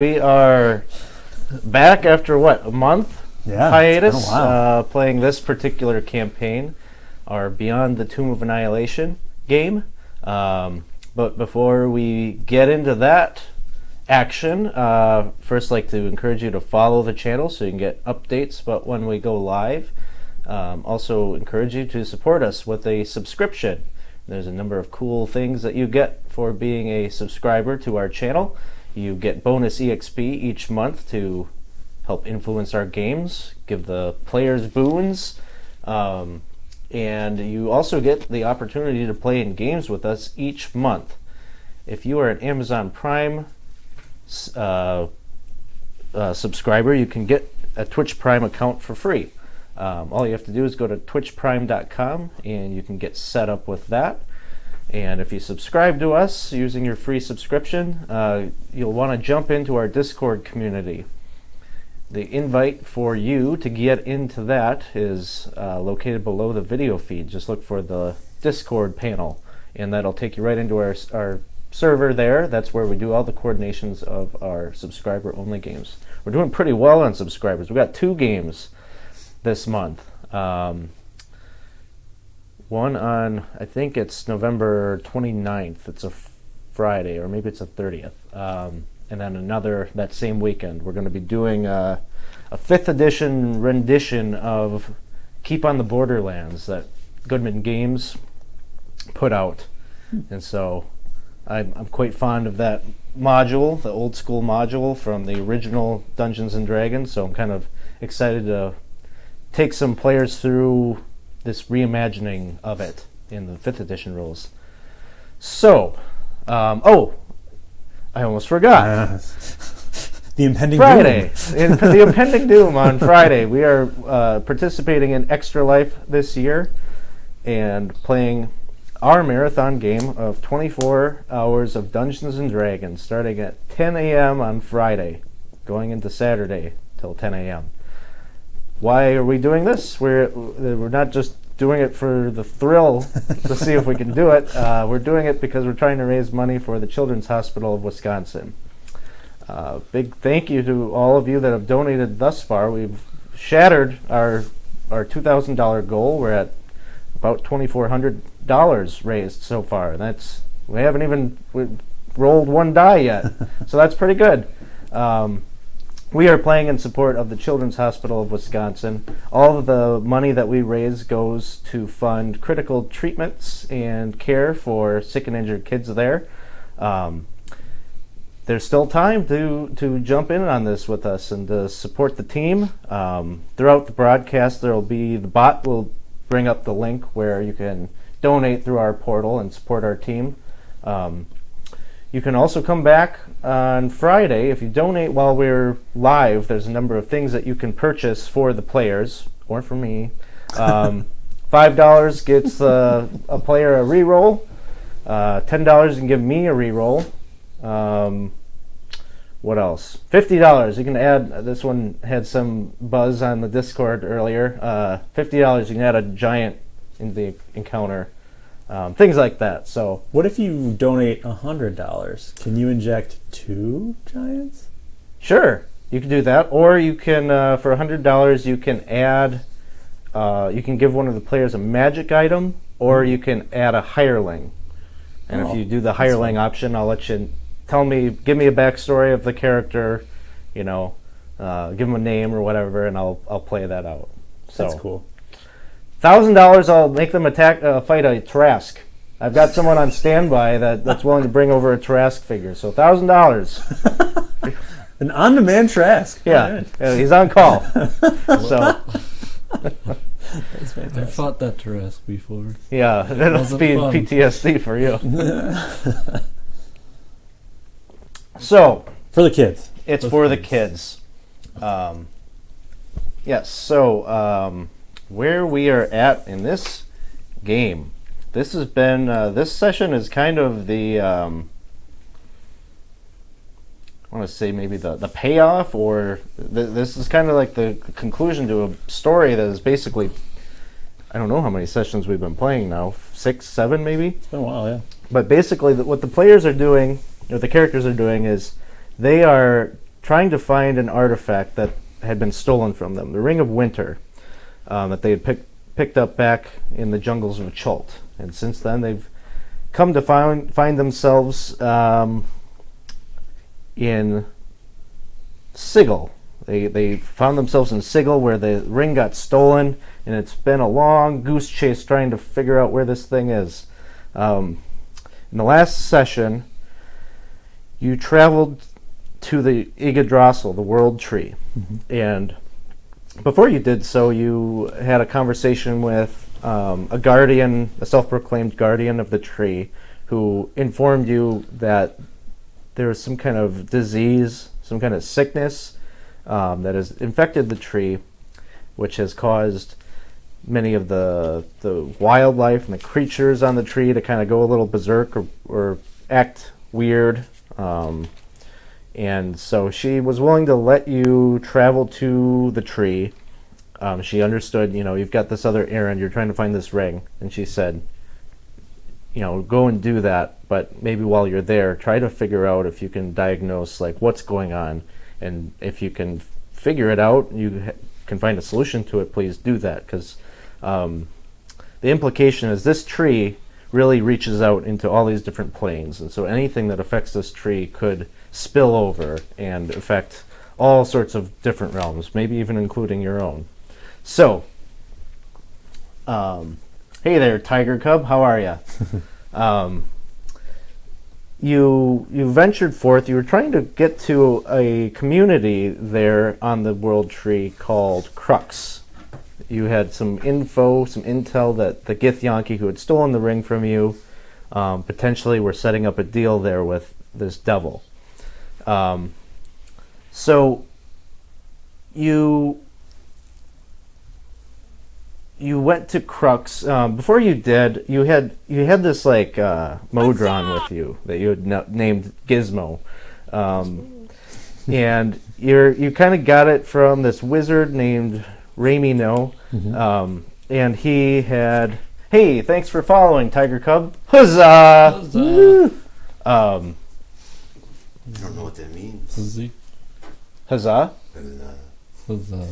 We are back after a month hiatus, it's been a while. playing this particular campaign, our Beyond the Tomb of Annihilation game. But before we get into that action, first like to encourage you to follow the channel so you can get updates about when we go live. Also encourage you to support us with a subscription. There's a number of cool things that you get for being a subscriber to our channel. You get bonus EXP each month to help influence our games, give the players boons, and you also get the opportunity to play in games with us each month. If you are an Amazon Prime subscriber, you can get a Twitch Prime account for free. All you have to do is go to twitchprime.com and you can get set up with that. And if you subscribe to us using your free subscription, you'll want to jump into our Discord community. The invite for you to get into that is located below the video feed. Just look for the Discord panel, and that'll take you right into our server there. That's where we do all the coordinations of our subscriber-only games. We're doing pretty well on subscribers. We got 2 games this month. One on, I think it's November 29th. It's a Friday, or maybe it's a 30th. And then another that same weekend. We're going to be doing a 5th edition rendition of Keep on the Borderlands that Goodman Games put out. And so I'm quite fond of that module, the old school module from the original Dungeons & Dragons. So I'm kind of excited to take some players through this reimagining of it in the 5th edition rules. So, I almost forgot. The impending Friday. doom. The impending doom on Friday. We are participating in Extra Life this year and playing our marathon game of 24 hours of Dungeons & Dragons starting at 10 a.m. on Friday, going into Saturday till 10 a.m. Why are we doing this? We're not just doing it for the thrill to see if we can do it. We're doing it because we're trying to raise money for the Children's Hospital of Wisconsin. Big thank you to all of you that have donated thus far. We've shattered our $2,000 goal. We're at about $2,400 raised so far. We haven't even rolled one die yet, so that's pretty good. We are playing in support of the Children's Hospital of Wisconsin. All of the money that we raise goes to fund critical treatments and care for sick and injured kids there. There's still time to jump in on this with us and to support the team. Throughout the broadcast, the bot will bring up the link where you can donate through our portal and support our team. You can also come back on Friday. If you donate while we're live, there's a number of things that you can purchase for the players, or for me. $5 gets a player a reroll. $10 you can give me a reroll. What else? $50 you can add. This one had some buzz on the Discord earlier. $50 you can add a giant in the encounter. Things like that. So, What if you donate $100? Can you inject 2 giants? sure, you can do that, or you can for $100 you can add. You can give one of the players a magic item, or you can add a hireling. And if you do the hireling option, I'll let you give me a backstory of the character. Give them a name or whatever, and I'll play that out. So That's cool. $1,000, I'll make them fight a Trask. I've got someone on standby that's willing to bring over a Trask figure. So $1,000. An on-demand Trask. Yeah, he's on call. So That's fantastic. I fought that Trask before. yeah, that'll be fun. PTSD for you. So For the kids. it's for the kids. Yes. So where we are at in this game, this has been this session is kind of the I want to say maybe the payoff, or this is kind of like the conclusion to a story that is basically, I don't know how many sessions we've been playing now, 6, 7 maybe. It's been a while, yeah. But basically, what the players are doing, what the characters are doing, is they are trying to find an artifact that had been stolen from them, the Ring of Winter, that they had picked up back in the jungles of Chult. And since then, they've come to find themselves in Sigil. They found themselves in Sigil, where the ring got stolen, and it's been a long goose chase trying to figure out where this thing is. In the last session, you traveled to the Yggdrasil, the World Tree, and before you did so, you had a conversation with a guardian, a self-proclaimed guardian of the tree, who informed you that there was some kind of disease, some kind of sickness that has infected the tree, which has caused many of the wildlife and the creatures on the tree to kind of go a little berserk or act weird. And so she was willing to let you travel to the tree. She understood, you've got this other errand, you're trying to find this ring. And she said, go and do that, but maybe while you're there, try to figure out if you can diagnose, what's going on. And if you can figure it out, you can find a solution to it, please do that. Because the implication is this tree really reaches out into all these different planes. And so anything that affects this tree could spill over and affect all sorts of different realms, maybe even including your own. So, hey there, Tiger Cub, how are ya? You ventured forth. You were trying to get to a community there on the World Tree called Crux. You had some info, some intel that the Githyanki who had stolen the ring from you potentially were setting up a deal there with this devil. So you went to Crux. Before you did, you had this Modron with you that you had named Gizmo, and you kind of got it from this wizard named Rami No, and he had, hey, thanks for following, Tiger Cub. Huzzah! Huzzah! I don't know what that means. Huzzah? Huzzah.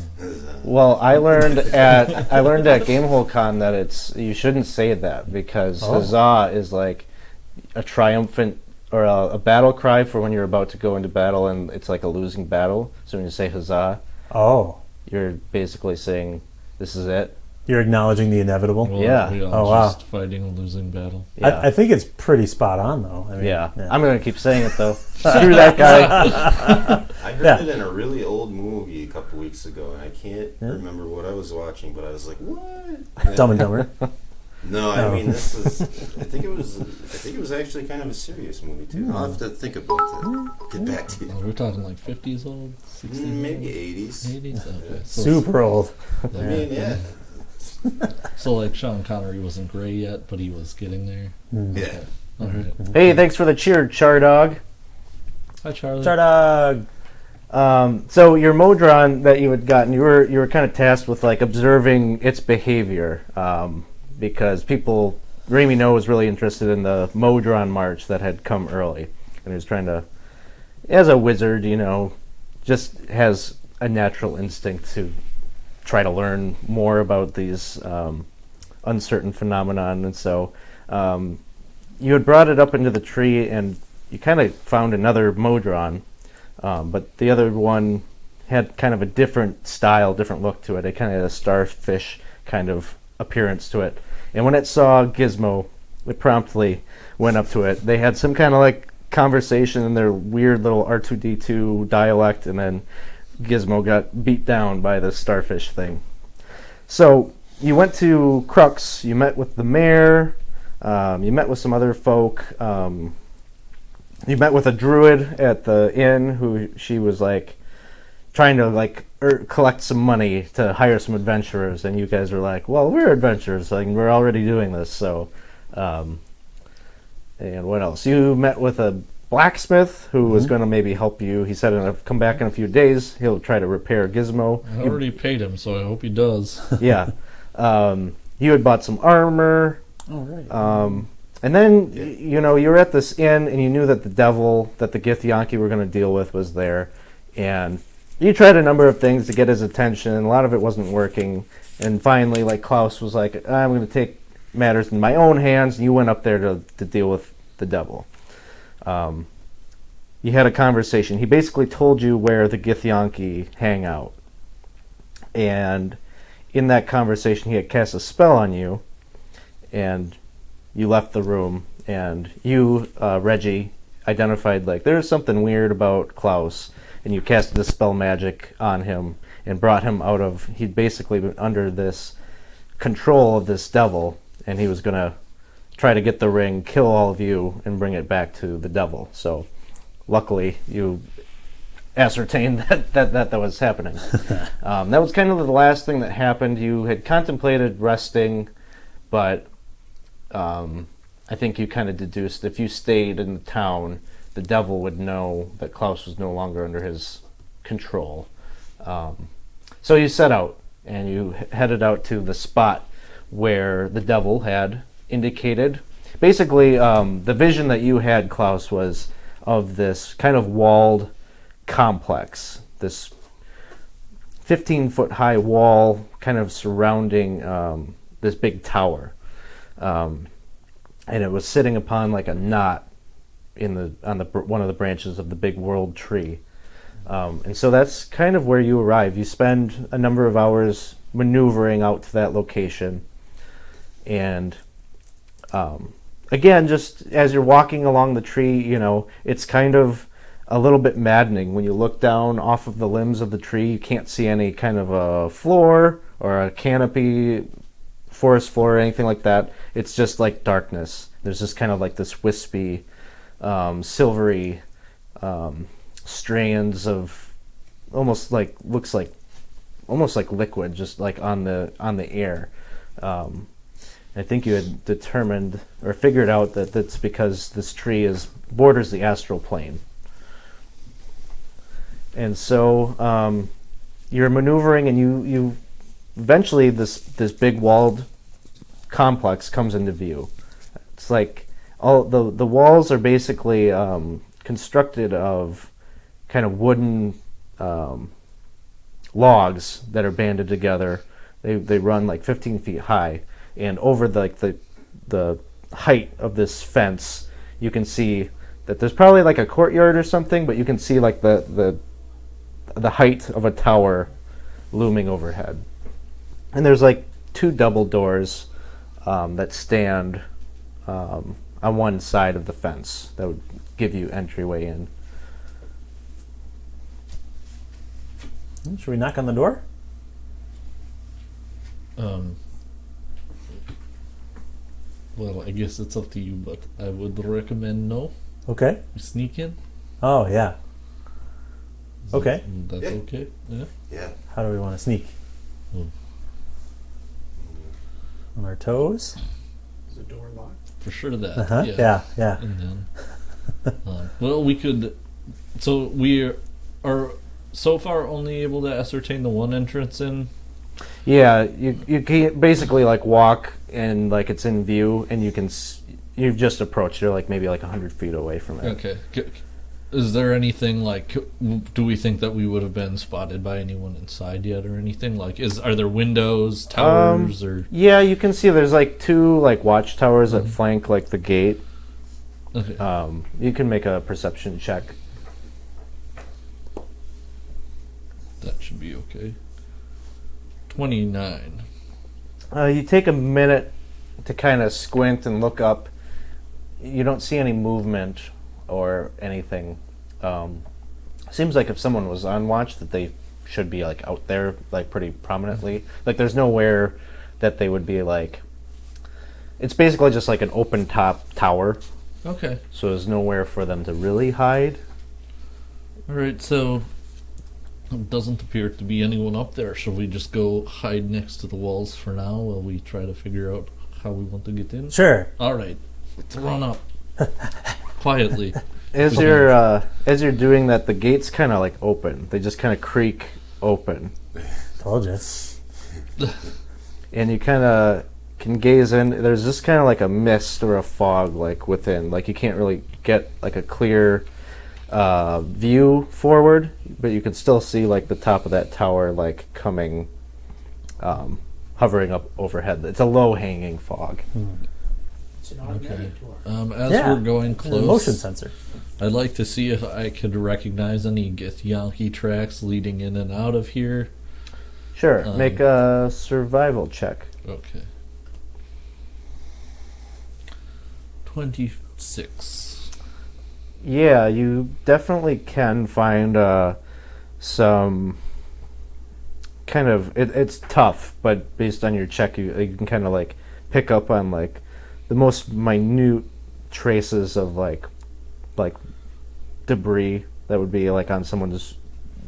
Well, I learned at GameholeCon that you shouldn't say that, because huzzah is like a triumphant or a battle cry for when you're about to go into battle and it's like a losing battle. So when you say huzzah, you're basically saying this is it. You're acknowledging the inevitable. Well, Yeah. We Oh, are wow. just fighting a losing battle. Yeah. I think it's pretty spot on, though. I mean, Yeah, I'm gonna keep saying it though. Screw that guy. I heard it in a really old movie a couple weeks ago, and I can't remember what I was watching, but I was like, "What?" Dumb and Dumber. No, I mean this was. I think it was actually kind of a serious movie too. I'll have to think about that. Get back to you. We're talking like 50s old, 60s Maybe old? 80s. 80s? Okay. So, Super old. I mean, yeah. so like Sean Connery wasn't gray yet, but he was getting there. Yeah. All right. Hey, thanks for the cheer, Chardog. Hi, Charlie. Chardog. So your Modron that you had gotten, you were kind of tasked with observing its behavior, because Rami No was really interested in the Modron March that had come early, and he was trying to, as a wizard, just has a natural instinct to try to learn more about these uncertain phenomenon, and so you had brought it up into the tree, and you kind of found another Modron. But the other one had kind of a different style, different look to it. It kind of had a starfish kind of appearance to it. And when it saw Gizmo, it promptly went up to it. They had some kind of conversation in their weird little R2D2 dialect, and then Gizmo got beat down by this starfish thing. So you went to Crux, you met with the mayor, you met with some other folk, you met with a druid at the inn who she was trying to collect some money to hire some adventurers, and you guys were like, well, we're adventurers, we're already doing this, so and what else? You met with a blacksmith who was going to maybe help you. He said he'll come back in a few days, he'll try to repair Gizmo. I already paid him, so I hope he does. Yeah. You had bought some armor. Oh, right. And then, you were at this inn, and you knew that the devil that the Githyanki were going to deal with was there. And you tried a number of things to get his attention, and a lot of it wasn't working. And finally, like, Klaus was like, I'm going to take matters in my own hands, and you went up there to deal with the devil. You had a conversation. He basically told you where the Githyanki hang out. And in that conversation, he had cast a spell on you, and you left the room. And you, Reggie, identified, like, there's something weird about Klaus, and you cast the spell magic on him and brought him out of... He'd basically been under this control of this devil, and he was going to try to get the ring, kill all of you, and bring it back to the devil. So... luckily, you ascertained that was happening. That was kind of the last thing that happened. You had contemplated resting, but I think you kind of deduced if you stayed in the town, the devil would know that Klaus was no longer under his control. So you set out, and you headed out to the spot where the devil had indicated. Basically, the vision that you had, Klaus, was of this kind of walled complex, this 15-foot high wall kind of surrounding this big tower. And it was sitting upon like a knot on one of the branches of the big world tree. And so that's kind of where you arrive. You spend a number of hours maneuvering out to that location. And again, just as you're walking along the tree, it's kind of a little bit maddening. When you look down off of the limbs of the tree, you can't see any kind of a floor or a canopy, forest floor or anything like that. It's just like darkness. There's just kind of like this wispy, silvery strands of almost like liquid, just like on the air. I think you had determined or figured out that that's because this tree borders the astral plane. And so you're maneuvering, and you eventually this big walled complex comes into view. It's like all the walls are basically constructed of kind of wooden logs that are banded together. They run like 15 feet high. And over the height of this fence, you can see that there's probably like a courtyard or something, but you can see like the height of a tower looming overhead. And there's like two double doors that stand on one side of the fence that would give you entryway in. Should we knock on the door? Well, I guess it's up to you, but I would recommend no. Okay. We sneak in. Oh, yeah. Okay. That's Yeah. okay. Yeah. Yeah. How do we want to sneak? On our toes? Is the door locked? For sure that. Uh-huh. Yeah. And then, well, we could. So we are so far only able to ascertain the one entrance in. Yeah, you can basically like walk and like it's in view, and you've just approached. You're like maybe like 100 feet away from it. Okay. Is there anything like? Do we think that we would have been spotted by anyone inside yet, or anything like? Are there windows, towers, or? Yeah, you can see there's like two like watchtowers that flank like the gate. Okay. You can make a perception check. That should be okay. 29. You take a minute to kind of squint and look up. You don't see any movement or anything. Seems like if someone was on watch, that they should be like out there, like pretty prominently. Like there's nowhere that they would be like. It's basically just like an open top tower. Okay. So there's nowhere for them to really hide. All right. So it doesn't appear to be anyone up there. Shall we just go hide next to the walls for now while we try to figure out how we want to get in? Sure. All right. Let's run up quietly. As you're doing that, the gates kind of like open. They just kind of creak open, Told you. and you kind of can gaze in. There's just kind of like a mist or a fog like within. Like you can't really get like a clear view forward, but you can still see like the top of that tower like coming, hovering up overhead. It's a low-hanging fog. It's an automatic door. As Yeah. we're going It's a close, motion sensor. I'd like to see if I could recognize any Githyanki tracks leading in and out of here. Sure, make a survival check. Okay. 26. Yeah, you definitely can find some kind of. It's tough, but based on your check, you can kind of like pick up on like the most minute traces of like debris that would be like on someone's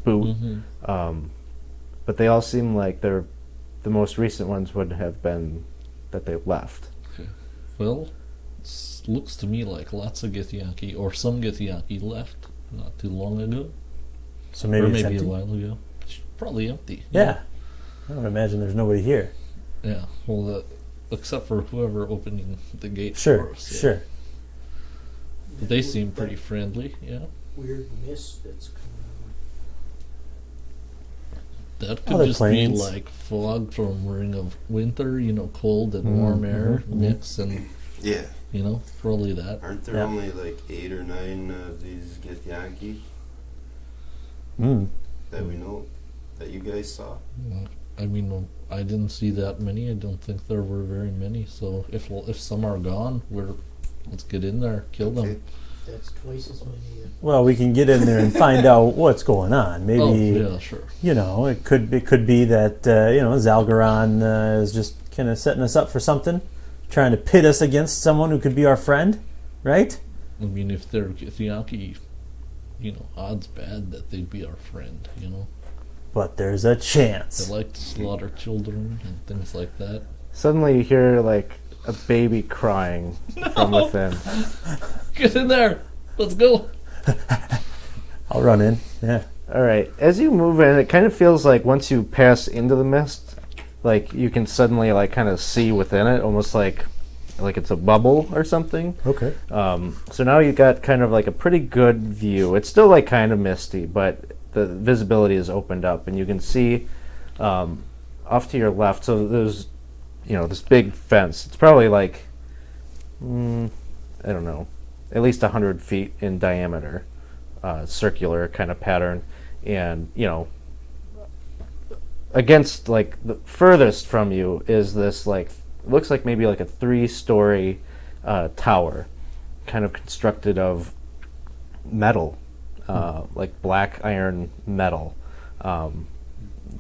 boot. Mm-hmm. But they all seem like the most recent ones would have been that they left. Okay. Well, looks to me like lots of Githyanki, or some Githyanki left not too long ago. So maybe or it's maybe empty. a while ago. It's probably empty. Yeah. I would imagine there's nobody here. Yeah. Well, except for whoever opening the gate Sure, for us. Yeah. sure. But they seem pretty friendly. Yeah. Weird mist that's coming That could Other just planes. be like fog from Ring of Winter, cold and warm air mix, and Yeah. probably that. Aren't there Yeah. only like 8 or 9 of these Githyanki that we know, that you guys saw? I mean, I didn't see that many. I don't think there were very many. So if some are gone, let's get in there, kill Okay. them. That's twice as many. Well, we can get in there and find out what's going on. Maybe Oh yeah, sure. it could be that Zalgaron is just kind of setting us up for something, trying to pit us against someone who could be our friend, right? I mean, if they're Githyanki, odds bad that they'd be our friend. But there's a chance. They like to slaughter children and things like that. Suddenly you hear like a baby crying from within. Get in there. Let's go. I'll run in. Yeah. All right. As you move in, it kind of feels like once you pass into the mist, like you can suddenly like kind of see within it, almost like it's a bubble or something. Okay. So now you got kind of like a pretty good view. It's still like kind of misty, but the visibility is opened up, and you can see off to your left. So there's this big fence. It's probably like I don't know, at least 100 feet in diameter, circular kind of pattern, and against like the furthest from you is this like looks like maybe like a 3-story tower, kind of constructed of metal, like black iron metal,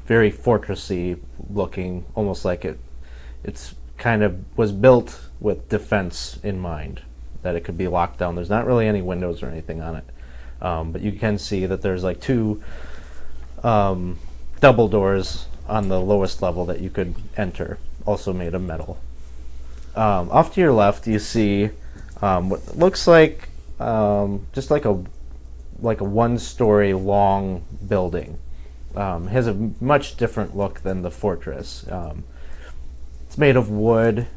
very fortressy looking, almost like it's kind of was built with defense in mind, that it could be locked down. There's not really any windows or anything on it, but you can see that there's like 2 double doors on the lowest level that you could enter, also made of metal. Off to your left, you see what looks like just like a 1-story long building. Has a much different look than the fortress. It's made of wood.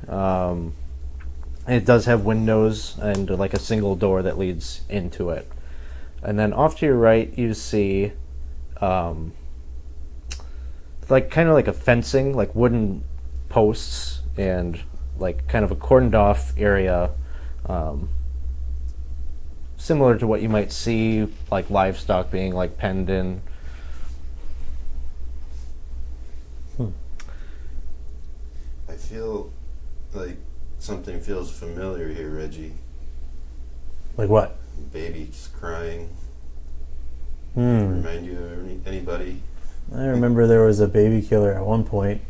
It does have windows and like a single door that leads into it. And then off to your right, you see like kind of like a fencing, like wooden posts, and like kind of a cordoned off area, similar to what you might see like livestock being like penned in. I feel like something feels familiar here, Reggie. Like what? Baby's crying. Remind you of anybody? I remember there was a baby killer at one point.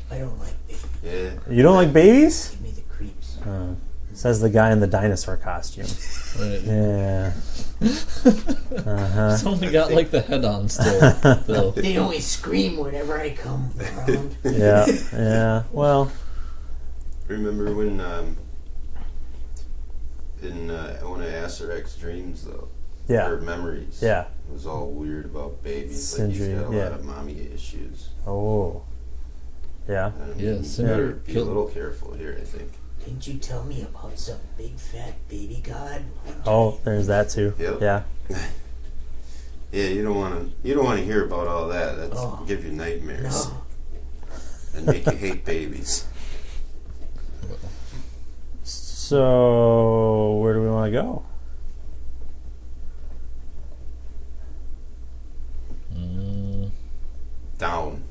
I don't like babies. Yeah. You don't like babies? Give me the creeps. Says the guy in the dinosaur costume. Right. Yeah. Somebody got like the head on still. though. They always scream whenever I come around. Yeah. Well, Remember when in one of Acer X dreams though? yeah. Or memories. Yeah. It was all weird about babies. Like he's Sindri, got a yeah. lot of mommy issues. Oh. Yeah. And Yeah, you Sindri better be a killed- little careful here, I think. Didn't you tell me about some big fat baby god? Oh, there's that too. Yep. Yeah. Yeah, you don't want to hear about all that. That's Oh. give you nightmares No. and make you hate babies. So, where do we want to go? Down.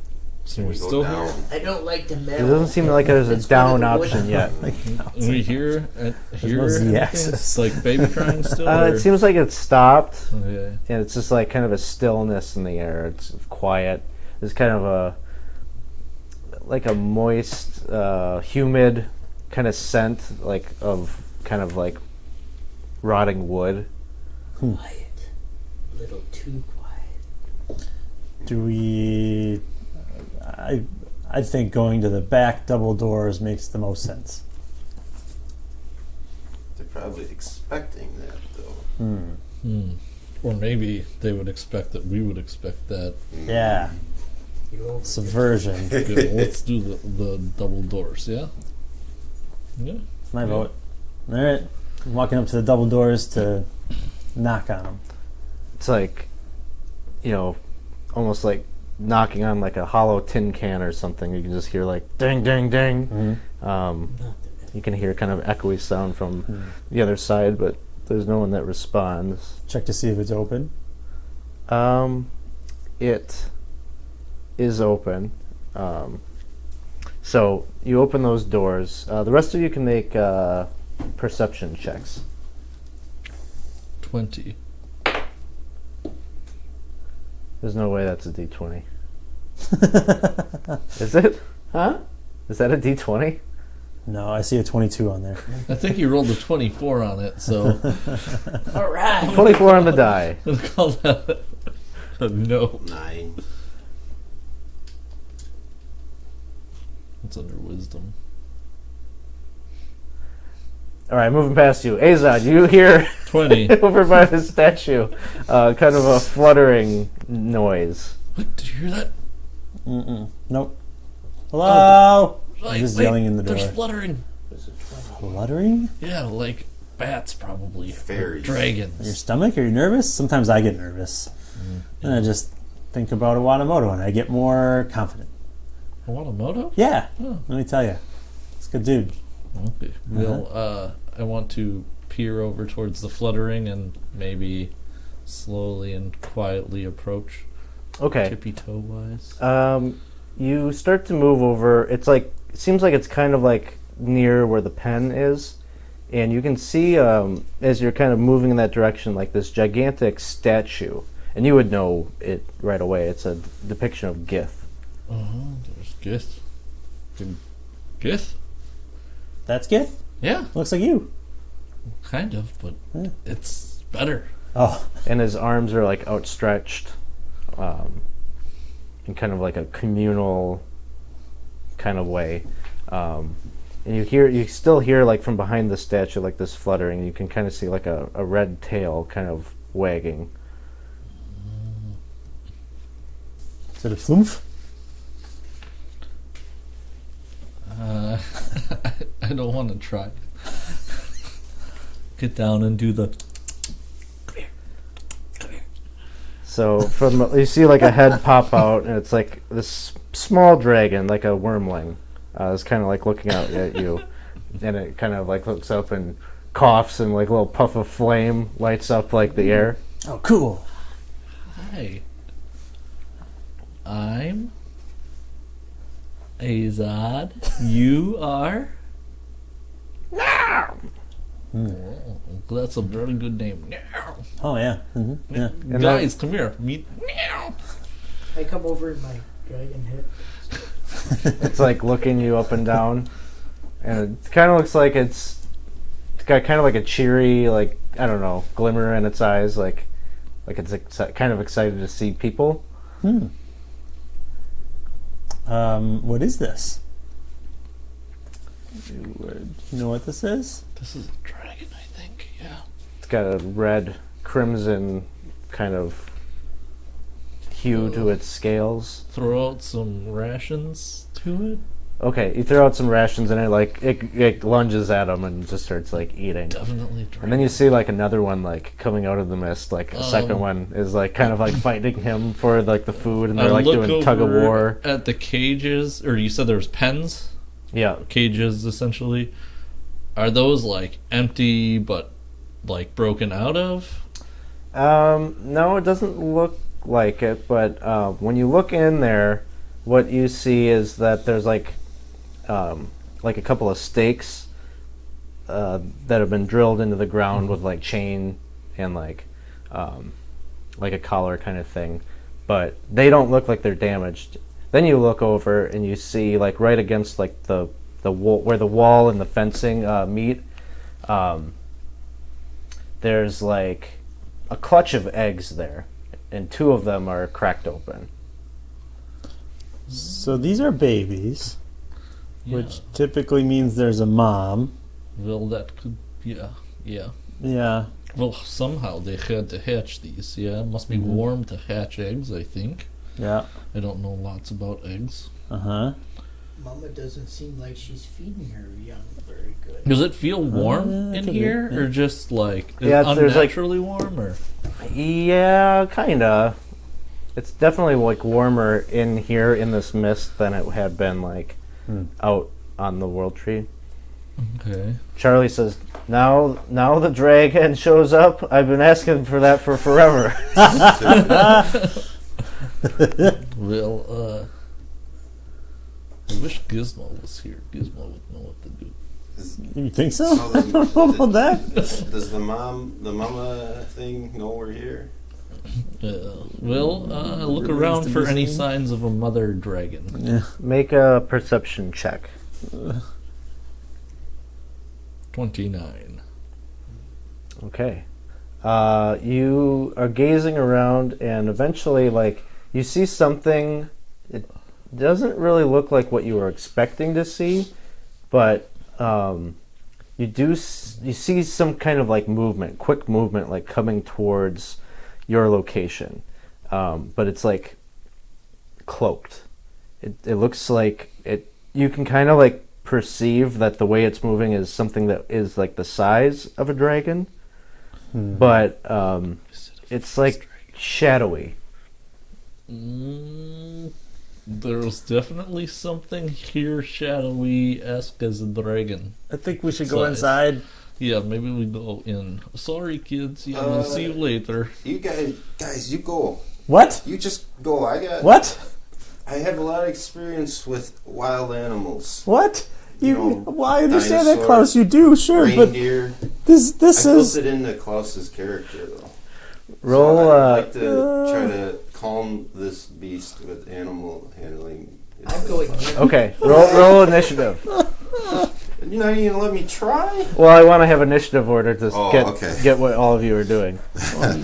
So We we're go still down. here. I don't like the It metal. doesn't seem like there's a Let's go to down the option wood. yet. We hear no Z anything? axis. It's like baby crying still. It or- seems like it's stopped, Okay. and it's just like kind of a stillness in the air. It's quiet. There's kind of a moist, humid kind of scent, like of kind of like rotting wood. Quiet. A little too quiet. Do we... I think going to the back double doors makes the most sense. They're probably expecting that, though. Or maybe they would expect that we would expect that. Yeah. You're over. Subversion. Good, let's do the double doors, yeah? Yeah. It's my vote. All right. I'm walking up to the double doors to knock on them. It's like, almost like knocking on like a hollow tin can or something. You can just hear like ding, ding, ding. Not the metal. You can hear kind of echoey sound from the other side, but there's no one that responds. Check to see if it's open. It is open. So you open those doors. The rest of you can make perception checks. 20. There's no way that's a D20. Is it? Huh? Is that a D20? No, I see a 22 on there. I think you rolled a 24 on it, so All right. 24 on the die. we'll call that a no. 9. It's under wisdom. All right, moving past you. Azad, you hear 20. over by the statue kind of a fluttering noise. What? Did you hear that? Nope. Hello? Like, I'm just wait, yelling in the door. There's fluttering. Fluttering? Yeah, like bats probably. Fairies. Dragons. Your stomach? Are you nervous? Sometimes I get nervous. Then I just think about Iwatamoto and I get more confident. Watamoto? Yeah, Oh. let me tell you. It's a good dude. Okay. Well, I want to peer over towards the fluttering and maybe slowly and quietly approach. Okay. Tippy toe wise. You start to move over. It seems like it's kind of like near where the pen is, and you can see as you're kind of moving in that direction, like this gigantic statue, and you would know it right away. It's a depiction of Gith. There's Gith. Gith? That's Gith? Yeah, Looks like you. kind of, but Yeah. it's better. Oh, And his arms are like outstretched, in kind of like a communal kind of way. And you still hear like from behind the statue like this fluttering. You can kind of see like a red tail kind of wagging. is it a flumph? I don't want to try. Get down and do the. So from you see like a head pop out, and it's like this small dragon, like a wormling, is kind of like looking out at you, and it kind of like looks up and coughs, and like a little puff of flame lights up like the air. Oh, cool. Hi. I'm Azad. You are. That's a very good name. Oh, yeah. Yeah. And Guys, come here. Meet. I come over in my dragon head. It's like looking you up and down, and it kind of looks like it's got kind of like a cheery, like I don't know, glimmer in its eyes, like it's kind of excited to see people. What is this? You know what this is? This is a dragon, I think. Yeah. It's got a red crimson kind of hue to its scales. Throw out some rations to it. Okay, you throw out some rations and it lunges at him and just starts like eating. Definitely. And then you see like another one like coming out of the mist. Like a second one is like kind of like fighting him for like the food, and they're like look doing tug of over war. at the cages, or you said there was pens, Yeah. cages essentially. Are those like empty but like broken out of? No, it doesn't look like it. But when you look in there, what you see is that there's like a couple of stakes that have been drilled into the ground with like chain and like a collar kind of thing, but they don't look like they're damaged. Then you look over and you see like right against like the wall, where the wall and the fencing meet. There's like a clutch of eggs there, and 2 of them are cracked open. So these are babies, Yeah. which typically means there's a mom. Well, that could. Yeah. Yeah. Well, somehow they had to hatch these. Yeah, it must be warm to hatch eggs. I think. Yeah. I don't know lots about eggs. Uh-huh. Mama doesn't seem like she's feeding her young very good. Does it feel warm yeah, in could be, here, yeah. or just like Yeah, there's, like- unnaturally warm? Or Yeah, kinda. It's definitely like warmer in here in this mist than it had been like out on the World Tree. okay. Charlie says, "Now the dragon shows up. I've been asking for that for forever." Well, I wish Gizmo was here. Gizmo would know what to do. You think so? So I don't know about that. Does the mama thing know we're here? Look Released around in for this any game? signs of a mother dragon. Yeah. Make a perception check. 29. Okay. You are gazing around, and eventually, like, you see something. It doesn't really look like what you were expecting to see, but you see some kind of like movement, quick movement, like coming towards your location, but it's like cloaked. It looks like it. You can kind of like perceive that the way it's moving is something that is like the size of a dragon, but it's like shadowy. There's definitely something here shadowy-esque as a dragon. I think we should go Size. inside. Yeah, maybe we go in. Sorry, kids. Yeah, we'll see you later. You guys, you go. What? You just go. What? I have a lot of experience with wild animals. What? You know, well, I understand that, dinosaur, Klaus. You do, sure, Reindeer. but this I is. built it into Klaus's character, though. Roll. So I'd like to try to calm this beast with animal handling. I'm going in. Okay, roll initiative. You're not even gonna let me try? Well, I want to have initiative order to okay. get what all of you are doing. Oh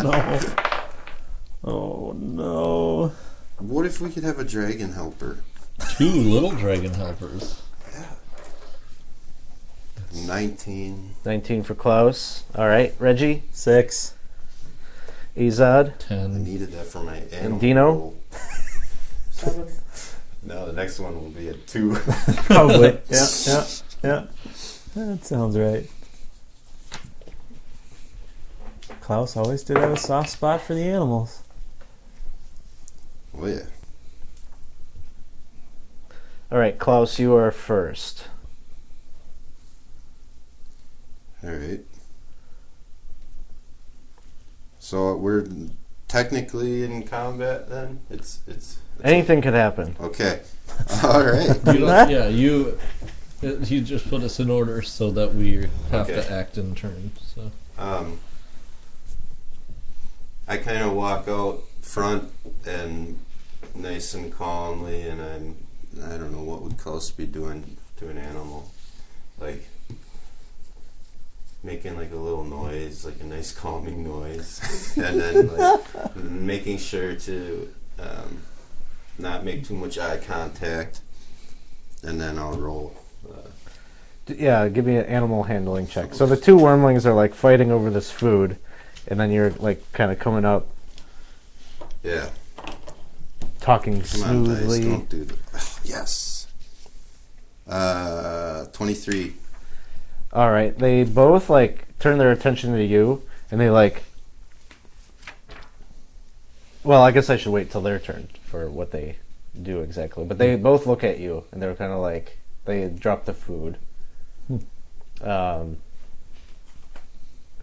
no! Oh no! What if we could have a dragon helper? 2 little dragon helpers. 19. 19 for Klaus. All right, Reggie, 6. Izad, I 10. needed that for my animal. Dino? roll. 7. No, the next one will be a 2. probably. Yeah. That sounds right. Klaus always did have a soft spot for the animals. Oh, yeah. All right, Klaus, you are first. Alright. So we're technically in combat then? It's Anything could happen. okay. Alright. You just put us in order so that we have Okay. to act in turn. So I kind of walk out front and nice and calmly, and I don't know what would Klaus be doing to an animal, like making like a little noise, like a nice calming noise, and then like making sure to not make too much eye contact, and then I'll roll. Yeah, give me an animal handling check. So the 2 wormlings are like fighting over this food, and then you're like kind of coming up, Yeah. talking Come on, dice, smoothly. don't do that. Yes. 23. All right. They both like turn their attention to you, and they like. Well, I guess I should wait till their turn for what they do exactly. But they both look at you, and they're kind of like they drop the food. Who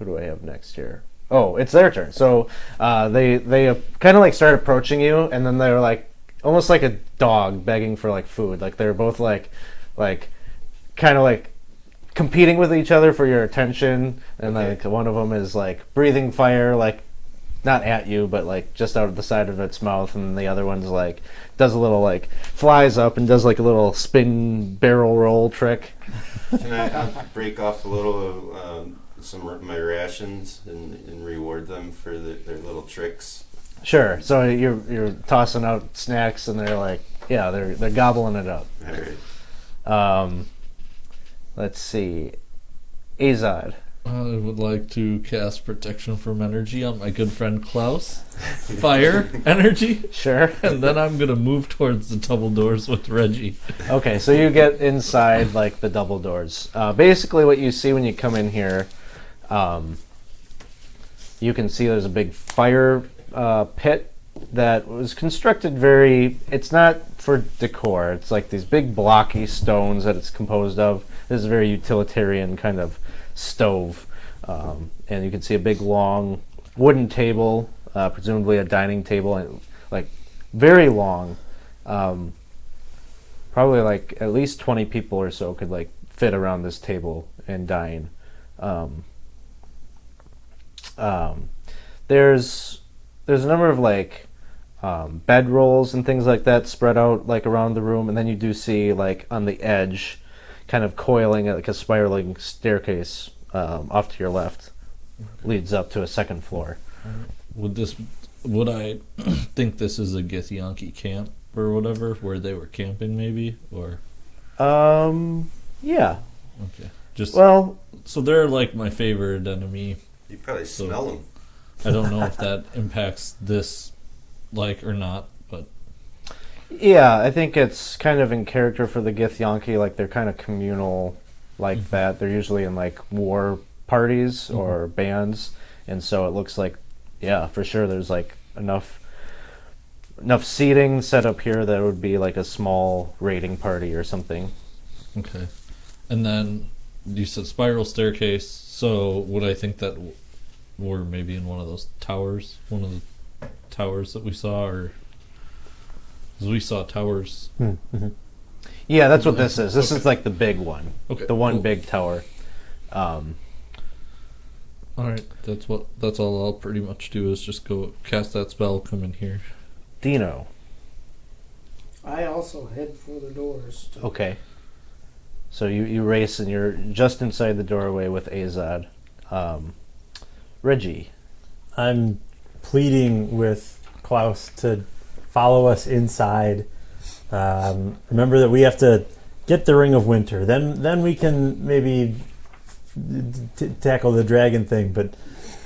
do I have next here? Oh, it's their turn. So they kind of like start approaching you, and then they're like almost like a dog begging for like food. Like they're both like kind of like competing with each other for your attention, and like one of them is like breathing fire, like not at you, but like just out of the side of its mouth, and the other one's like does a little like flies up and does like a little spin barrel roll trick. Can I break off a little of some of my rations and reward them for their little tricks? Sure. So you're tossing out snacks, and they're like, yeah, they're gobbling it up. All right. Let's see, Azad. I would like to cast Protection from Energy on my good friend Klaus. Fire energy. Sure. And then I'm going to move towards the double doors with Reggie. Okay, so you get inside like the double doors. Basically, what you see when you come in here, you can see there's a big fire pit that was constructed it's not for decor. It's like these big blocky stones that it's composed of. This is a very utilitarian kind of stove. And you can see a big long wooden table, presumably a dining table, and like very long. Probably like at least 20 people or so could like fit around this table and dine. There's a number of like bed rolls and things like that spread out like around the room, and then you do see like on the edge, kind of coiling like a spiraling staircase off to your left, leads up to a second floor. Would I think this is a Githyanki camp or whatever, where they were camping maybe, or? Yeah. Okay. Just well, so they're like my favorite enemy. You probably smell them. I don't know if that impacts this, like, or not, but yeah, I think it's kind of in character for the Githyanki. Like they're kind of communal, like that. They're usually in like war parties or bands, and so it looks like, yeah, for sure. There's like enough seating set up here that it would be like a small raiding party or something. okay. And then you said spiral staircase. So would I think that we're maybe in one of those towers, one of the towers that we saw, or 'cause we saw towers? Mm-hmm. Yeah, that's what this is. This is like the big one. Okay, the one cool. big tower. All right, that's all I'll pretty much do is just go cast that spell, come in here. Dino. I also head for the doors. Okay. So you race, and you're just inside the doorway with Azad. Reggie. I'm pleading with Klaus to follow us inside. Remember that we have to get the Ring of Winter. Then we can maybe tackle the dragon thing. But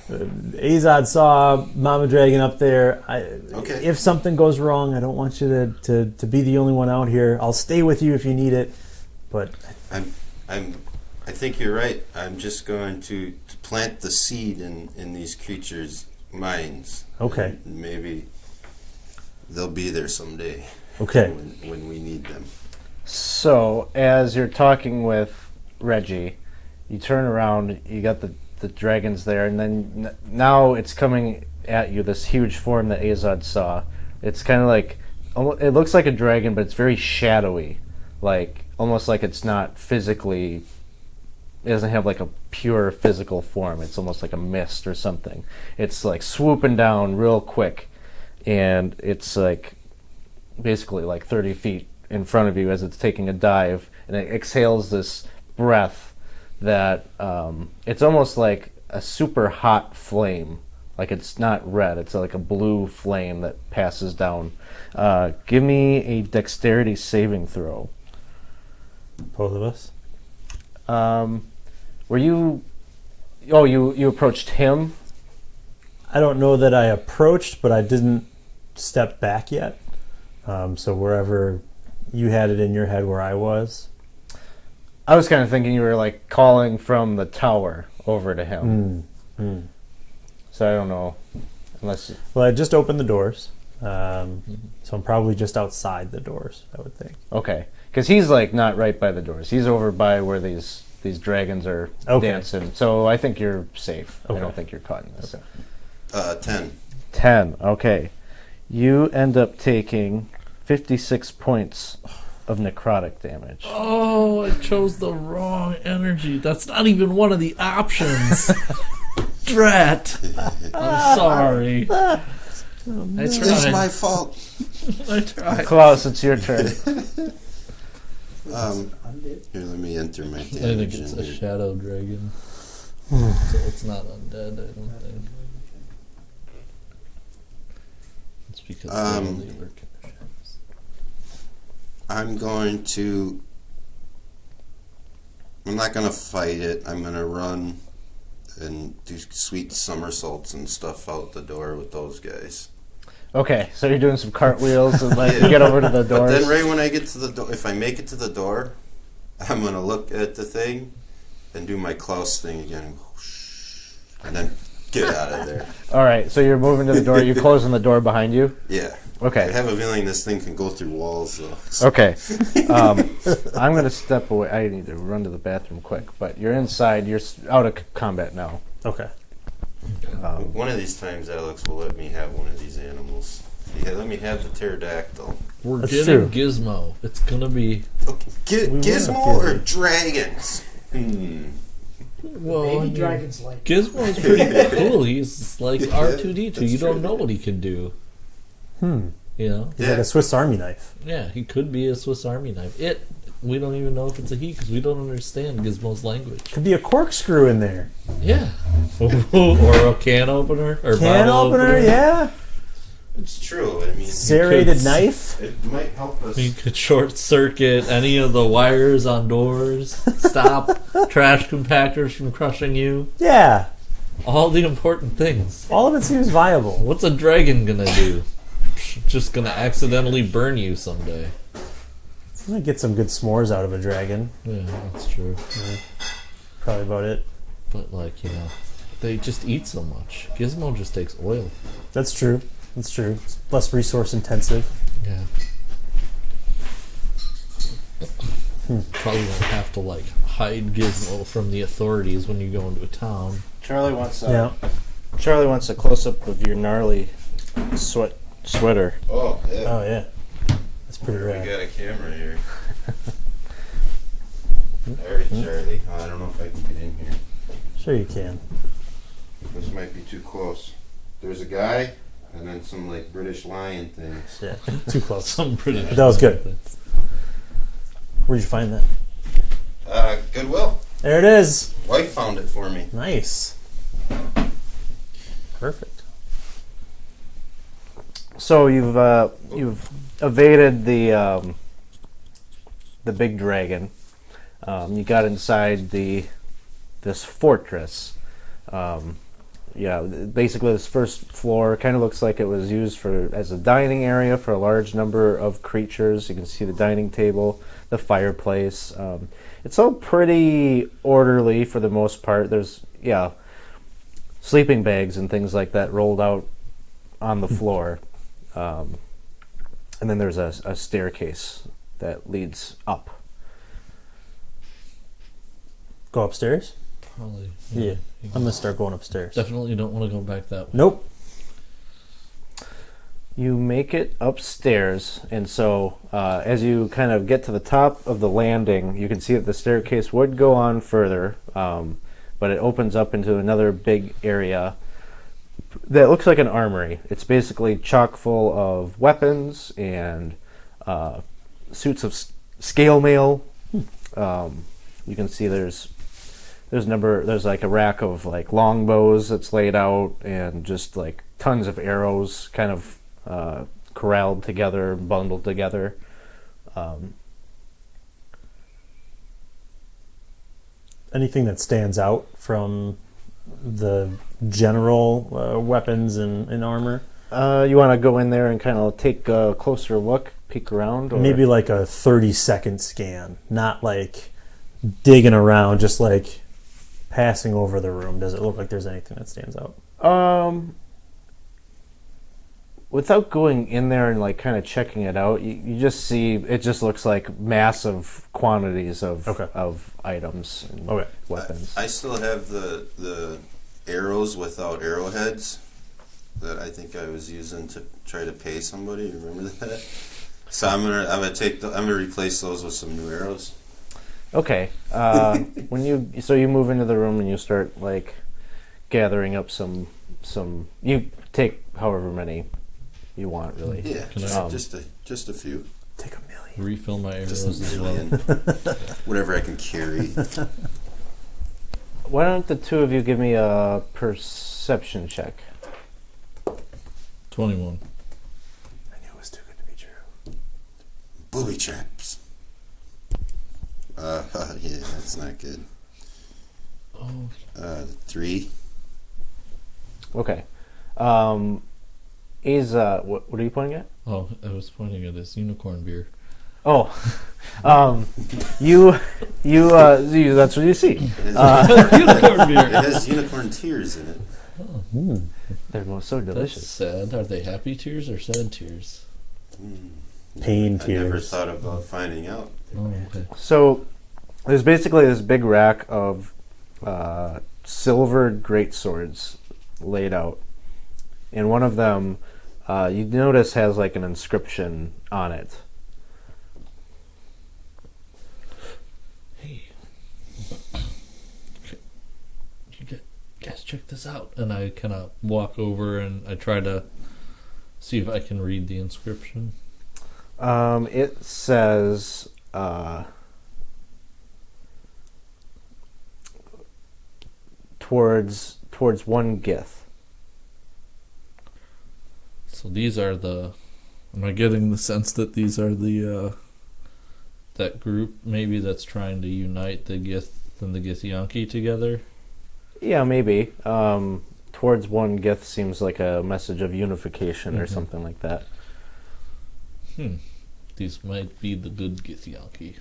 Azad saw Mama Dragon up there. Okay. If something goes wrong, I don't want you to be the only one out here. I'll stay with you if you need it. But I think you're right. I'm just going to plant the seed in these creatures' minds. Okay. And maybe they'll be there someday. Okay. When we need them. So as you're talking with Reggie, you turn around. You got the dragons there, and then now it's coming at you. This huge form that Azad saw. It's kind of like it looks like a dragon, but it's very shadowy, like almost like it's not physically. It doesn't have like a pure physical form. It's almost like a mist or something. It's like swooping down real quick, and it's like basically like 30 feet in front of you as it's taking a dive, and it exhales this breath that it's almost like a super hot flame. Like it's not red, it's like a blue flame that passes down. Give me a dexterity saving throw. both of us. Were you... Oh, you approached him? I don't know that I approached, but I didn't step back yet. So wherever you had it in your head where I was. I was kind of thinking you were like calling from the tower over to him. So I don't know, unless. Well, I just opened the doors, so I'm probably just outside the doors, I would think. Okay, because he's like not right by the doors. He's over by where these dragons are dancing. So I think you're safe. Okay. I don't think you're caught in this. 10. 10. Okay, you end up taking 56 points of necrotic damage. Oh, I chose the wrong energy. That's not even one of the options. Drat. I'm sorry. It's my fault. I tried. Klaus, it's your turn. Undead. Here, let me enter my I think damage it's in a here. shadow dragon. So it's not undead, I don't think. It's because they only lurk in the shadows. I'm not going to fight it. I'm going to run and do sweet somersaults and stuff out the door with those guys. Okay, so you're doing some cartwheels and like you get over to the But doors. then right when I get to the door, if I make it to the door, I'm going to look at the thing and do my Klaus thing again and go, shh, and then get out of there. All right, so you're moving to the door. You're closing the door behind you. Yeah. I Okay. have a feeling this thing can go through walls, though. Okay. I'm going to step away. I need to run to the bathroom quick, but you're inside. You're out of combat now. Okay. One of these times, Alex will let me have one of these animals. Yeah, let me have the pterodactyl. We're That's getting true. Gizmo. It's gonna be. Okay. We will Gizmo have or Gizmo. dragons? Well, I Maybe mean, dragons like. Gizmo is pretty cool. He's like R2D2. That's You don't true. know what he can do. You know? He's like a Swiss Army knife. Yeah, he could be a Swiss Army knife. We don't even know if it's a he because we don't understand Gizmo's language. Could be a corkscrew in there. Yeah. Or a can opener. Or Can bottle opener, yeah. It's true. I mean, Serrated could- knife. it might help us. You could short circuit any of the wires on doors, stop trash compactors from crushing you. Yeah. All the important things. All of it seems viable. What's a dragon gonna do? Just gonna accidentally burn you someday. I'm gonna get some good s'mores out of a dragon. Yeah, that's true. Probably about it. But like, you know, they just eat so much. Gizmo just takes oil. That's true. That's true. It's less resource intensive. Yeah. Probably won't have to like hide Gizmo from the authorities when you go into a town. Charlie wants Yeah. Charlie wants a close up of your gnarly sweater. Oh, yeah. Oh yeah. That's pretty We rad. got a camera here. Alright, Charlie. Oh, I don't know if I can get in here. Sure you can. This might be too close. There's a guy, and then some like British lion things. Yeah. Too close. Some British. That was good. Where'd you find that? Goodwill. There it is. Wife found it for me. Nice. Perfect. So you've evaded the big dragon. You got inside this fortress. Yeah, basically this first floor kind of looks like it was used as a dining area for a large number of creatures. You can see the dining table, the fireplace. It's all pretty orderly for the most part. There's sleeping bags and things like that rolled out on the floor. And then there's a staircase that leads up. Go upstairs? Probably. Yeah. I'm gonna start going upstairs. Definitely don't want to go back that way. Nope. You make it upstairs, and so as you kind of get to the top of the landing, you can see that the staircase would go on further, but it opens up into another big area that looks like an armory. It's basically chock full of weapons and suits of scale mail. You can see there's like a rack of like longbows that's laid out, and just like tons of arrows kind of corralled together, bundled together. Anything that stands out from the general weapons and armor? You want to go in there and kind of take a closer look, peek around? Or? Maybe like a 30-second scan, not like digging around, just like passing over the room, does it look like there's anything that stands out? Without going in there and like kind of checking it out, you just see it just looks like massive quantities of items and weapons. I still have the arrows without arrowheads that I think I was using to try to pay somebody. Remember that? So I'm gonna replace those with some new arrows. Okay. When you move into the room and you start like gathering up some you take however many you want, really. Yeah, just a few. Take a million. Refill my Just arrows as a well. million. Whatever I can carry. Why don't the two of you give me a perception check? 21. I knew it was too good to be true. Booby traps. Yeah, that's not good. Oh. 3. Okay. What are you pointing at? Oh, I was pointing at this unicorn beer. Oh, you that's what you see. It has, Unicorn beer. it has unicorn tears in it. They're so That's delicious. sad. Are they happy tears or sad tears? Pain I never tears. thought about finding out. Oh, okay. So there's basically this big rack of silvered greatswords laid out, and one of them you notice has like an inscription on it. Hey, you guys check this out. And I kind of walk over and I try to see if I can read the inscription. It says towards one Gith. So these are the... Am I getting the sense that these are the... that group maybe that's trying to unite the Gith and the Githyanki together? Yeah, maybe. Towards one Gith seems like a message of unification or something like that. These might be the good Githyanki.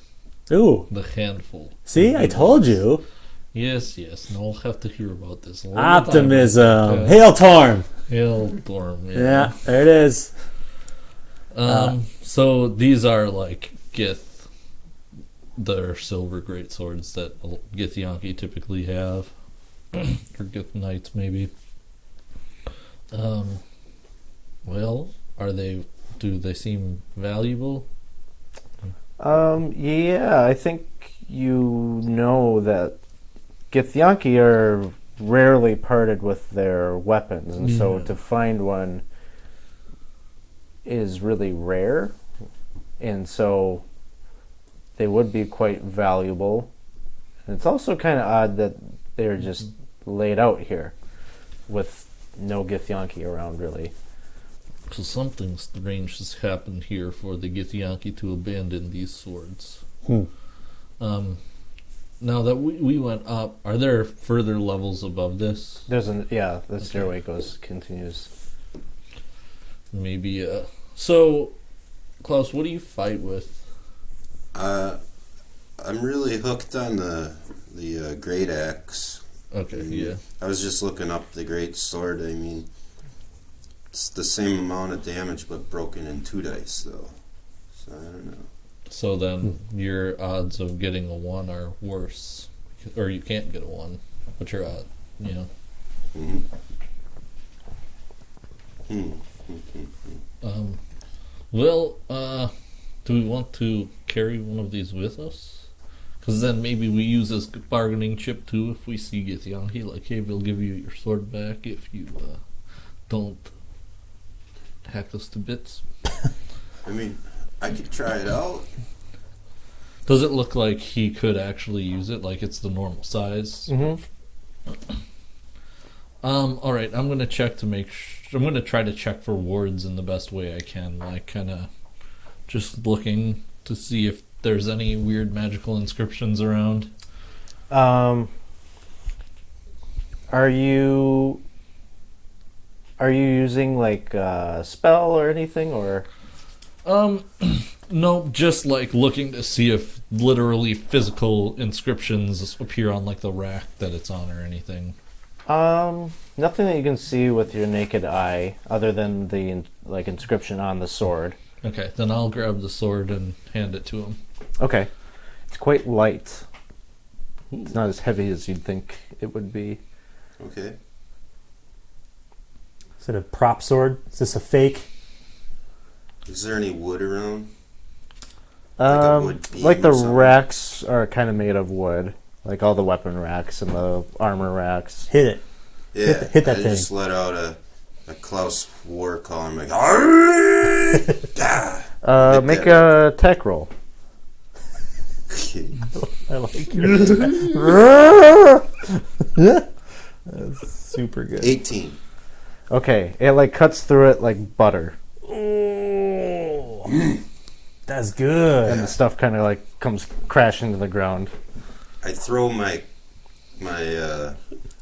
Ooh. The handful. See, I told you. Yes. Now I'll have to hear about this. a little Optimism. time. Hail Torm. Hail Storm. Yeah, there it is. So these are like Gith. They're silver greatswords that Githyanki typically have. Or Gith Knights, maybe. Well, do they seem valuable? Yeah, I think you know that Githyanki are rarely parted with their weapons, and so to find one is really rare, and so they would be quite valuable. And it's also kind of odd that they're just laid out here with no Githyanki around, really. So something strange has happened here for the Githyanki to abandon these swords. Now that we went up, are there further levels above this? There's the stairway continues. Maybe. So, Klaus, what do you fight with? I'm really hooked on the great axe. Okay, yeah. I was just looking up the great sword. I mean, it's the same amount of damage, but broken in 2 dice, though. So I don't know. So then your odds of getting a 1 are worse. Or you can't get a 1. What's your odd? Yeah. Well, do we want to carry one of these with us? Because then maybe we use as bargaining chip too if we see Githyanki. Like, hey, we'll give you your sword back if you don't hack us to bits. I mean, I could try it out. Does it look like he could actually use it? Like it's the normal size? All right, I'm gonna check to make. I'm gonna try to check for wards in the best way I can. Like kind of just looking to see if there's any weird magical inscriptions around. Are you using like a spell or anything, or? No, just like looking to see if literally physical inscriptions appear on like the rack that it's on or anything. Nothing that you can see with your naked eye, other than the like inscription on the sword. Okay, then I'll grab the sword and hand it to him. Okay, it's quite light. It's not as heavy as you'd think it would be. Okay. Is it a prop sword? Is this a fake? Is there any wood around? a wood beam Like the or something? racks are kind of made of wood, like all the weapon racks and the armor racks. Hit it. Yeah, hit that I thing. just let out a Klaus war call. I'm like, "Arrgh!" Make a tech roll. I like it. That's super good. 18. Okay, it like cuts through it like butter, Oh, that's good. and the stuff kind of like comes crashing to the ground. I throw my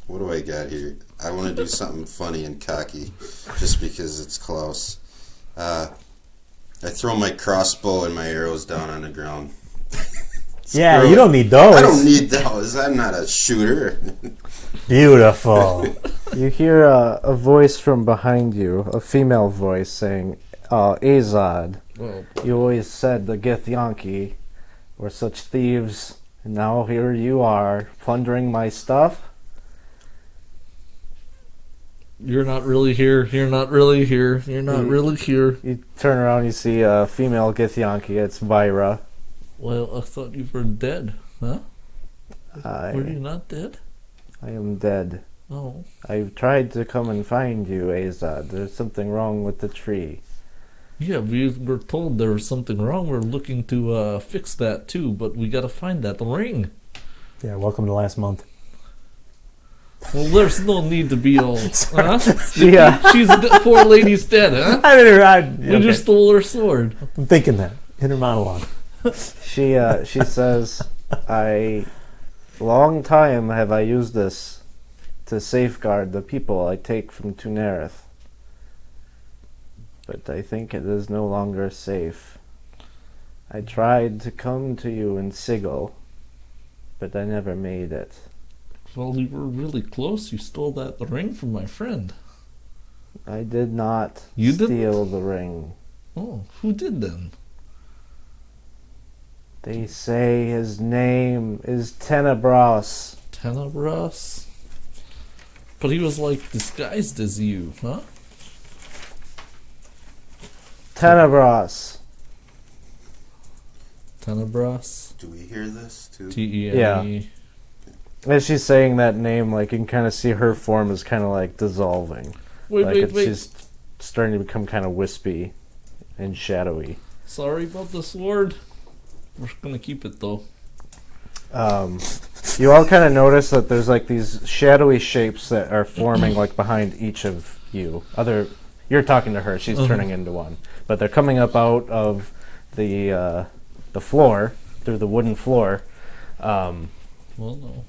what do I got here? I want to do something funny and cocky, just because it's Klaus. I throw my crossbow and my arrows down on the ground. Yeah, Screw you it. don't need those. I don't need those. I'm not a shooter. Beautiful. You hear a voice from behind you, a female voice saying, Azad, Well, you always said the Githyanki were such thieves, and now here you are, plundering my stuff? you're not really here. You're not really here. You're not really here. You turn around, you see a female Githyanki, it's Vyra. Well, I thought you were dead, huh? Were you I not dead? am dead. Oh. I've tried to come and find you, Azad. There's something wrong with the tree. Yeah, we were told there was something wrong. We're looking to fix that too, but we gotta find that ring. Yeah, welcome to last month. Well, there's no need to be all. Huh? Yeah. She's poor lady's dead, huh? I didn't. We just stole her sword. I'm thinking that. Inner monologue. She says, long time have I used this to safeguard the people I take from Tunerith. But I think it is no longer safe. I tried to come to you in Sigil, but I never made it. Well, you were really close. You stole that ring from my friend. I did not You didn't? steal the ring. Oh, who did then? They say his name is Tenebras. Tenebras? But he was like disguised as you, huh? Tenebras. Tenebras? Do we hear this too? T-E-N-E. As she's saying that name, like you can kind of see her form is kind of like dissolving. Wait. She's starting to become kind of wispy and shadowy. Sorry about the sword. We're gonna keep it though. You all kind of notice that there's like these shadowy shapes that are forming like behind each of you. You're talking to her; she's turning into one, but they're coming up out of the floor through the wooden floor. Well, no.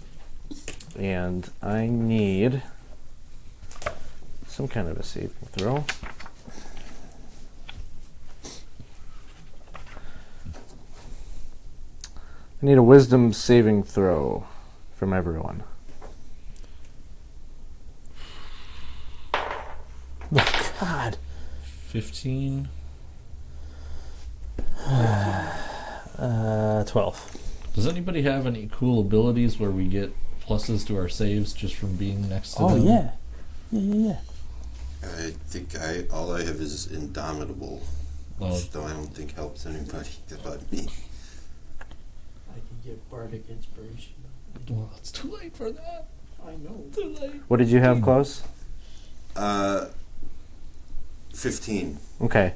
And I need some kind of a saving throw. I need a wisdom saving throw from everyone. God. 15. 12. Does anybody have any cool abilities where we get pluses to our saves just from being next to Oh, them? yeah. Yeah. I think all I have is Indomitable, Oh, which though I don't think helps anybody but me. I can get bardic inspiration. well, it's too late for that. I know. Too late. What did you have, Klaus? 15. Okay.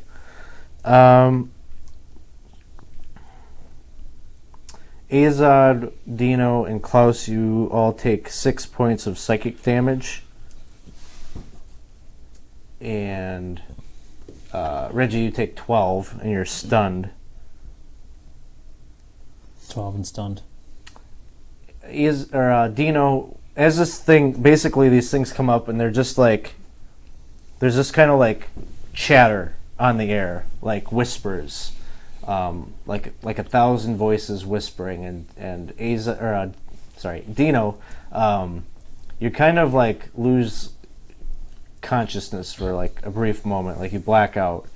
Azad, Dino, and Klaus, you all take 6 points of psychic damage. And Reggie, you take 12, and you're stunned. 12 and stunned. Dino, as this thing, basically these things come up, and they're just like, there's this kind of like chatter on the air, like whispers. like 1,000 voices whispering, and Dino, you kind of like lose consciousness for like a brief moment, like you black out,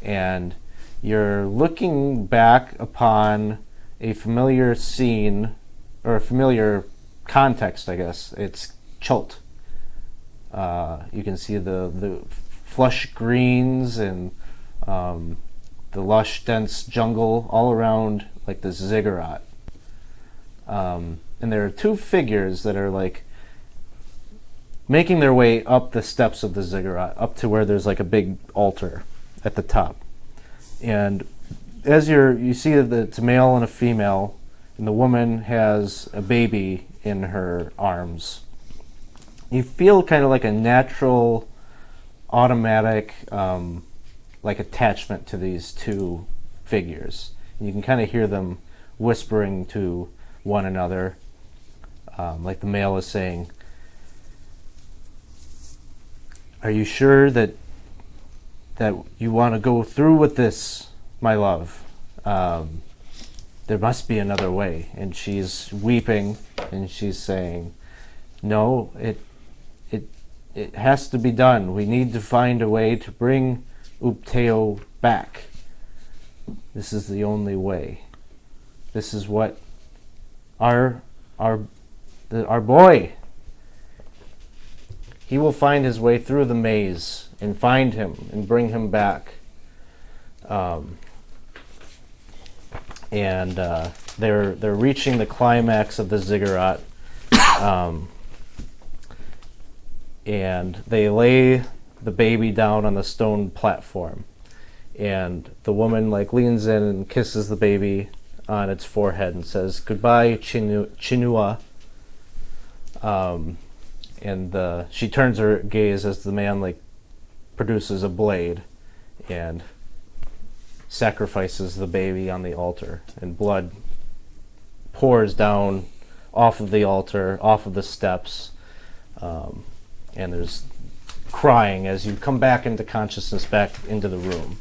and you're looking back upon a familiar scene or a familiar context, I guess. It's Chult. You can see the flush greens and the lush, dense jungle all around like this ziggurat. And there are two figures that are like making their way up the steps of the ziggurat, up to where there's like a big altar at the top. And as you see that it's a male and a female, and the woman has a baby in her arms. You feel kind of like a natural, automatic, like attachment to these two figures. And you can kind of hear them whispering to one another, like the male is saying, "Are you sure that you want to go through with this, my love? There must be another way." And she's weeping, and she's saying, "No, it has to be done. We need to find a way to bring Upteo back. This is the only way. This is what our boy, he will find his way through the maze and find him and bring him back." And they're reaching the climax of the ziggurat, and they lay the baby down on the stone platform, and the woman like leans in and kisses the baby on its forehead and says, "Goodbye, Chinua." And she turns her gaze as the man like produces a blade and sacrifices the baby on the altar, and blood pours down off of the altar, off of the steps, and there's crying as you come back into consciousness, back into the room.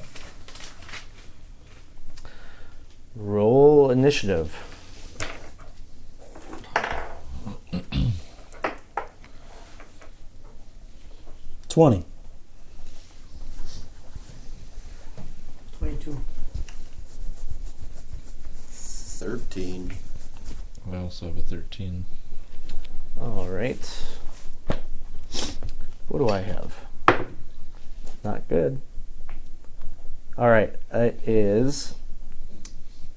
Roll initiative. $20. 22. 13. I also have a 13. All right. What do I have? Not good. All right. It is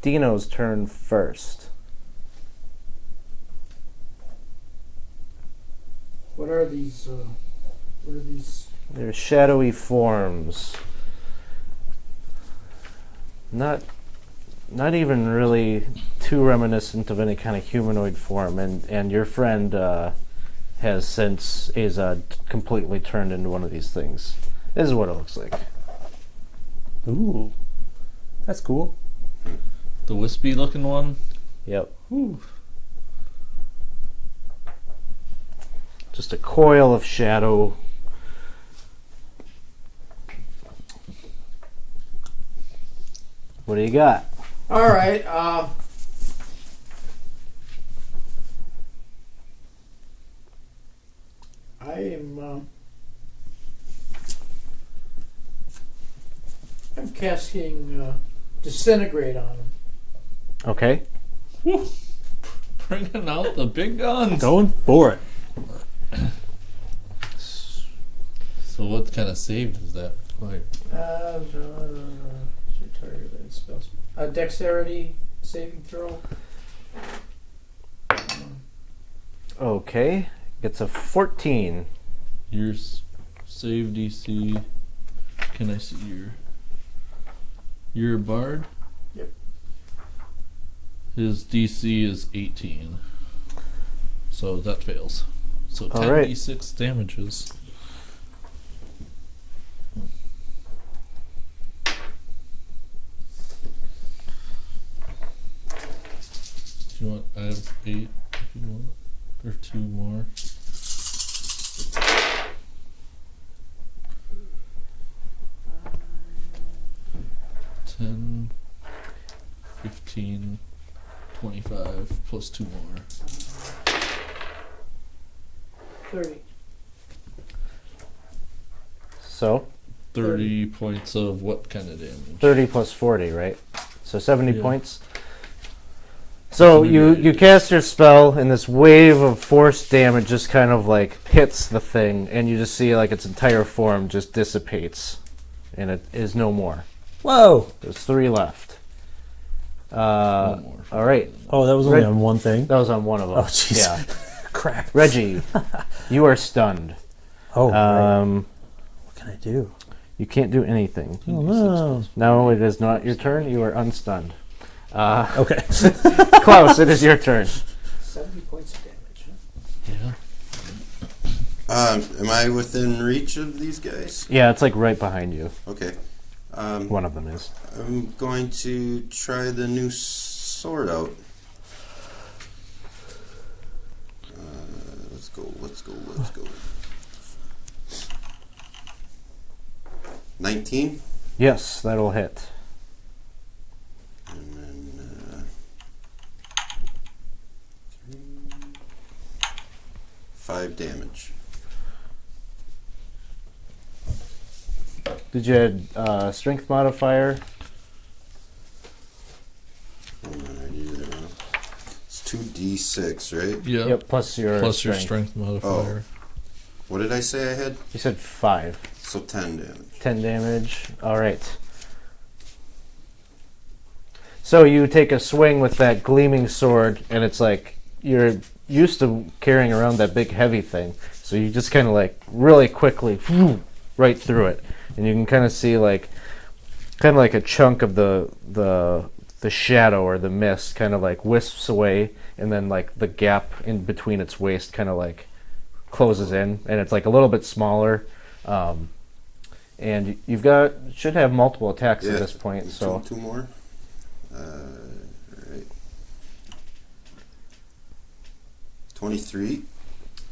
Dino's turn first. What are these? What are these? They're shadowy forms. Not even really too reminiscent of any kind of humanoid form, and your friend has since completely turned into one of these things. This is what it looks like. Ooh, that's cool. The wispy looking one? Yep. Whew. Just a coil of shadow. What do you got? All right. I'm casting disintegrate on him. Okay. Whew. Bringing out the big guns. Going for it. So what kind of save does that require? Target spells. Dexterity saving throw. Okay. Gets a 14. Your save DC. Can I see your bard? Yep. His DC is 18. So that fails. So All right. 10d6 damages. Do you want? I have 8 if you want. Or 2 more. 10. 15, 25, plus 2 more. 30. So 30 points of what kind of damage? 30 plus 40, right? So 70 Yeah. points. So you cast your spell, and this wave of force damage just kind of like hits the thing, and you just see like its entire form just dissipates, and it is no more. Whoa! There's 3 left. One more. All right, Oh, that was only on one thing. that was on one of them. Oh, jeez. Yeah, Crap. Reggie, you are stunned. Oh, right. What can I do? You can't do anything. Oh, no. No, it is not your turn. You are unstunned. Okay. Klaus, it is your turn. 70 points of damage. Huh? Yeah. Am I within reach of these guys? Yeah, it's like right behind you. Okay. One of them is. I'm going to try the new sword out. Let's go. 19. Yes, that'll hit. And then 5 damage. Did you add strength modifier? I do that now. It's 2d6, right? Yeah. Yep, plus your Plus your strength modifier. What did I say I had? You said 5. So 10 damage. 10 damage. All right. So you take a swing with that gleaming sword, and it's like you're used to carrying around that big heavy thing. So you just kind of like really quickly right through it, and you can kind of see like a chunk of the shadow or the mist kind of like wisps away, and then like the gap in between its waist kind of like closes in, and it's like a little bit smaller. And should have multiple attacks at this point. So two more. Right. 23.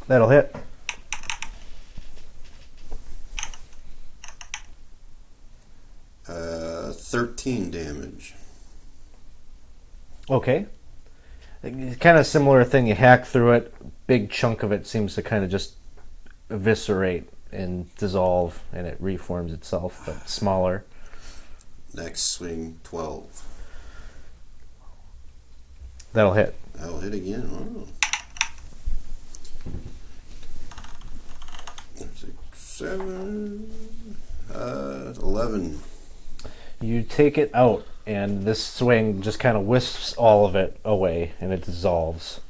that'll hit. Uh, 13 damage. Okay. Kind of similar thing. You hack through it. Big chunk of it seems to kind of just eviscerate and dissolve, and it reforms itself, but smaller. Next swing, 12. That'll hit. That'll hit again. Oh. 6, 7, 11. You take it out, and this swing just kind of wisps all of it away, and it dissolves.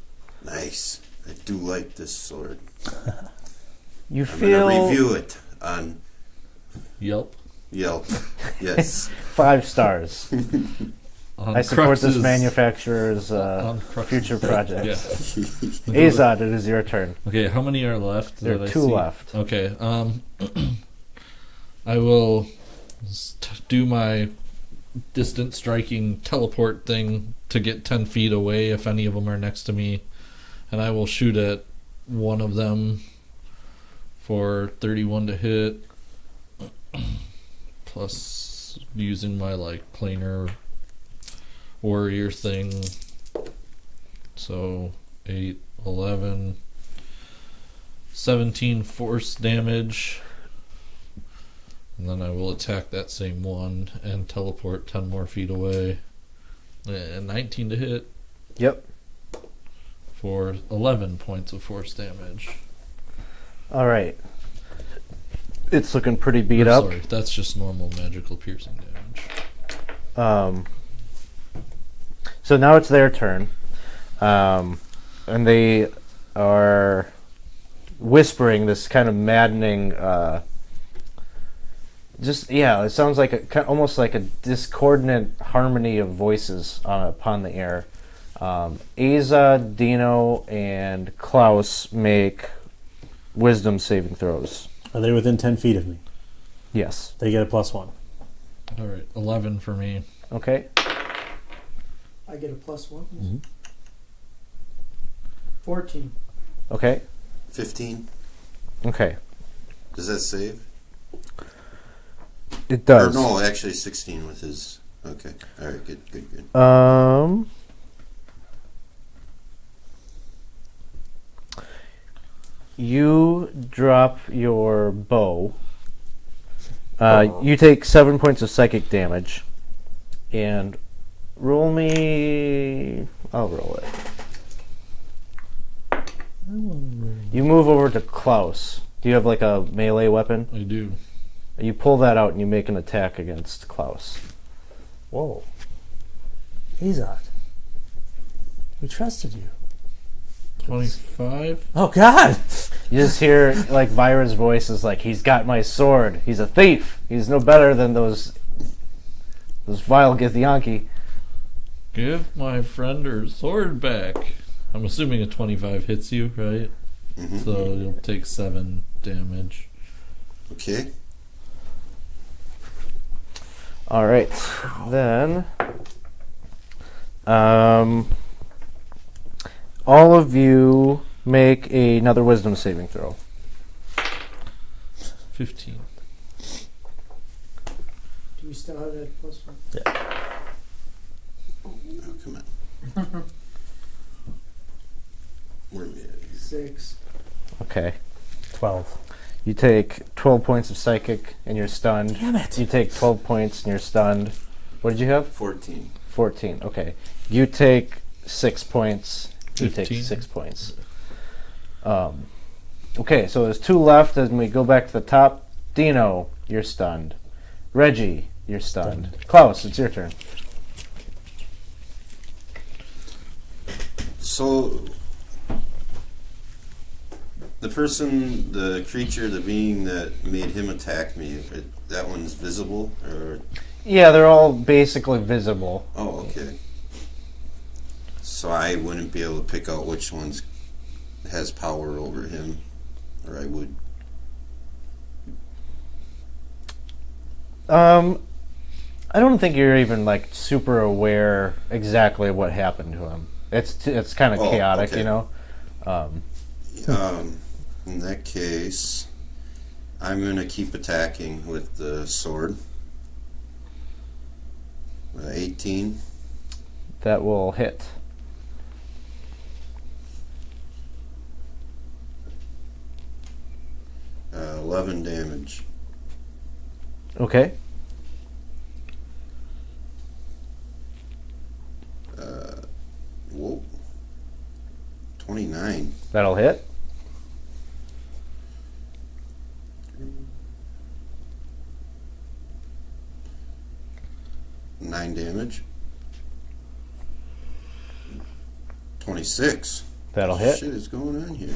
Nice. I do like this sword. You I'm feel going to review it on Yelp. Yes. 5 stars. On I support this Crux's- manufacturer's on Crux's- future projects. Yeah. Azad, it is your turn. Okay, how many are left? There that are I 2 see? left. Okay, I will do my distant striking teleport thing to get 10 feet away if any of them are next to me, and I will shoot at one of them for 31 to hit, plus using my like planar warrior thing. So 8, 11, 17 force damage. And then I will attack that same one and teleport 10 more feet away. And 19 to hit Yep. for 11 points of force damage. All right. It's looking pretty beat up. Sorry, that's just normal magical piercing damage. So now it's their turn. And they are whispering this kind of maddening it sounds like almost like a discordant harmony of voices upon the air. Aza, Dino, and Klaus make wisdom saving throws. Are they within 10 feet of me? Yes. They get a +1. Alright, 11 for me. Okay. I get a +1. Mhm. 14. Okay. 15. Okay. Does that save? It does. Or no, actually 16 with his Okay. All right. Good. You drop your bow. You take 7 points of psychic damage. And roll me... I'll roll it. You move over to Klaus. Do you have like a melee weapon? I do. You pull that out and you make an attack against Klaus. Whoa. Azad. We trusted you. 25? Oh, God! You just hear like Vira's voice is like, he's got my sword. He's a thief. He's no better than those vile Githyanki. Give my friend her sword back. I'm assuming a 25 hits you, right? Mm-hmm. So you'll take 7 damage. Okay. All right, then. All of you make another Wisdom saving throw. 15. Do we still have that +1? Oh, come on. Where are we at? 6. Okay. 12. You take 12 points of psychic and you're stunned. Damn it. You take 12 points and you're stunned. What did you have? 14. 14. Okay. You take 6 points. You take 15. 6 points. Okay, so there's 2 left as we go back to the top. Dino, you're stunned. Reggie, you're stunned. Klaus, it's your turn. So, the creature, the being that made him attack me, that one's visible? Or? Yeah, they're all basically visible. Oh, okay. So I wouldn't be able to pick out which one's has power over him, or I would. I don't think you're even like super aware exactly what happened to him. It's kind of chaotic, okay. you know. In that case, I'm gonna keep attacking with the sword. 18. That will hit. Uh, 11 damage. Okay. Whoa. 29. That'll hit. Nine damage. 26. That'll hit. Shit is going on here.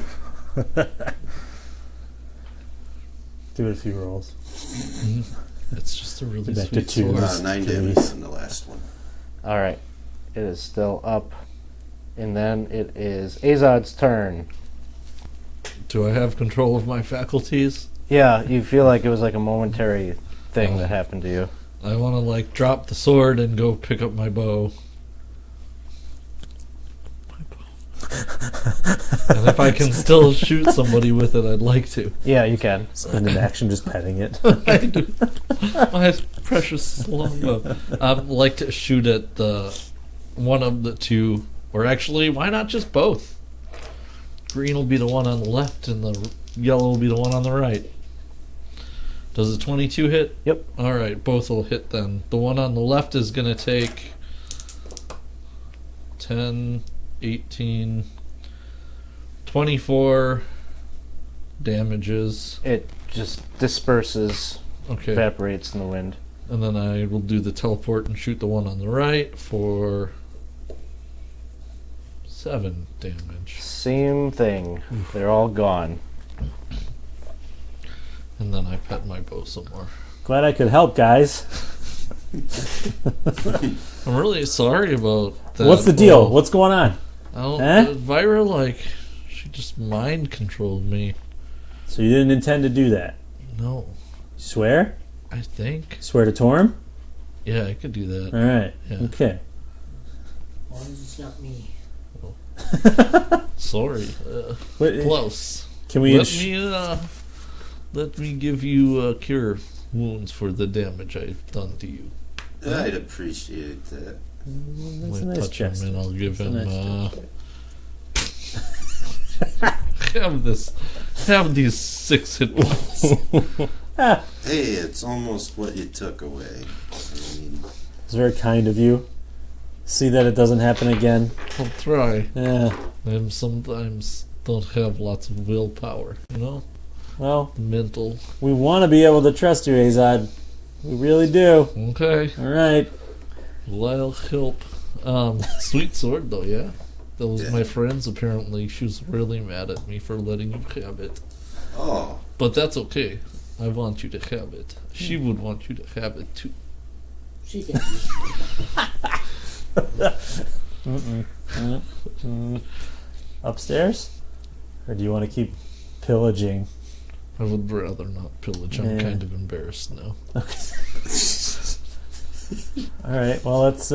Do it a few rolls. It's just a really Back to sweet 2. sword. 9 Please. damage in the last one. All right. It is still up. And then it is Azad's turn. Do I have control of my faculties? Yeah, you feel like it was like a momentary thing that happened to you. I want to like drop the sword and go pick up my bow. And if I can still shoot somebody with it, I'd like to. Yeah, you can. Spend an action just petting it. I do. My precious longbow. I'd like to shoot at the one of the two, or actually, why not just both? Green will be the one on the left, and the yellow will be the one on the right. Does the 22 hit? Yep. All right, both will hit then. The one on the left is going to take 10, 18, 24 damages. It just disperses, Okay. evaporates in the wind. And then I will do the teleport and shoot the one on the right for 7 damage. Same thing. They're all gone. And then I pet my bow some more. Glad I could help, guys. I'm really sorry about that. What's the deal? bow. What's going on? Vira, like, she just mind controlled me. So you didn't intend to do that? No, Swear? I think. Swear to Torm? Yeah, I could do that. All right. Yeah. Okay. As long as it's not me. Sorry. What, Close. can we? Let me give you cure wounds for the damage I've done to you. I'd appreciate that. That's a Might nice touch him gesture. and I'll give That's a him. nice Have these 6 hit points. Ah, Hey, it's almost what you took away. I mean, it's very kind of you. See that it doesn't happen again. I'll try. Yeah. I sometimes don't have lots of willpower, you know? Well, Mental. we want to be able to trust you, Azad. We really do. Okay. All right. Well, I'll help. Sweet sword, though, yeah? That was Yeah. my friend's, apparently. She was really mad at me for letting you have it. oh, But that's okay. I want you to have it. She would want you to have it, too. She can use Upstairs? Or do you want to keep pillaging? I would rather not pillage. I'm Yeah. kind of embarrassed now. All right. Well, let's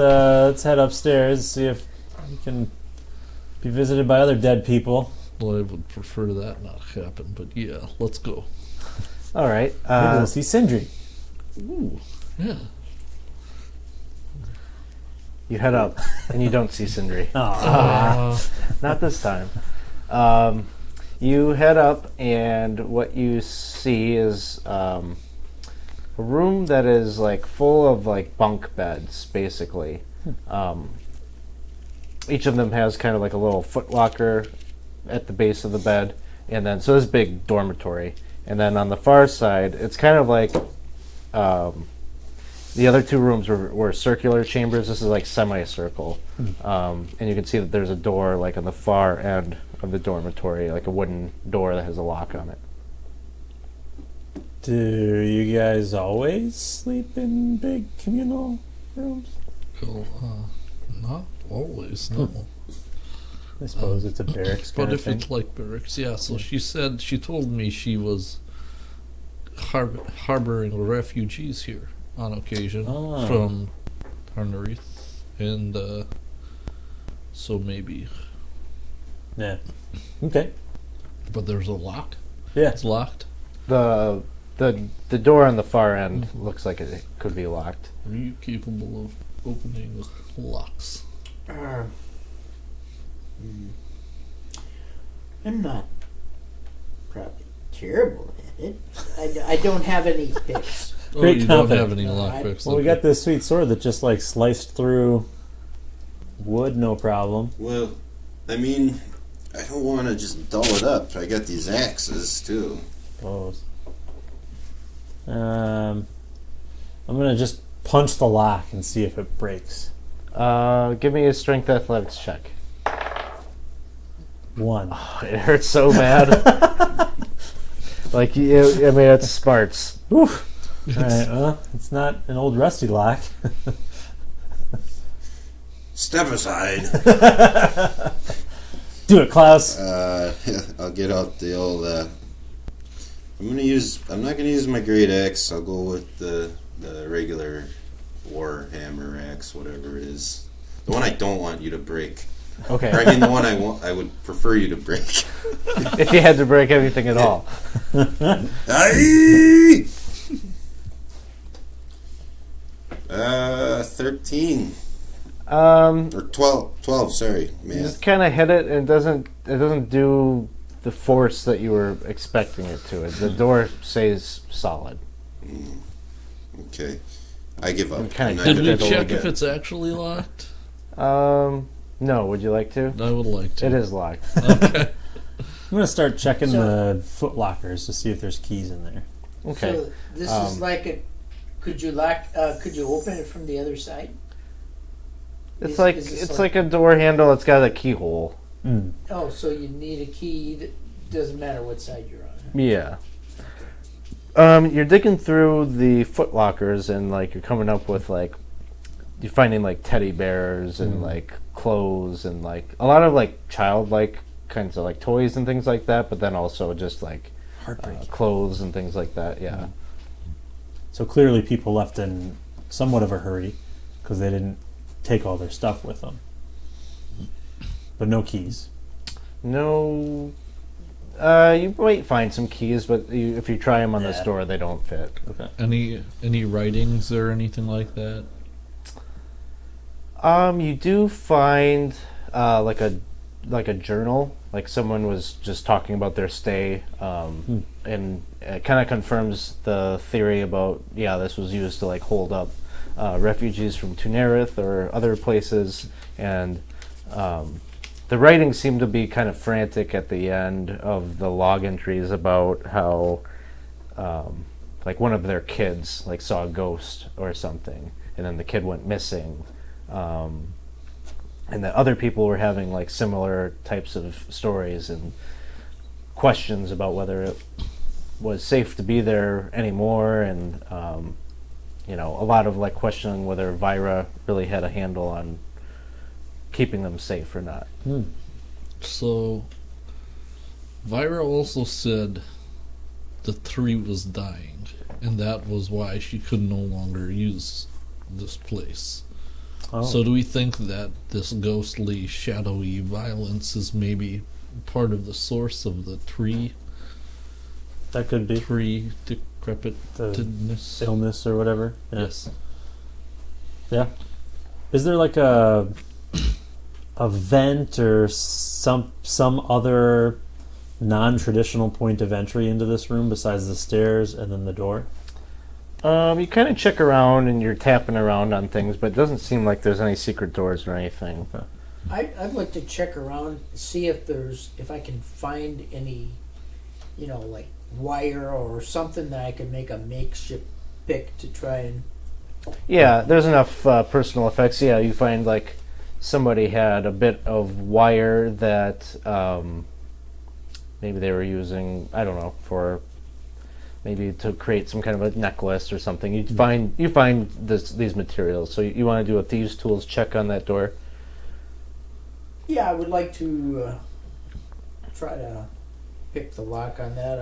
head upstairs. See if we can be visited by other dead people. Well, I would prefer that not happen, but yeah, let's go. All right. Maybe we'll see Sindri. Ooh, yeah. You head up, and you don't see Sindri. Uh, Not this time. You head up, and what you see is a room that is like full of like bunk beds, basically. Each of them has kind of like a little footlocker at the base of the bed, and then so this big dormitory. And then on the far side, it's kind of like the other two rooms were circular chambers. This is like semicircle, and you can see that there's a door like on the far end of the dormitory, like a wooden door that has a lock on it. Do you guys always sleep in big communal rooms? well, not always, no. I suppose it's a barracks kind But of if thing. it's like barracks, yeah. So she told me she was harboring refugees here on occasion Ah. from Harnarith, and so maybe. Yeah. Okay. But there's a lock. Yeah. It's locked. The door on the far end looks like it could be locked. Are you capable of opening locks? I'm not probably terrible at it. I don't have any picks. Oh, Great you don't confidence. have any No, lockpicks. Well, we got this sweet sword that just like sliced through wood, no problem. well, I mean, I don't want to just dull it up. I got these axes too. Suppose. I'm gonna just punch the lock and see if it breaks. Give me a strength athletics check. 1. It hurts so bad. Like I mean, it's smarts. Oof. All right. Well, it's not an old rusty lock. Step aside. Do it, Klaus. I'll get out the old. I'm not gonna use my great axe. I'll go with the regular war hammer axe, whatever it is. The one I don't want you to break. Okay. Or, I mean, the one I would prefer you to break. If you had to break everything at all. Aye! 13 or 12. Sorry, You man. just kind of hit it, and it doesn't do the force that you were expecting it to. The door stays solid. Okay, I give up. You kinda I'm not Did gonna we go check again. if it's actually locked? No. Would you like to? I would like to. It is locked. Okay. I'm gonna start checking So- the foot lockers to see if there's keys in there. Okay. So this is like a. Could you open it from the other side? It's Is- like is this it's like a door handle. It's got a keyhole. Oh, so you need a key. That doesn't matter what side you're on. Yeah. You're digging through the foot lockers, and like you're coming up with like you're finding like teddy bears and like clothes and like a lot of like childlike kinds of like toys and things like that. But then also just like Heartbreak. clothes and things like that. Yeah. So clearly, people left in somewhat of a hurry because they didn't take all their stuff with them. But no keys. No. You might find some keys, but if you try them on this Yeah. door, they don't fit. Okay. Any writings or anything like that? You do find like a journal, like someone was just talking about their stay, and it kind of confirms the theory about this was used to like hold up refugees from Tunerith or other places, and the writing seemed to be kind of frantic at the end of the log entries about how like one of their kids like saw a ghost or something, and then the kid went missing. And that other people were having like similar types of stories and questions about whether it was safe to be there anymore, and a lot of like questioning whether Vyra really had a handle on keeping them safe or not. So, Vyra also said the tree was dying, and that was why she could no longer use this place. Oh. So do we think that this ghostly, shadowy violence is maybe part of the source of the tree That could be decrepitedness? illness or whatever. Yeah. Yes. Yeah. Is there like a vent or some other non-traditional point of entry into this room besides the stairs and then the door? You kind of check around and you're tapping around on things, but it doesn't seem like there's any secret doors or anything. Okay. I'd like to check around, see if I can find any, like wire or something that I could make a makeshift pick to try and. Yeah, there's enough personal effects. Yeah, you find like somebody had a bit of wire that maybe they were using, I don't know, for maybe to create some kind of a necklace or something. You find these materials. So you want to do a thieves' tools check on that door. Yeah, I would like to try to pick the lock on that.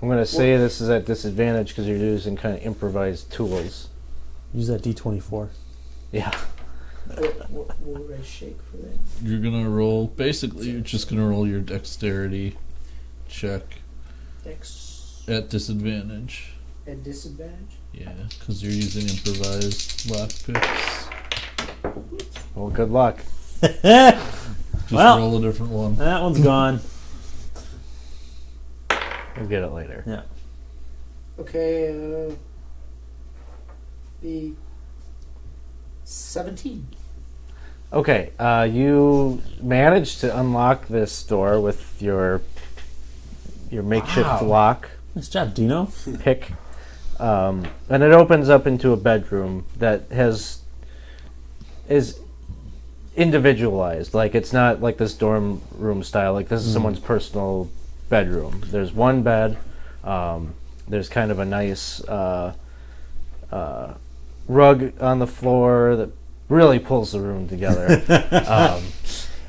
I'm going to say this is at disadvantage because you're using kind of improvised tools. Use that D24. Yeah. What would I shake for that? You're gonna roll. Basically, you're just gonna roll your dexterity check at disadvantage. At disadvantage? Yeah, because you're using improvised lockpicks. Well, good luck. Just roll a different one. That one's gone. We'll get it later. Yeah. Okay, the 17. Okay, you managed to unlock this door with your makeshift lock Nice job, Dino. pick, and it opens up into a bedroom that is individualized. Like it's not like this dorm room style. Like this is someone's personal bedroom. There's one bed. There's kind of a nice rug on the floor that really pulls the room together.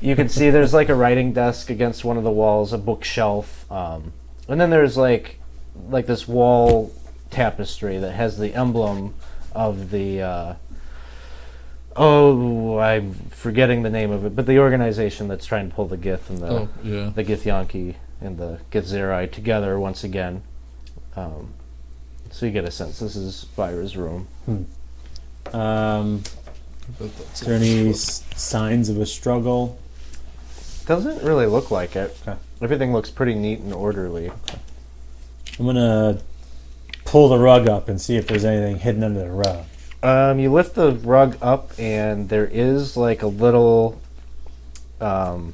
You can see there's like a writing desk against one of the walls, a bookshelf, and then there's like this wall tapestry that has the emblem of the I'm forgetting the name of it, but the organization that's trying to pull the Gith and the Githyanki and the Githzerai together once again. So you get a sense this is Vyra's room. Is there any signs of a struggle? Doesn't really look like it. Okay. Everything looks pretty neat and orderly. I'm gonna pull the rug up and see if there's anything hidden under the rug. You lift the rug up and there is like a little I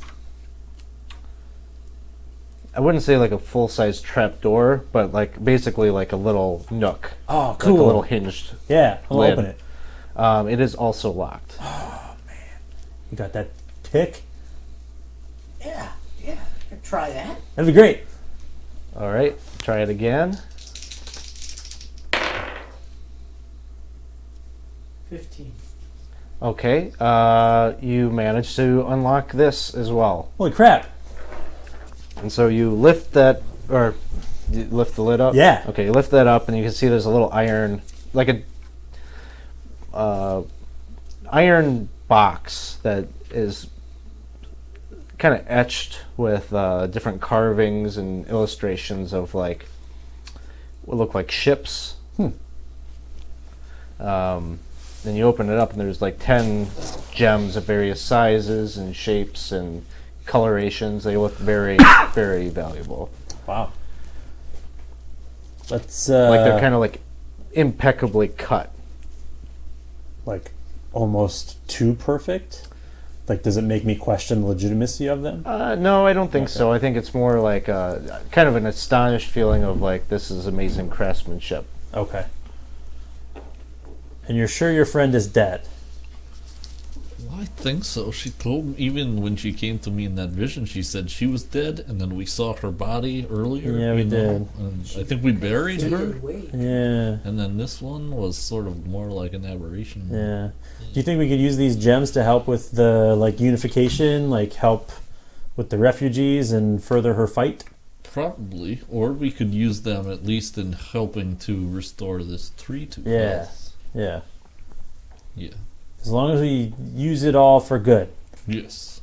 wouldn't say like a full-size trap door, but like basically like a little nook. Oh, cool. Like a little hinged. Yeah, I'll lid. open it. It is also locked. Oh, man. You got that pick? Yeah, I'd try that. That'd be great. All right, try it again. 15. Okay, you managed to unlock this as well. Holy crap. And so you lift that, or you lift the lid up? Yeah. Okay, you lift that up and you can see there's a little iron, like a iron box that is kind of etched with different carvings and illustrations of like what look like ships. And and you open it up, and there's like 10 gems of various sizes and shapes and colorations. They look very, very valuable. Wow. Let's Like they're kind of like impeccably cut. like almost too perfect. Like, does it make me question the legitimacy of them? No, I don't think Okay. so. I think it's more like kind of an astonished feeling of like, this is amazing craftsmanship. Okay. And you're sure your friend is dead? Well, I think so. She told me, even when she came to me in that vision, she said she was dead, and then we saw her body earlier. Yeah, we you know, did. And I think we buried her. Figured away. Yeah. And then this one was sort of more like an aberration. Yeah. Do you think we could use these gems to help with the like unification, like help with the refugees and further her fight? Probably. Or we could use them at least in helping to restore this tree to Yeah. health. Yeah. Yeah. As long as we use it all for good. Yes.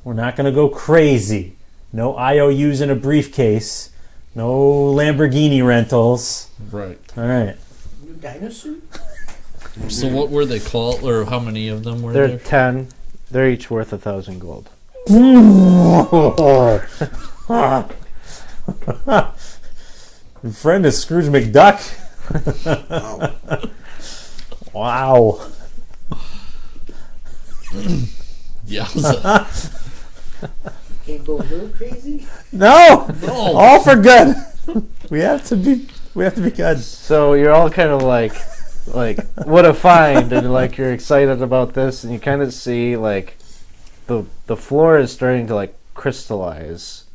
We're not going to go crazy. No IOUs in a briefcase. No Lamborghini rentals. Right. All right. New dinosaur? So what were they called, or how many of them were They're there? 10. They're each worth 1,000 gold. Your friend is Scrooge McDuck. Wow. Wow. Yeah. Can't go a little crazy? No. No. All for good. We have to be good. So you're all kind of like what a find, and like you're excited about this, and you kind of see like the floor is starting to like crystallize,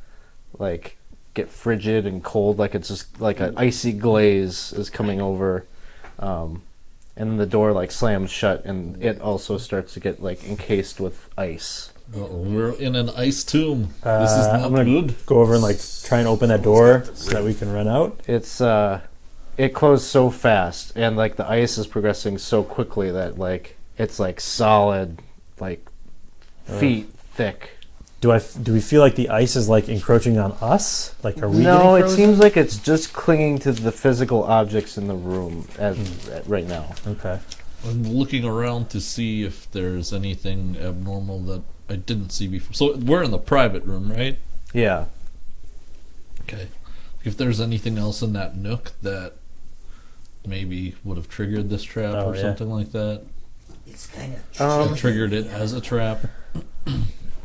like get frigid and cold, like it's just like an icy glaze is coming over, and then the door like slams shut, and it also starts to get like encased with ice. Uh-oh, we're in an ice tomb. This is not I'm gonna good. go over and like try and open that door so that we can run out. It's it closed so fast, and like the ice is progressing so quickly that like it's like solid, like feet thick. Do we feel like the ice is like encroaching on us? Like, are we? No, getting it frozen? seems like it's just clinging to the physical objects in the room right now. Okay. I'm looking around to see if there's anything abnormal that I didn't see before. So we're in the private room, right? Yeah. Okay. If there's anything else in that nook that maybe would have triggered this trap Oh, or yeah. something like that, It's kind of triggered it as a trap.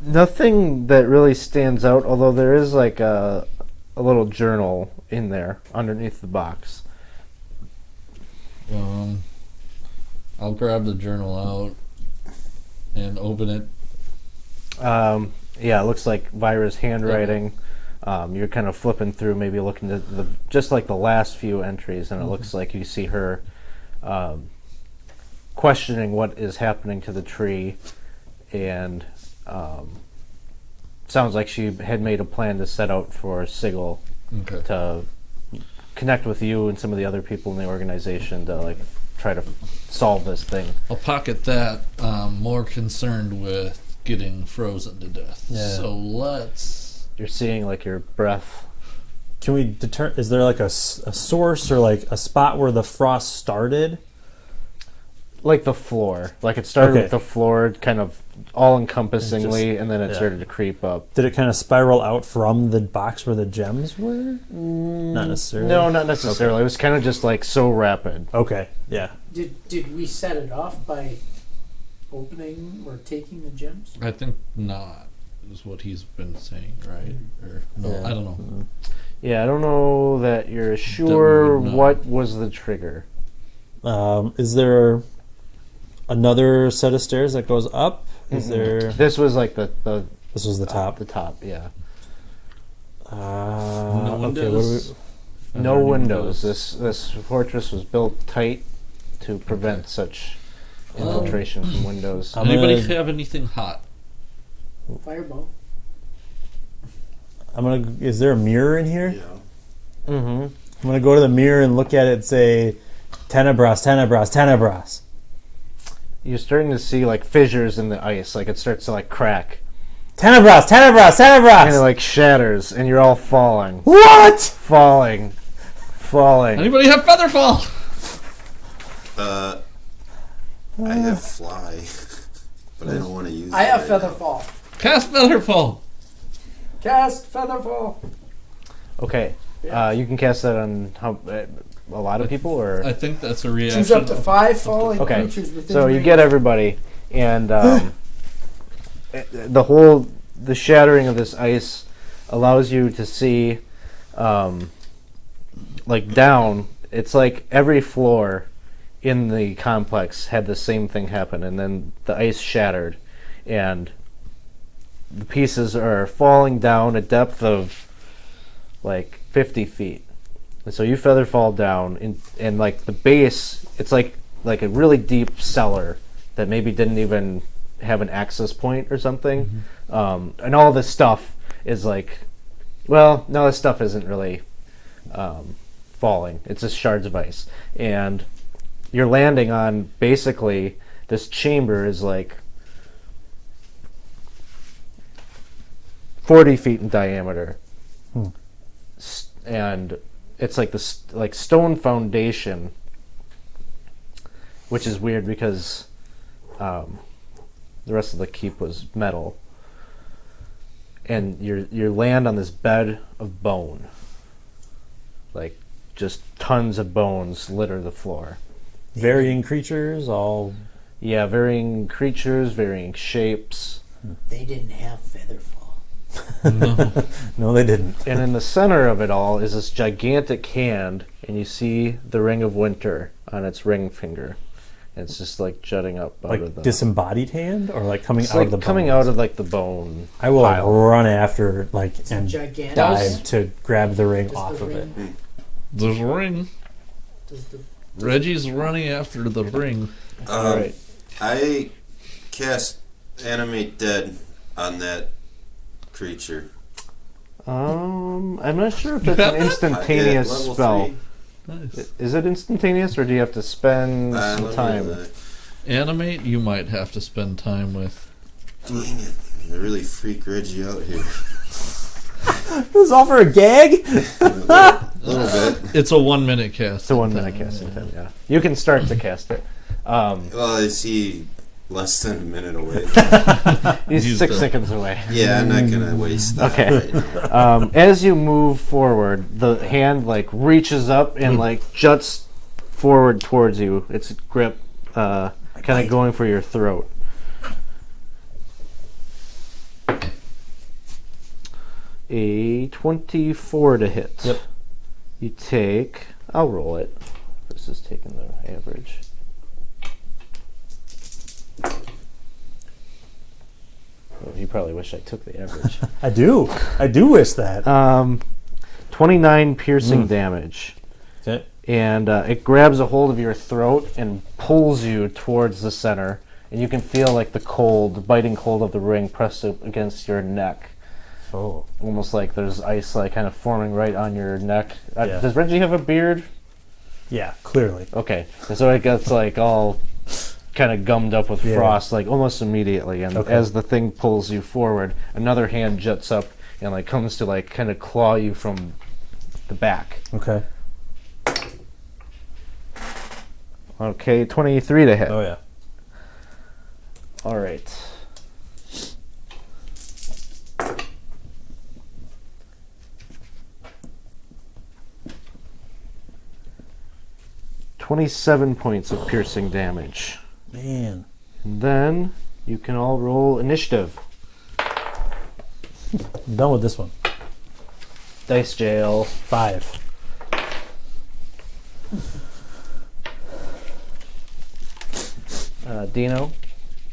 Nothing that really stands out, although there is like a little journal in there underneath the box. I'll grab the journal out and open it. Yeah, it looks like Vira's handwriting. You're kind of flipping through, maybe looking at just like the last few entries, and it looks like you see her questioning what is happening to the tree, and sounds like she had made a plan to set out for Sigil Okay. to connect with you and some of the other people in the organization to like try to solve this thing. I'll pocket that. More concerned with getting frozen to death. Yeah. So let's. You're seeing like your breath. Can we determine? Is there like a source or like a spot where the frost started? Like the floor. Like it started Okay. with the floor kind of all-encompassingly, and then it yeah. started to creep up. Did it kind of spiral out from the box where the gems were? Not necessarily. No, not necessarily. It was kind of just like so rapid. Okay. Yeah. Did we set it off by opening or taking the gems? I think not, is what he's been saying, right? Or no, Yeah. I don't know. Yeah, I don't know that you're sure know. what was the trigger. Is there another set of stairs that goes up? Is there? This was like the This was the top. The top, yeah. No Okay. windows. No windows. This fortress was built tight to prevent such infiltration from windows. I'm Anybody gonna- have anything hot? Fireball. Is there a mirror in here? Yeah. Mm-hmm. I'm gonna go to the mirror and look at it and say, "Tenebras, Tenebras, Tenebras." You're starting to see like fissures in the ice, like it starts to like crack, Tenebras, Tenebras, Tenebras. kind of like shatters, and you're all falling, What? falling. Anybody have Featherfall? I have fly, but I don't want to use. I it have right now. Featherfall. Cast Featherfall. Cast Featherfall. Okay. Yeah. You can cast that on a lot of people, or I think that's a reaction. Choose up to 5 falling okay. creatures within So you range. get everybody, and the shattering of this ice allows you to see, like down. It's like every floor in the complex had the same thing happen, and then the ice shattered, and the pieces are falling down a depth of like 50 feet. And so you feather fall down, and like the base, it's like a really deep cellar that maybe didn't even have an access point or something. And all this stuff is like, well, no, this stuff isn't really falling. It's just shards of ice. And you're landing on basically this chamber is like 40 feet in diameter. And it's like this like stone foundation, which is weird because the rest of the keep was metal. And you land on this bed of bone. Like just tons of bones litter the floor. Varying creatures, all. Yeah, varying creatures, varying shapes. They didn't have Featherfall. No, they didn't. And in the center of it all is this gigantic hand, and you see the Ring of Winter on its ring finger. And it's just like jutting up out of Like the disembodied hand, or like coming it's out like of the coming bones? out of like the bone. I will pile. run after and gigantic. dive to grab the ring Does off the of it. ring- There's a ring. Does the Reggie's running after the ring. All right. I cast Animate Dead on that creature. I'm not sure if it's an I instantaneous did, level spell. 3. Nice. Is it instantaneous, or do you have to spend some Let me time? look. Animate, you might have to spend time with. Dang it. I really freak Reggie out here. This is all for a gag? A little bit. It's a 1 minute cast. It's a 1 minute casting time, yeah. You can start to cast it. Well, is he less than a minute away? He's He's 6 done. seconds away. Yeah, I'm not gonna waste that Okay. right now. As you move forward, the hand like reaches up and like juts forward towards you. Its grip, kind of going for your throat. A 24 to hit. Yep. You take. I'll roll it. This is taking the average. Oh, you probably wish I took the average. I do. I do wish that. 29 piercing damage. Okay. And it grabs a hold of your throat and pulls you towards the center. And you can feel like the cold, the biting cold of the ring pressed up against your neck. Oh. Almost like there's ice like kind of forming right on your neck. Yeah. Does Reggie have a beard? Yeah, clearly. Okay. And so it gets like all kind of gummed up with Yeah. frost like almost immediately. And Okay. as the thing pulls you forward, another hand juts up and like comes to like kind of claw you from the back. Okay. Okay, 23 to hit. Oh, yeah. All right. $27 points of piercing damage. Man. And then you can all roll initiative. I'm done with this one. Dice jail. 5. Dino.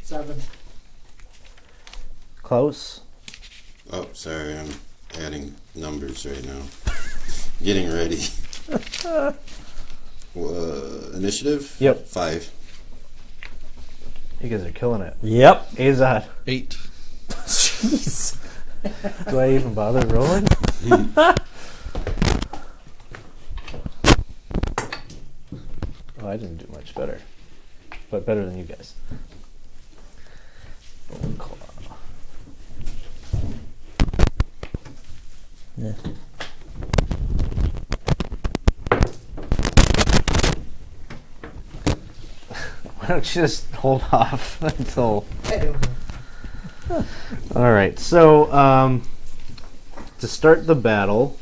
7. Klaus. Oh, sorry, I'm adding numbers right now. Getting ready. Initiative? Yep. 5. You guys are killing it. Yep. Azad. 8. Jeez. Do I even bother rolling? Oh, I didn't do much better. But better than you guys. Bone claw. Yeah. Why don't you just hold off until... I don't know. All right, so to start the battle,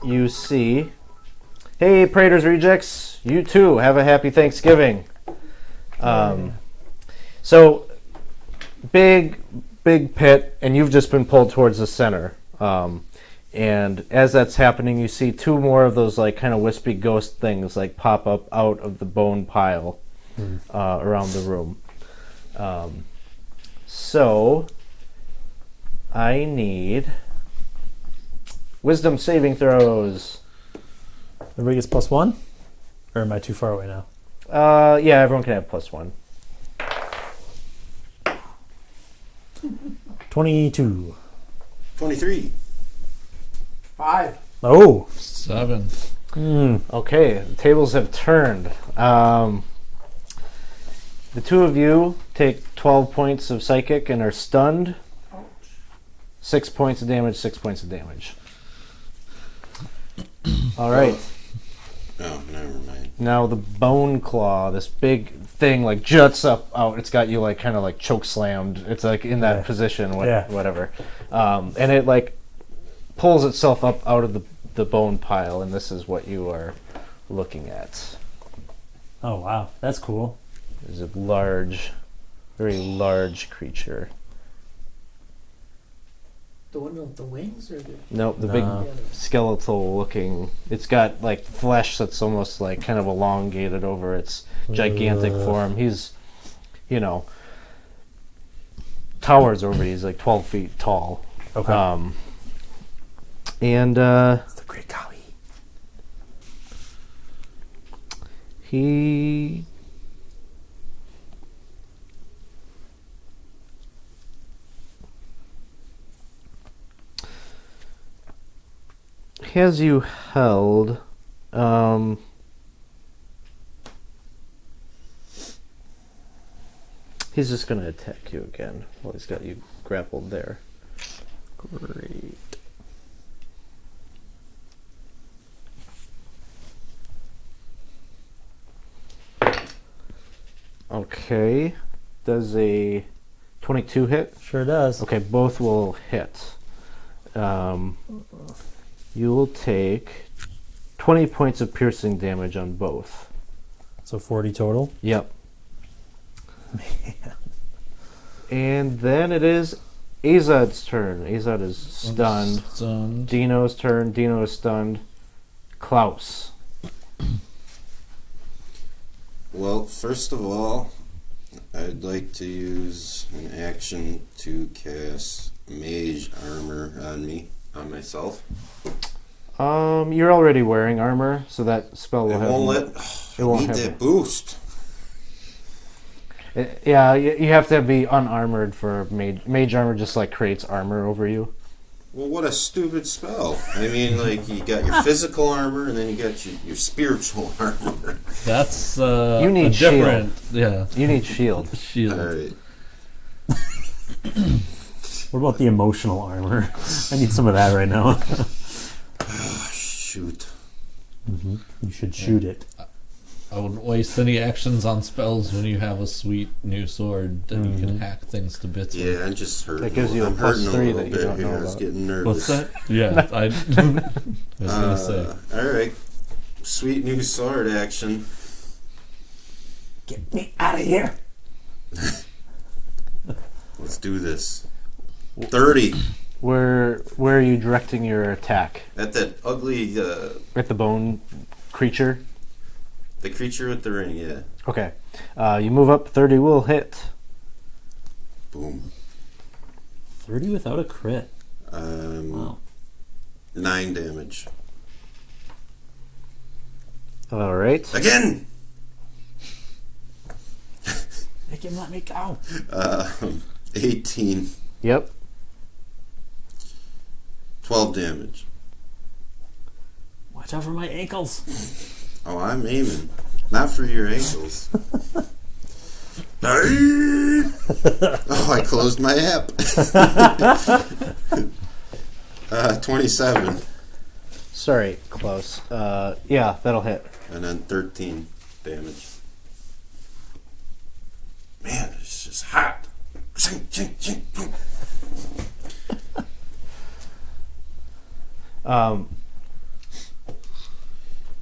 you see... Hey, Praetors Rejects, you too have a happy Thanksgiving. So, big pit, and you've just been pulled towards the center. And as that's happening, you see two more of those like kind of wispy ghost things like pop up out of the bone pile around the room. So, I need wisdom saving throws. Everybody gets +1? Or am I too far away now? Yeah, everyone can have +1. 22. 23. 5. Oh! 7. Okay, the tables have turned. The two of you take 12 points of psychic and are stunned. 6 points of damage, 6 points of damage. All right. Oh, never mind. Now the bone claw, this big thing, like juts up out. It's got you like kind of like choke slammed. It's like in that position, whatever. And it like pulls itself up out of the bone pile, and this is what you are looking at. Oh, wow. That's cool. There's a large, very large creature. The one with the wings, or the... Nope, the No. big skeletal looking. It's got like flesh that's almost like kind of elongated over its gigantic form. He's, towers over you. He's like 12 feet tall. Okay. And It's the Great Kali. he has you held. He's just going to attack you again. Well, he's got you grappled there. Great. Okay. Does a 22 hit? Sure does. Okay, both will hit. You will take 20 points of piercing damage on both. So 40 total? Yep. And then it is Azad's turn. Azad is stunned. Stunned. Dino's turn. Dino is stunned. Klaus. Well, first of all, I'd like to use an action to cast Mage Armor on myself. You're already wearing armor, so that spell will It have. won't it won't need have that boost. Yeah, you have to be unarmored for mage armor. Just like creates armor over you. Well, what a stupid spell. I mean, like, you got your physical armor, and then you got your spiritual armor. That's You need a different. Yeah. You need shield. Shield. Alright. What about the emotional armor? I need some of that right now. Shoot. You should shoot it. I wouldn't waste any actions on spells when you have a sweet new sword that you can hack things to bits with. Yeah, I'm just hurting. That gives you a I'm plus hurting 3 a that little you bit don't know here. I was about. getting nervous. What's that? Yeah, I was gonna say. Alright. Sweet new sword action. Get me out of here. Let's do this. 30. Where are you directing your attack? At that ugly, At the bone creature? the creature with the ring, yeah. Okay. You move up, 30 will hit. Boom. 30 without a crit. Wow. 9 damage. Alright. Again! Make him let me go. 18. Yep. 12 damage. Watch out for my ankles. Oh, I'm aiming. Not for your ankles. Oh, I closed my app. 27. Sorry, close. Yeah, that'll hit. And then 13 damage. Man, it's just hot.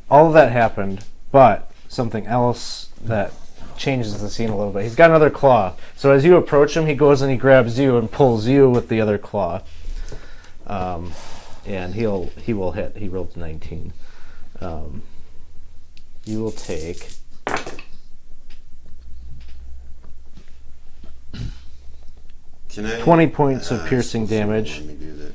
All of that happened, but something else that changes the scene a little bit. He's got another claw. So as you approach him, he goes and he grabs you and pulls you with the other claw. And he will hit. He rolled 19. You will take 20 points of piercing damage. Let me do that.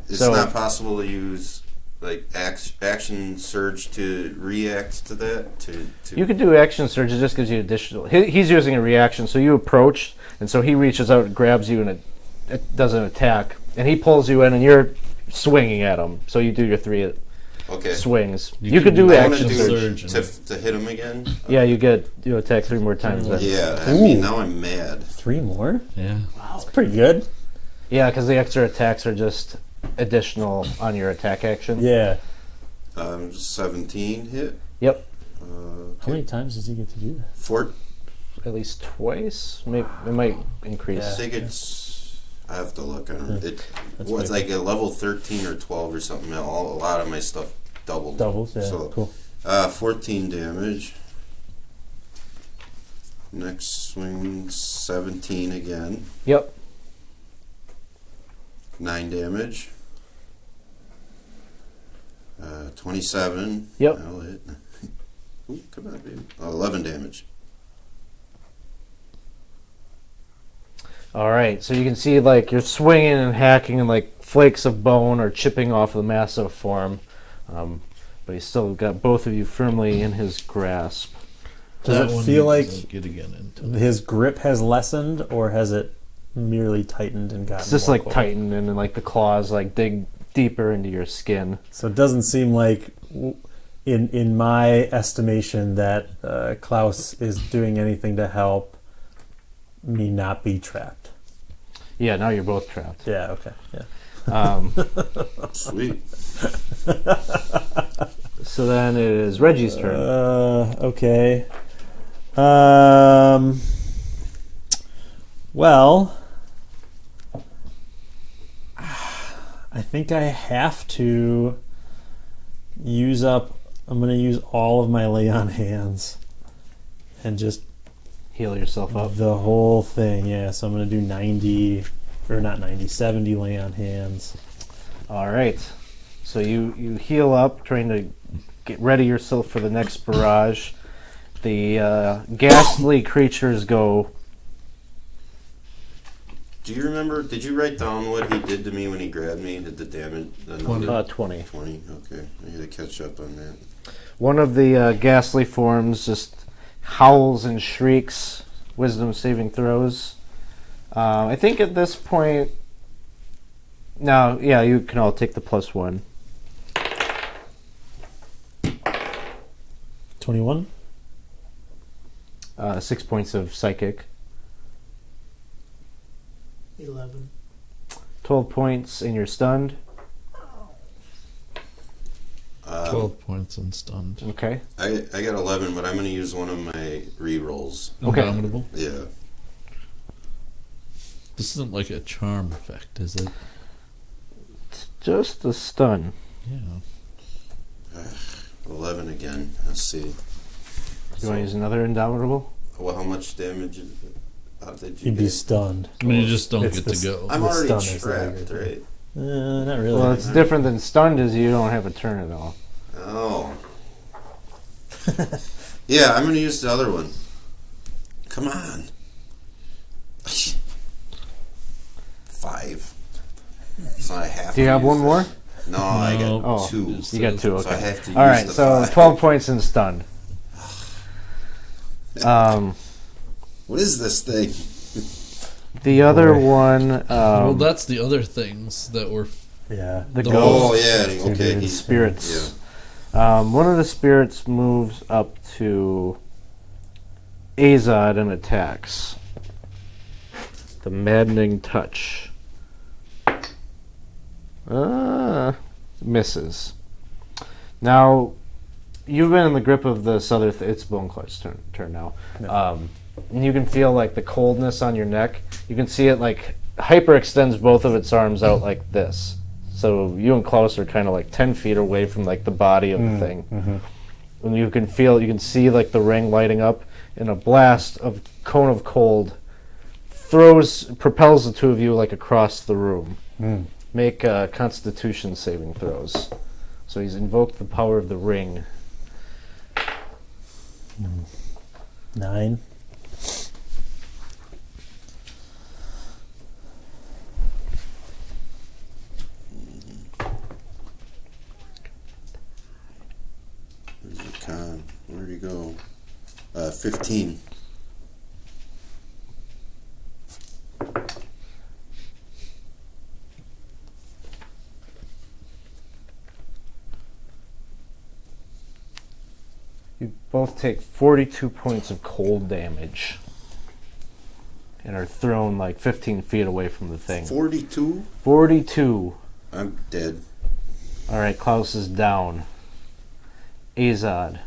It's So- not possible to use like action surge to react to that. To You could do action surge. It just gives you additional. He's using a reaction, so you approach, and so he reaches out and grabs you, and it does an attack, and he pulls you in, and you're swinging at him. So you do your 3 okay. swings. You You can could do do I wanna action do surge. to hit him again. Yeah, you attack 3 more times. Then. Yeah, I mean now I'm mad. 3 more? Yeah. Wow. Pretty good. Yeah, because the extra attacks are just additional on your attack action. Yeah. 17 hit. Yep, How many times does he get to do that? 4. at least twice. Maybe it might increase. I think it's. I have to look. I don't. It That's was big. like a level 13 or 12 or something. A lot of my stuff doubled. Doubles, yeah. So, Cool. 14 damage. Next swing, 17 again. Yep. 9 damage. 27. Yep. That'll hit. Ooh, come on, baby. 11 damage. All right, so you can see like you're swinging and hacking, and like flakes of bone are chipping off the massive form, but he's still got both of you firmly in his grasp. Does That it one feel like doesn't get again into his grip has lessened, or has it merely tightened and gotten It's just more like cold? tighten, and then like the claws like dig deeper into your skin. So it doesn't seem like, in my estimation, that Klaus is doing anything to help me not be trapped. Yeah, now you're both trapped. Yeah. Okay. Yeah. Sweet. So then it is Reggie's turn. Okay. Well, I think I have to use up. I'm going to use all of my lay on hands and just Heal yourself up. the whole thing. Yeah, so I'm going to do 90, or not 90, 70 lay on hands. All right. So you heal up, trying to get ready yourself for the next barrage. The ghastly creatures go. Do you remember? Did you write down what he did to me when he grabbed me? Did the damage? The number? 20. 20. Okay, I gotta catch up on that. One of the ghastly forms just howls and shrieks. Wisdom saving throws. I think at this point. No, yeah, you can all take the +1. 21. 6 points of psychic. 11. 12 points, and you're stunned. 12 points and stunned. Okay. I got 11, but I'm gonna use one of my re-rolls. Okay. Indomitable. Yeah. This isn't like a charm effect, is it? It's just a stun. Yeah. 11 again. Let's see. You want to use another Indomitable? Well, how much damage is it? Did you You'd be get? stunned. I mean, you just don't It's get the to go. I'm The already stun is the trapped, bigger right? Not really. Well, it's different than stunned is you don't have a turn at all. Oh. Yeah, I'm gonna use the other one. Come on. 5. So I have. Do you to have use one this. more? No, I got Oh, 2. You got 2, So I okay. have to use All right, the so 5. 12 points in stun. What is this thing? The other Boy. one, well, that's the other things that were. Yeah. the the- Oh ghost, yeah, okay. Dude, He's, spirits. Yeah. One of the spirits moves up to Azad and attacks. The maddening touch. Misses. Now, you've been in the grip of this other. It's Boneclaw's turn now. Yeah. and you can feel like the coldness on your neck. You can see it like hyper extends both of its arms out like this. So you and Klaus are kind of like 10 feet away from like the body of the thing. Mm-hmm. And you can see like the ring lighting up, and a blast of cone of cold propels the two of you like across the room. Make Constitution saving throws. So he's invoked the power of the ring. 9. Where's the con? Where'd he go? 15. You both take 42 points of cold damage and are thrown like 15 feet away from the thing. 42? 42. I'm dead. All right, Klaus is down. Azad,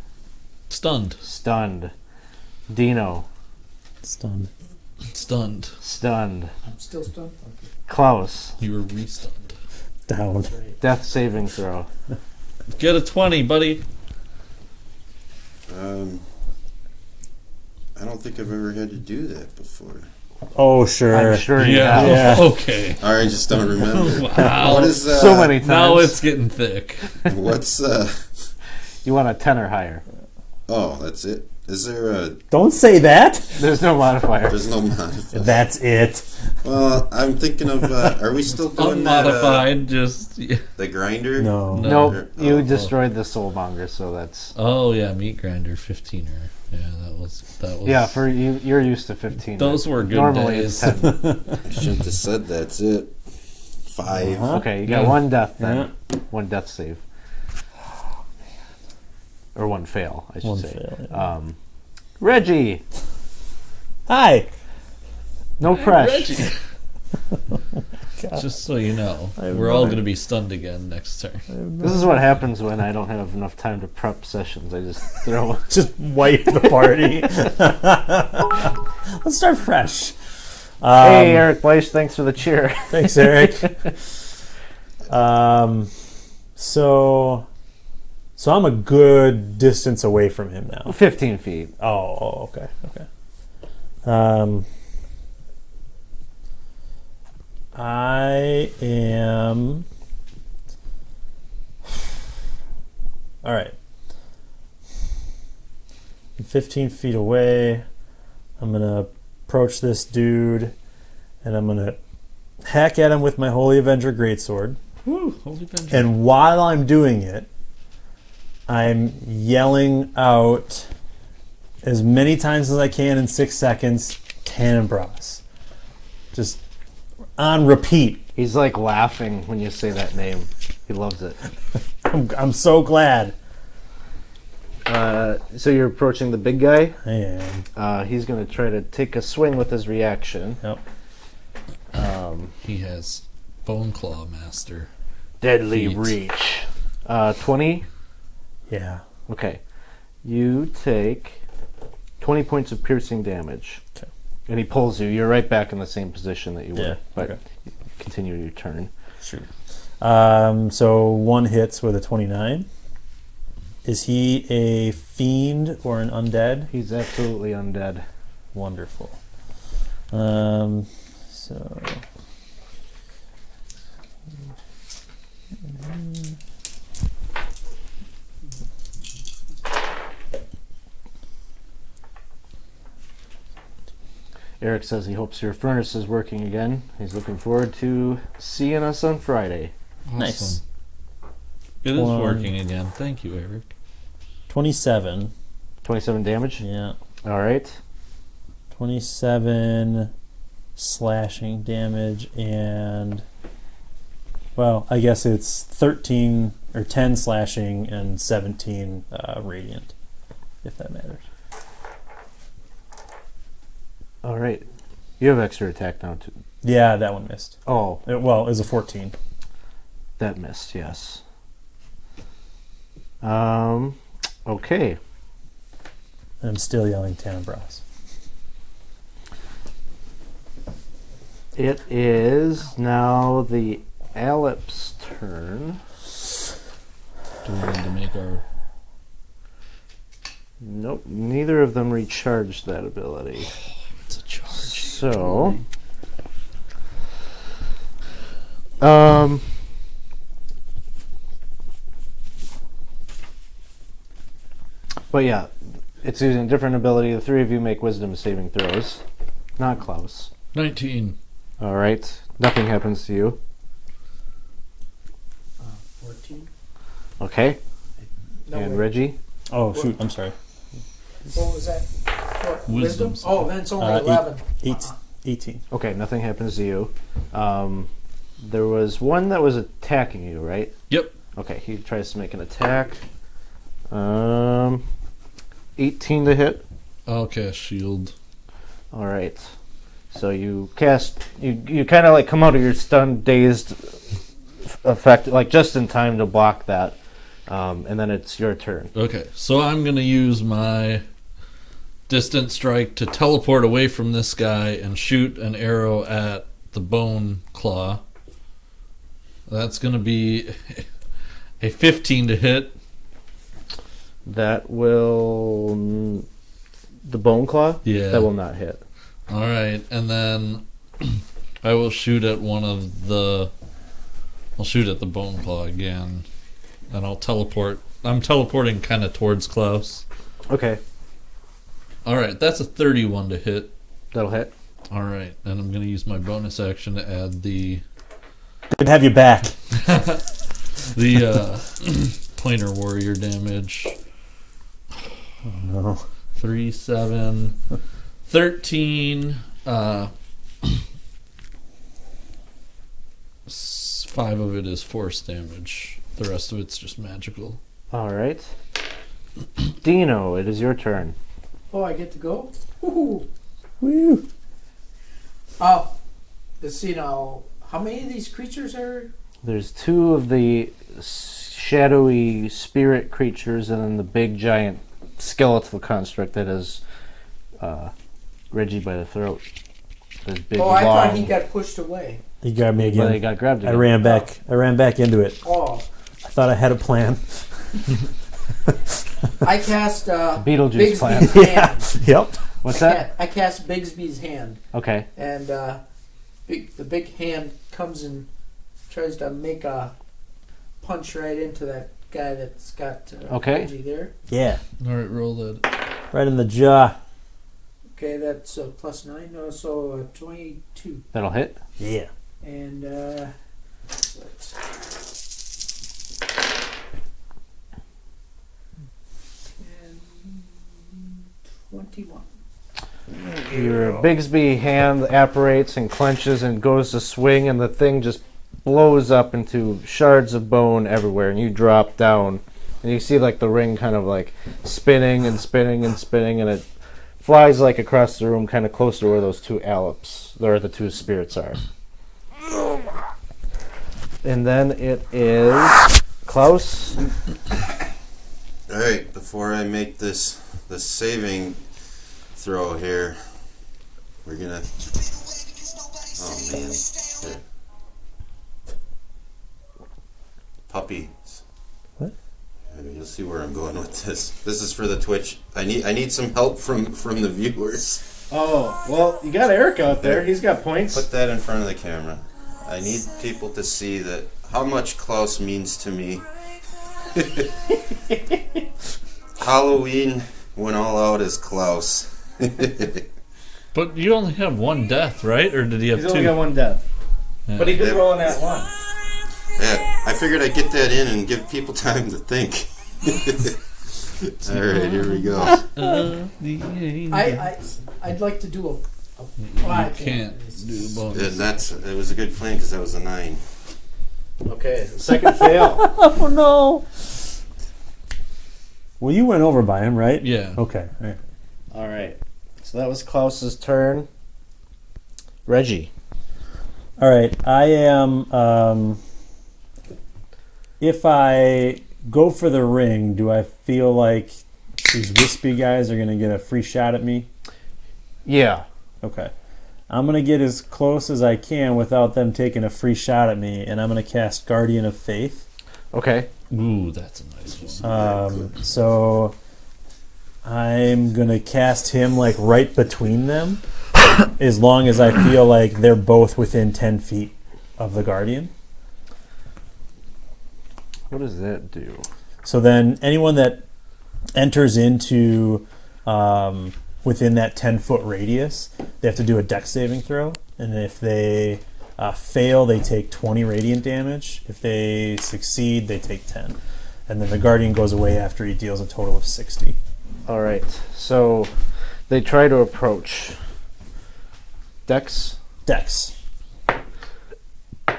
Stunned. stunned. Dino, Stunned. Stunned. stunned. I'm still stunned. Okay. Klaus, You were re-stunned. Down. That's right. death saving throw. Get a 20, buddy. I don't think I've ever had to do that before. Oh, sure. I'm sure you Yeah. have. Yeah. Okay. I just don't remember. Wow. What is So many times. Now it's getting thick. What's You want a 10 or higher. Oh, that's it. Is there a? Don't say that. There's no modifier. There's no modifier. That's it. Well, I'm thinking of. Are we still doing that? Unmodified, just... The grinder. No. Nope, you Oh. destroyed the soulmonger, so that's... Oh, yeah, meat grinder, 15er. Yeah, that was... Yeah, for you, you're used to 15. Those were good Normally days. it's 10. I shouldn't have said that's it. 5. Okay, you got Yeah. one death then. One death save. Or one fail, I should One say. fail, yeah. Reggie! Hi. No press. Reggie. Just so you know, have we're no all idea. going to be stunned again next turn. This is what happens when I don't have enough time to prep sessions. I just throw... Just wipe the party. Let's start fresh. Hey, Eric Bleish, thanks for the cheer. Thanks, Eric. So I'm a good distance away from him now. 15 feet. Oh, okay. I am... All right. I'm 15 feet away. I'm going to approach this dude, and I'm going to hack at him with my Holy Avenger Greatsword. Woo, Holy Avenger. And while I'm doing it, I'm yelling out as many times as I can in 6 seconds, Cannon Bros. Just on repeat. He's like laughing when you say that name. He loves it. I'm so glad. So you're approaching the big guy. I am. He's going to try to take a swing with his reaction. Yep. He has Bone Claw Master. Deadly Feet. reach. 20. Yeah. Okay. You take 20 points of piercing damage. Okay. And he pulls you. You're right back in the same position that you were. Yeah, But okay. continue your turn. Shoot. So one hits with a 29. Is he a fiend or an undead? He's absolutely undead. Wonderful. So... Eric says he hopes your furnace is working again. He's looking forward to seeing us on Friday. Nice. Awesome. It is One. working again. Thank you, Eric. 27. 27 damage? Yeah. All right. 27 slashing damage and... Well, I guess it's 13 or 10 slashing and 17 radiant, if that matters. All right. You have extra attack now, too. Yeah, that one missed. Oh, It was a 14. that missed, yes. Okay. And I'm still yelling Tanabras. It is now the Alip's turn. Do we need to make our... Nope, neither of them recharged that ability. It's a charge. So, but yeah, it's using a different ability. The three of you make wisdom saving throws. Not Klaus. 19. All right, nothing happens to you. 14. Okay, No, and wait. Reggie. Oh shoot! I'm sorry. What was that? What, Wisdom. wisdom? Oh, then it's only Eight. 11. 18. Okay, nothing happens to you. There was one that was attacking you, right? Yep. Okay, he tries to make an attack. 18 to hit. I'll cast shield. All right. So you cast. You kind of like come out of your stunned, dazed effect, like just in time to block that, and then it's your turn. Okay, so I'm going to use my distant strike to teleport away from this guy and shoot an arrow at the bone claw. That's going to be a 15 to hit. That will the bone claw. Yeah. That will not hit. All right, and then I will shoot at one of the... I'll shoot at the bone claw again, and I'll teleport. I'm teleporting kind of towards Klaus. Okay, All right, that's a 31 to hit. that'll hit. All right, and I'm going to use my bonus action to add the Good to have you back. planar warrior damage. Oh, no. 3, 7, 13. 5 of it is force damage. The rest of it's just magical. All right, Dino, it is your turn. Oh, I get to go? Woohoo! Woo. Oh, let's see now. How many of these creatures are... There's two of the shadowy spirit creatures, and then the big giant skeletal construct that is Reggie by the throat. This big Oh, I long, thought he got pushed away. He grabbed me but he again. got grabbed I again. ran back. I ran back into it. Oh, I thought I had a plan. I cast Beetlejuice plan. Bigsby's hand. Yep. What's that? I cast Bigsby's hand, Okay. and the big hand comes and tries to make a punch right into that guy that's got Okay. Reggie there. Yeah. All right, roll that. Right in the jaw. Okay, that's plus 9, so 22. That'll hit. Yeah. And let's 21. Your Bigsby hand apparates and clenches and goes to swing, and the thing just blows up into shards of bone everywhere, and you drop down, and you see like the ring kind of like spinning and spinning and spinning, and it flies like across the room, kind of close to where those two Alips, or the two spirits are. And then it is Klaus. All right, before I make this saving throw here, we're gonna. Oh man, here. Puppies. What? You'll see where I'm going with this. This is for the Twitch. I need some help from the viewers. Oh, well, you got Eric out there. He's got points. Put that in front of the camera. I need people to see that how much Klaus means to me. Halloween went all out as Klaus. But you only have one death, right? Or did he have He's two? only got one death. Yeah. But he could Yeah. roll in that one. Yeah, I figured I'd get that in and give people time to think. All right, here we go. I'd like to do a You can't do bonus. And it was a good plan because that was a 9. Okay, second fail. Oh no. Well, you went over by him, right? Yeah. Okay. All right. All right. So that was Klaus's turn. Reggie. All right. I am. If I go for the ring, do I feel like these wispy guys are going to get a free shot at me? Yeah. Okay. I'm going to get as close as I can without them taking a free shot at me, and I'm going to cast Guardian of Faith. Okay. Ooh, that's a nice one. So I'm going to cast him like right between them as long as I feel like they're both within 10 feet of the Guardian. What does that do? So then anyone that enters into within that 10-foot radius, they have to do a dex saving throw. And if they fail, they take 20 radiant damage. If they succeed, they take 10. And then the Guardian goes away after he deals a total of 60. All right. So they try to approach. Dex. Dex.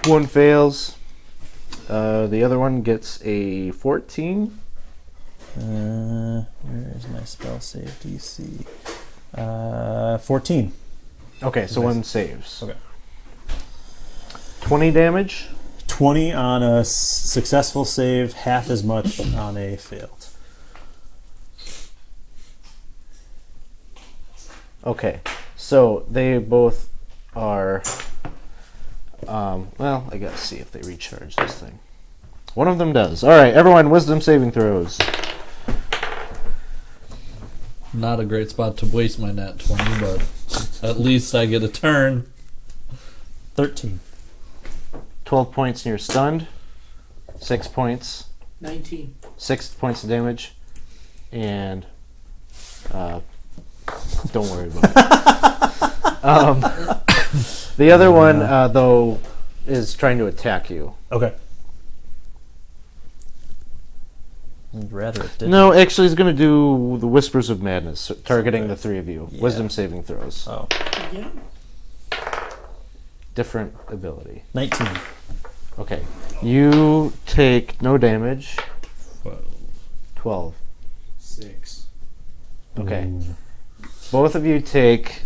One fails. The other one gets a 14. Where is my spell save DC? 14. Okay, so one saves. Okay. 20 damage. 20 on a successful save, half as much on a failed. Okay, so they both are. Well, I gotta see if they recharge this thing. One of them does. All right, everyone, wisdom saving throws. Not a great spot to waste my nat 20, but at least I get a turn. 13. 12 points and you're stunned. 6 points. 19. 6 points of damage. And don't worry about it. The other one, though, is trying to attack you. Okay. I'd rather it didn't. No, actually, he's going to do the Whispers of Madness, targeting the three of you. Yeah. Wisdom saving throws. Oh. Yeah. Different ability. 19. Okay. You take no damage. 12. 6. Okay. Ooh. Both of you take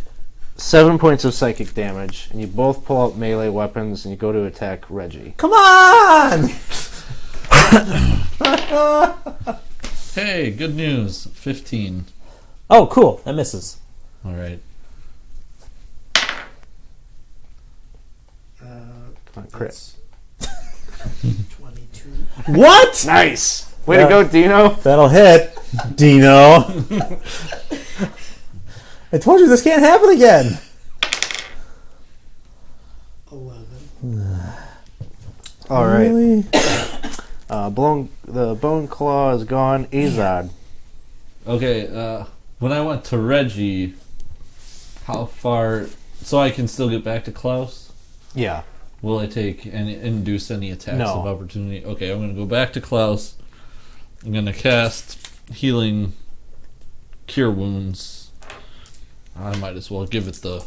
7 points of psychic damage, and you both pull out melee weapons, and you go to attack Reggie. Come on! Hey, good news. 15. Oh, cool. That misses. All right. Come on, crit. 22. What? Nice! Way Yeah. to go, Dino! That'll hit. Dino. I told you this can't happen again. 11. All right. Really? The bone claw is gone. Azad. Okay, when I went to Reggie, how far... So I can still get back to Klaus? Yeah. Will I take and induce any attacks No. of opportunity? Okay, I'm going to go back to Klaus. I'm going to cast Healing Cure Wounds. I might as well give it a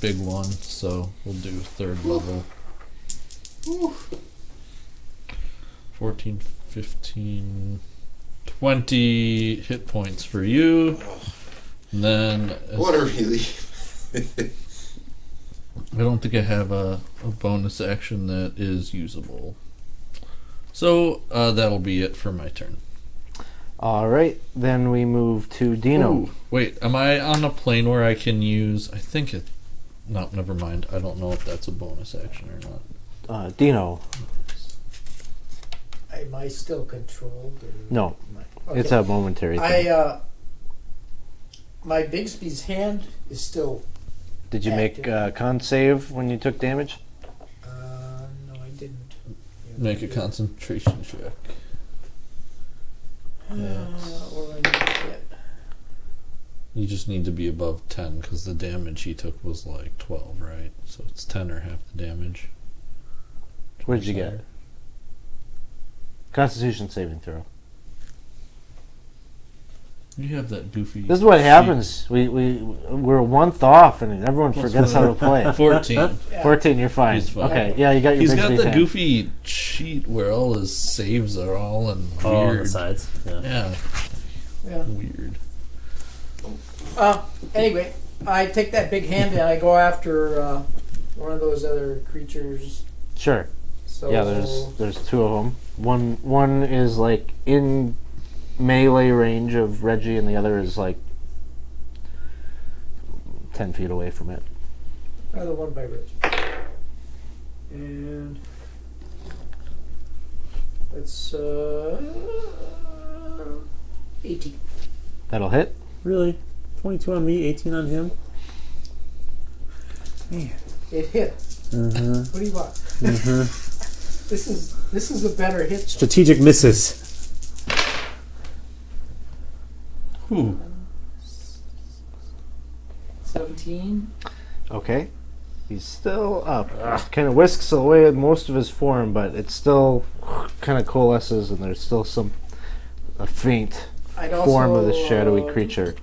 big one, so we'll do 3rd level. 14, 15, 20 hit points for you. And then... What a relief. I don't think I have a bonus action that is usable. So that'll be it for my turn. All right. Then we move to Dino. Ooh, wait, am I on a plane where I can use... I think it... No, never mind. I don't know if that's a bonus action or not. Dino. Am I still controlled? Or No. Okay. It's a momentary thing. My Bigsby's hand is still. Did you make con save when you took damage? No, I didn't. Make a concentration check. What do I need to get? You just need to be above 10 because the damage he took was like 12, right? So it's 10 or half the damage. What did you get? Constitution saving throw. You have that goofy... This is what happens. We're a month off, and everyone forgets how to play. 14. Yeah. 14, you're fine. He's fine. Okay, yeah, you got your He's big got speed the hand. goofy cheat where all his saves are all in weird. on the sides. Yeah. Yeah, Yeah. weird. Anyway, I take that big hand and I go after one of those other creatures. Sure. So Yeah, there's two of them. One is like in melee range of Reggie, and the other is like 10 feet away from it. The one by Rich. And that's 18. That'll hit. Really? 22 on me, 18 on him? Man. It hit. What do you want? This is a better hit. Strategic misses. 17. Okay. He's still up. Kind of whisks away most of his form, but it still kind of coalesces, and there's still a faint form of this shadowy creature.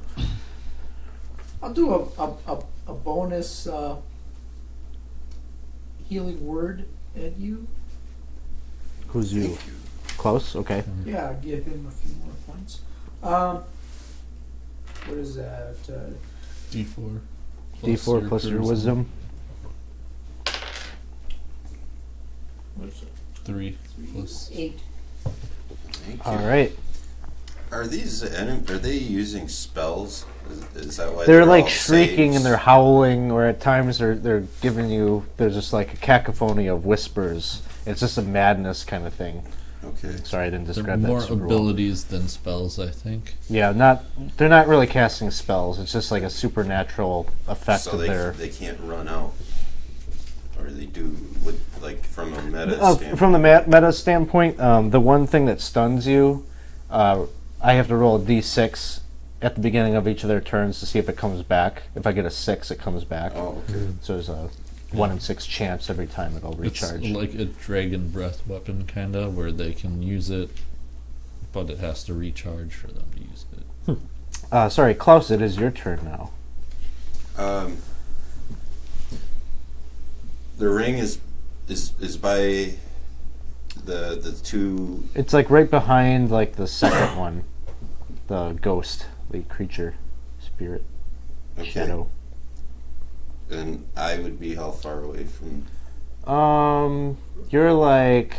I'll do a bonus healing word at you. Who's you? Klaus? Okay. Yeah, give him a few more points. What is that? D4. D4 plus your wisdom. What's it? 3 plus 8. Thank you. All right. Are they using spells? Is that why They're like all shrieking saves? and they're howling, or at times they're giving you. There's just like a cacophony of whispers. It's just a madness kind of thing. Okay. Sorry, I didn't They're describe that more super well. abilities than spells, I think. Yeah, they're not really casting spells. It's just like a supernatural effect So of their. they can't run out, or they do. Like from a meta standpoint. From the meta standpoint, the one thing that stuns you, I have to roll a d6 at the beginning of each of their turns to see if it comes back. If I get a 6, it comes back. Oh, okay. So there's a 1 in 6 chance every time it'll recharge. It's like a dragon breath weapon, kind of, where they can use it, but it has to recharge for them to use it. Sorry, Klaus, it is your turn now. The ring is by the two. It's like right behind like the second one, the ghost, the creature, spirit, Okay. shadow. And I would be how far away from? You're like,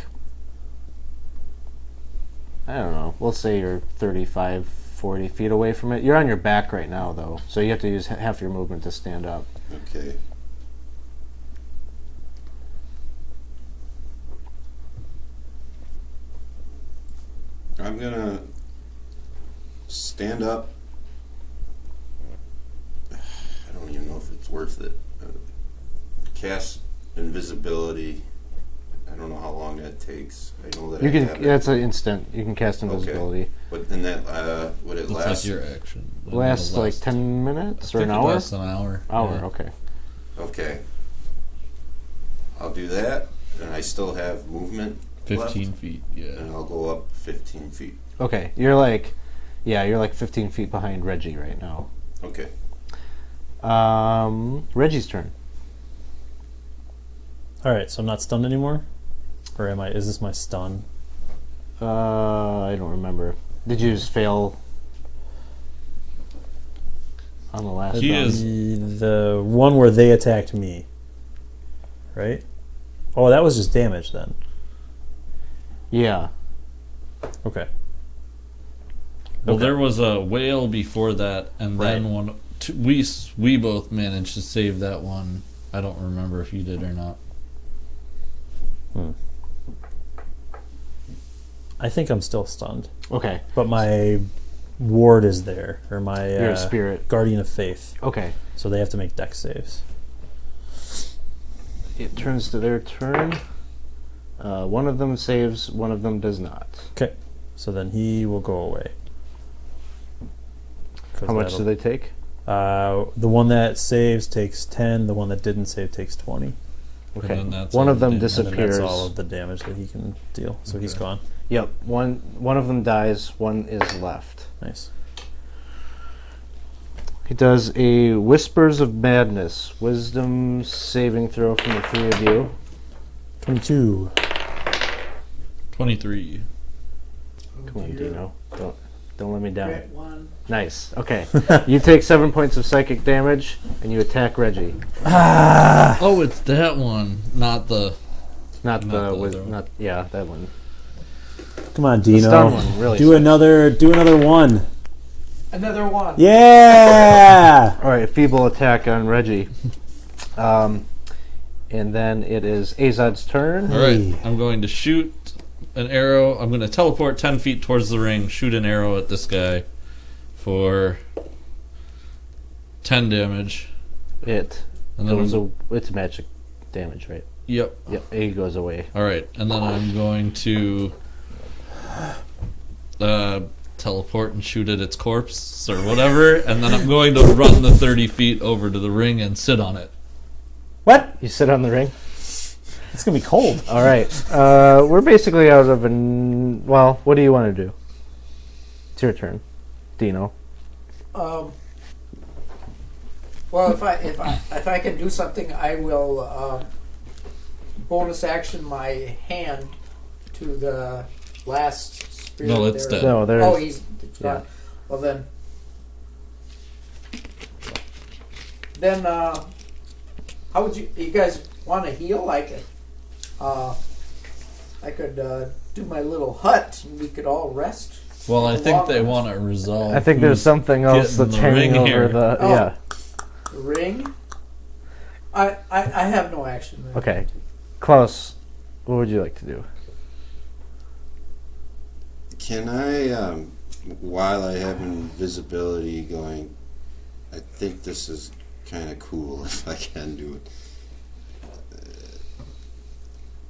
I don't know, we'll say you're 35, 40 feet away from it. You're on your back right now, though, so you have to use half your movement to stand up. Okay. I'm gonna stand up. I don't even know if it's worth it. Cast invisibility. I don't know how long that takes. I know that You I can. have it. That's an instant. You can cast invisibility. But then that would it It's last? like your action. Lasts It'll like 10 minutes or I an think it hour. lasts an hour. Hour. Yeah. Okay. Okay. I'll do that, and I still have movement. 15 left, feet, yeah. and I'll go up 15 feet. Okay. You're like 15 feet behind Reggie right now. Okay. Reggie's turn. Alright, so I'm not stunned anymore? Or am I? Is this my stun? I don't remember. Did you just fail on the last He round? is- The one where they attacked me. Right? Oh, that was just damage then. Yeah. Okay. Well, Okay. there was a whale before that, and then Right. we both managed to save that one. I don't remember if you did or not. I think I'm still stunned. Okay. But my ward is there. Or my You're a spirit. Guardian of Faith. Okay. So they have to make dex saves. It turns to their turn. One of them saves, one of them does not. Okay. So then he will go away. How much do they take? The one that saves takes 10. The one that didn't save takes 20. Okay. then that's One all of them the damage. And then disappears. that's all of the damage that he can deal. So he's Okay. gone. Yep. One of them dies, one is left. Nice. He does a Whispers of Madness wisdom saving throw from the three of you. 22. 23. Come on, Dino. Don't let me down. Crit 1. Nice. Okay. You take 7 points of psychic damage and you attack Reggie. Oh, it's that one, not the. Not Not the the with other one. not yeah, that one. Come on, The Dino. stun one really do sucks. another one. Another one. Yeah! All right, feeble attack on Reggie. And then it is Azad's turn. All right, I'm going to shoot an arrow. I'm going to teleport 10 feet towards the ring, shoot an arrow at this guy for 10 damage. It And then goes. I'm- It's magic damage, right? Yep. Yep. A goes away. All right, and then I'm going to teleport and shoot at its corpse or whatever, and then I'm going to run the 30 feet over to the ring and sit on it. What? You sit on the ring. It's gonna be cold. All right. We're basically out of well, what do you want to do? It's your turn, Dino. Well, if I can do something, I will bonus action my hand to the last spirit. No, it's there. dead. No, there's. Oh, it's gone. yeah. Well then, how would you guys want to heal? I could do my little hut, and we could all rest. Well, I think they Long want to resolve. I think there's who's something else getting that's the hanging ring over here. the. Oh. Yeah. Ring. I have no action. There. Okay. Klaus, what would you like to do? Can I, while I have invisibility going, I think this is kind of cool if I can do it.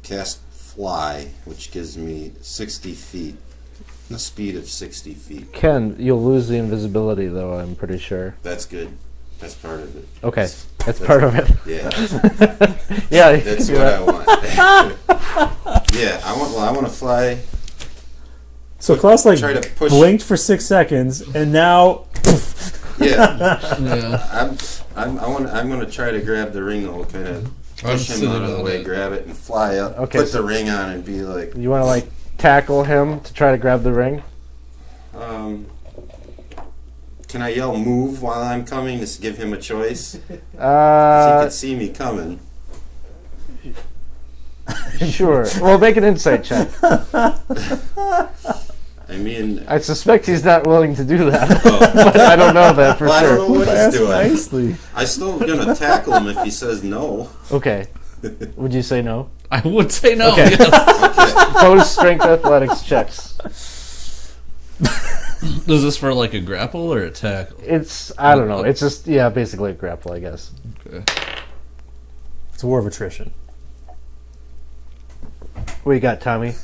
Cast Fly, which gives me 60 feet, a speed of 60 feet. Ken, you'll lose the invisibility, though, I'm pretty sure. That's good. That's part of it. Okay. That's part of it. Yeah, Yeah. that's you're what I right. want. Yeah, I want to fly. So Klaus Try to push. blinked for 6 seconds, and now Yeah, Yeah. I'm going to try to grab the ring. I'll kind of I'm push him sitting out of the on way, it. grab it, and fly up. Okay, Put so- the ring on and be like, You want to, like, tackle him to try to grab the ring? can I yell "move" while I'm coming to give him a choice? 'Cause he can see me coming. Sure. Well, make an insight check. I mean, I suspect he's not willing to do that, oh, but I don't know that for well, I don't sure. know what he's That's doing. nicely. I'm still gonna tackle him if he says no. Okay. Would you say no? I would say no. Okay. Yes. Pose strength athletics checks. Is this for like a grapple or a tackle? It's, I don't know. It's just, yeah, basically a grapple, I guess. Okay. It's a war of attrition. What you got, Tommy?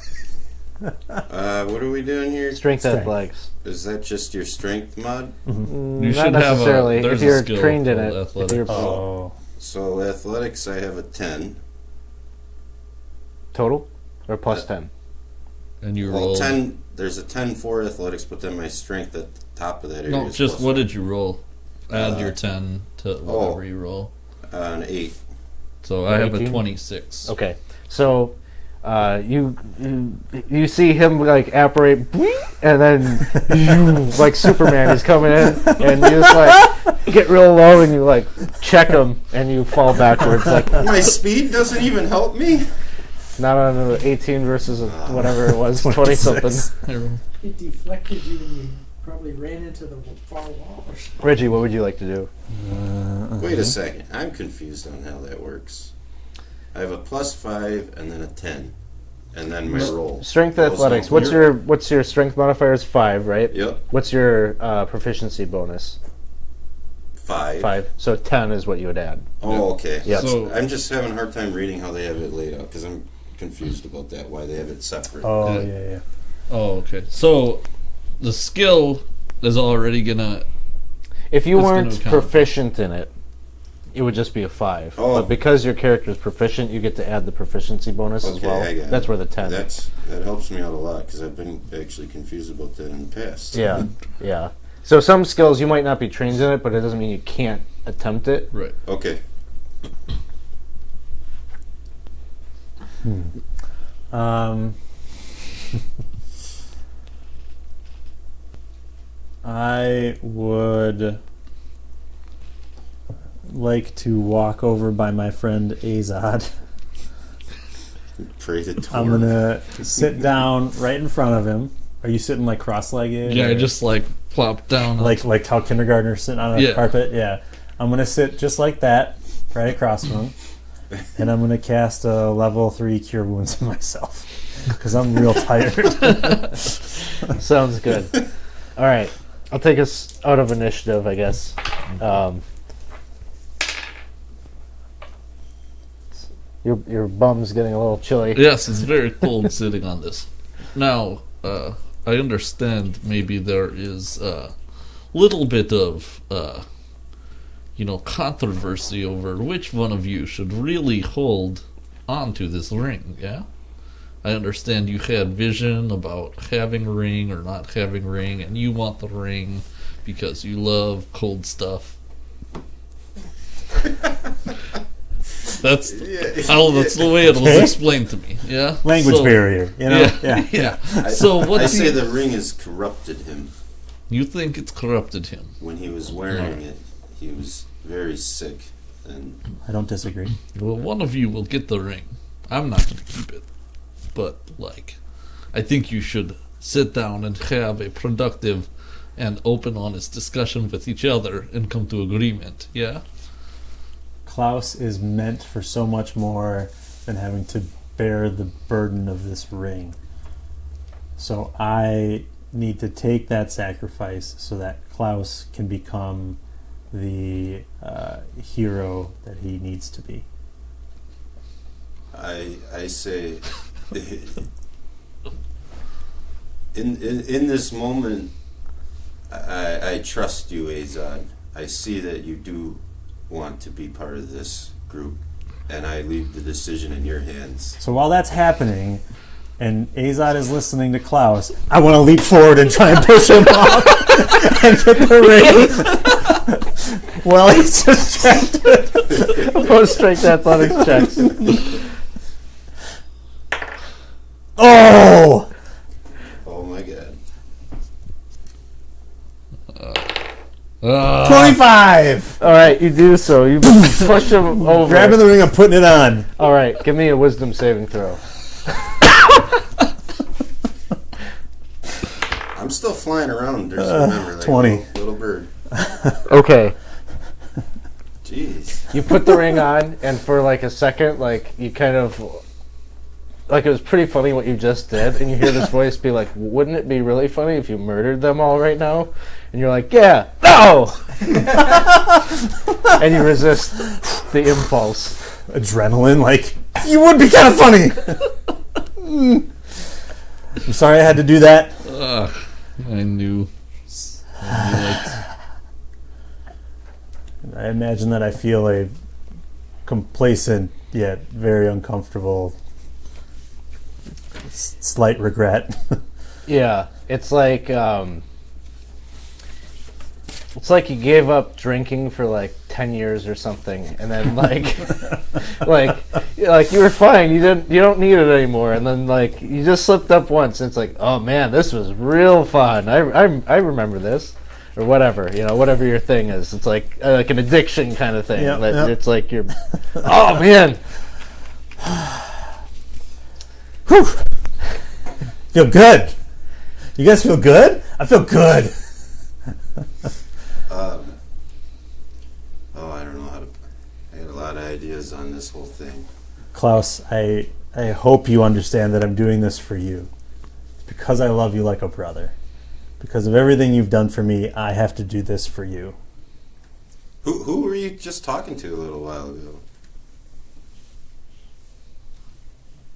What are we doing here? Strength Strength. athletics. Is that just your strength mod? You Not should have necessarily. a. There's If you're a skill trained in called it. If athletics. you're Oh, So athletics, I have a 10. total or plus 10? And you Well, roll. 10. There's a 10 for athletics, but then my strength at the top of that area No, is just plus what did you roll? Add your 10 to oh. whatever you roll. an 8. So I have a 18? 26. Okay. So you see him like apparate, and then you, like Superman, he's coming in, and you just like get real low, and you like check him, and you fall backwards. Like My speed doesn't even help me. not on an 18 versus whatever it was, 20 something. It deflected you, and you probably ran into the far wall. Or something. Reggie, what would you like to do? Wait a second. I'm confused on how that works. I have a +5 and then a 10. And then my roll. Strength Those athletics. don't- What's your strength modifier? Is 5, right? Yep. What's your proficiency bonus? 5. 5. So 10 is what you would add. Oh, okay. Yeah. So- I'm just having a hard time reading how they have it laid out because I'm confused about that. Why they have it separate. oh yeah. Oh, okay. So the skill is already gonna. If you It's gonna weren't count. proficient in it, it would just be a 5. Oh. But because your character is proficient, you get to add the proficiency bonus as Okay, well. I got That's it. where the 10. That helps me out a lot because I've been actually confused about that in the past. Yeah, yeah. So some skills you might not be trained in it, but it doesn't mean you can't attempt it. Right. Okay. I would like to walk over by my friend Azad. Pray to Tor. I'm gonna sit down right in front of him. Are you sitting like cross-legged? Yeah, or just like plop down. like how kindergartners sit on a Yeah. carpet. Yeah, I'm gonna sit just like that, right across from him, and I'm going to cast a level 3 Cure Wounds on myself because I'm real tired. Sounds good. All right. I'll take us out of initiative, I guess. Your bum's getting a little chilly. Yes, it's very cold sitting on this. Now, I understand maybe there is a little bit of, controversy over which one of you should really hold onto this ring, yeah? I understand you had vision about having ring or not having ring, and you want the ring because you love cold stuff. That's the way it was explained to me. Yeah, language barrier. You know. Yeah. So what? I say the ring has corrupted him. You think it's corrupted him? When he was wearing it, he was very sick, and I don't disagree. Well, one of you will get the ring. I'm not going to keep it, but I think you should sit down and have a productive and open, honest discussion with each other and come to agreement. Yeah. Klaus is meant for so much more than having to bear the burden of this ring. So I need to take that sacrifice so that Klaus can become the hero that he needs to be. I say, in this moment, I trust you, Azad. I see that you do want to be part of this group, and I leave the decision in your hands. So while that's happening, and Azad is listening to Klaus, I want to leap forward and try and push him off and get the ring while he's distracted. Opposed strength athletics checks. Oh! Oh my god. 25! All right, you do so. You push him over. Grabbing the ring, I'm putting it on. All right, give me a wisdom saving throw. I'm still flying around. Just remember, like 20. Little bird. Okay. Jeez. You put the ring on, and for a second, you kind of... it was pretty funny what you just did, and you hear this voice be like, wouldn't it be really funny if you murdered them all right now? And you're like, yeah, no! And you resist the impulse. Adrenaline, you would be kind of funny! I'm sorry I had to do that. I knew it. I imagine that I feel a complacent yet very uncomfortable slight regret. Yeah, it's like you gave up drinking for 10 years or something, and then you were fine, you don't need it anymore, and then you just slipped up once, and it's like, oh man, this was real fun. I remember this, or whatever, whatever your thing is. It's like an addiction kind of thing. Yep. It's like you're, oh man. Whew. Feel good. You guys feel good? I feel good. I don't know how to. I got a lot of ideas on this whole thing. Klaus, I hope you understand that I'm doing this for you. It's because I love you like a brother. Because of everything you've done for me, I have to do this for you. Who were you just talking to a little while ago?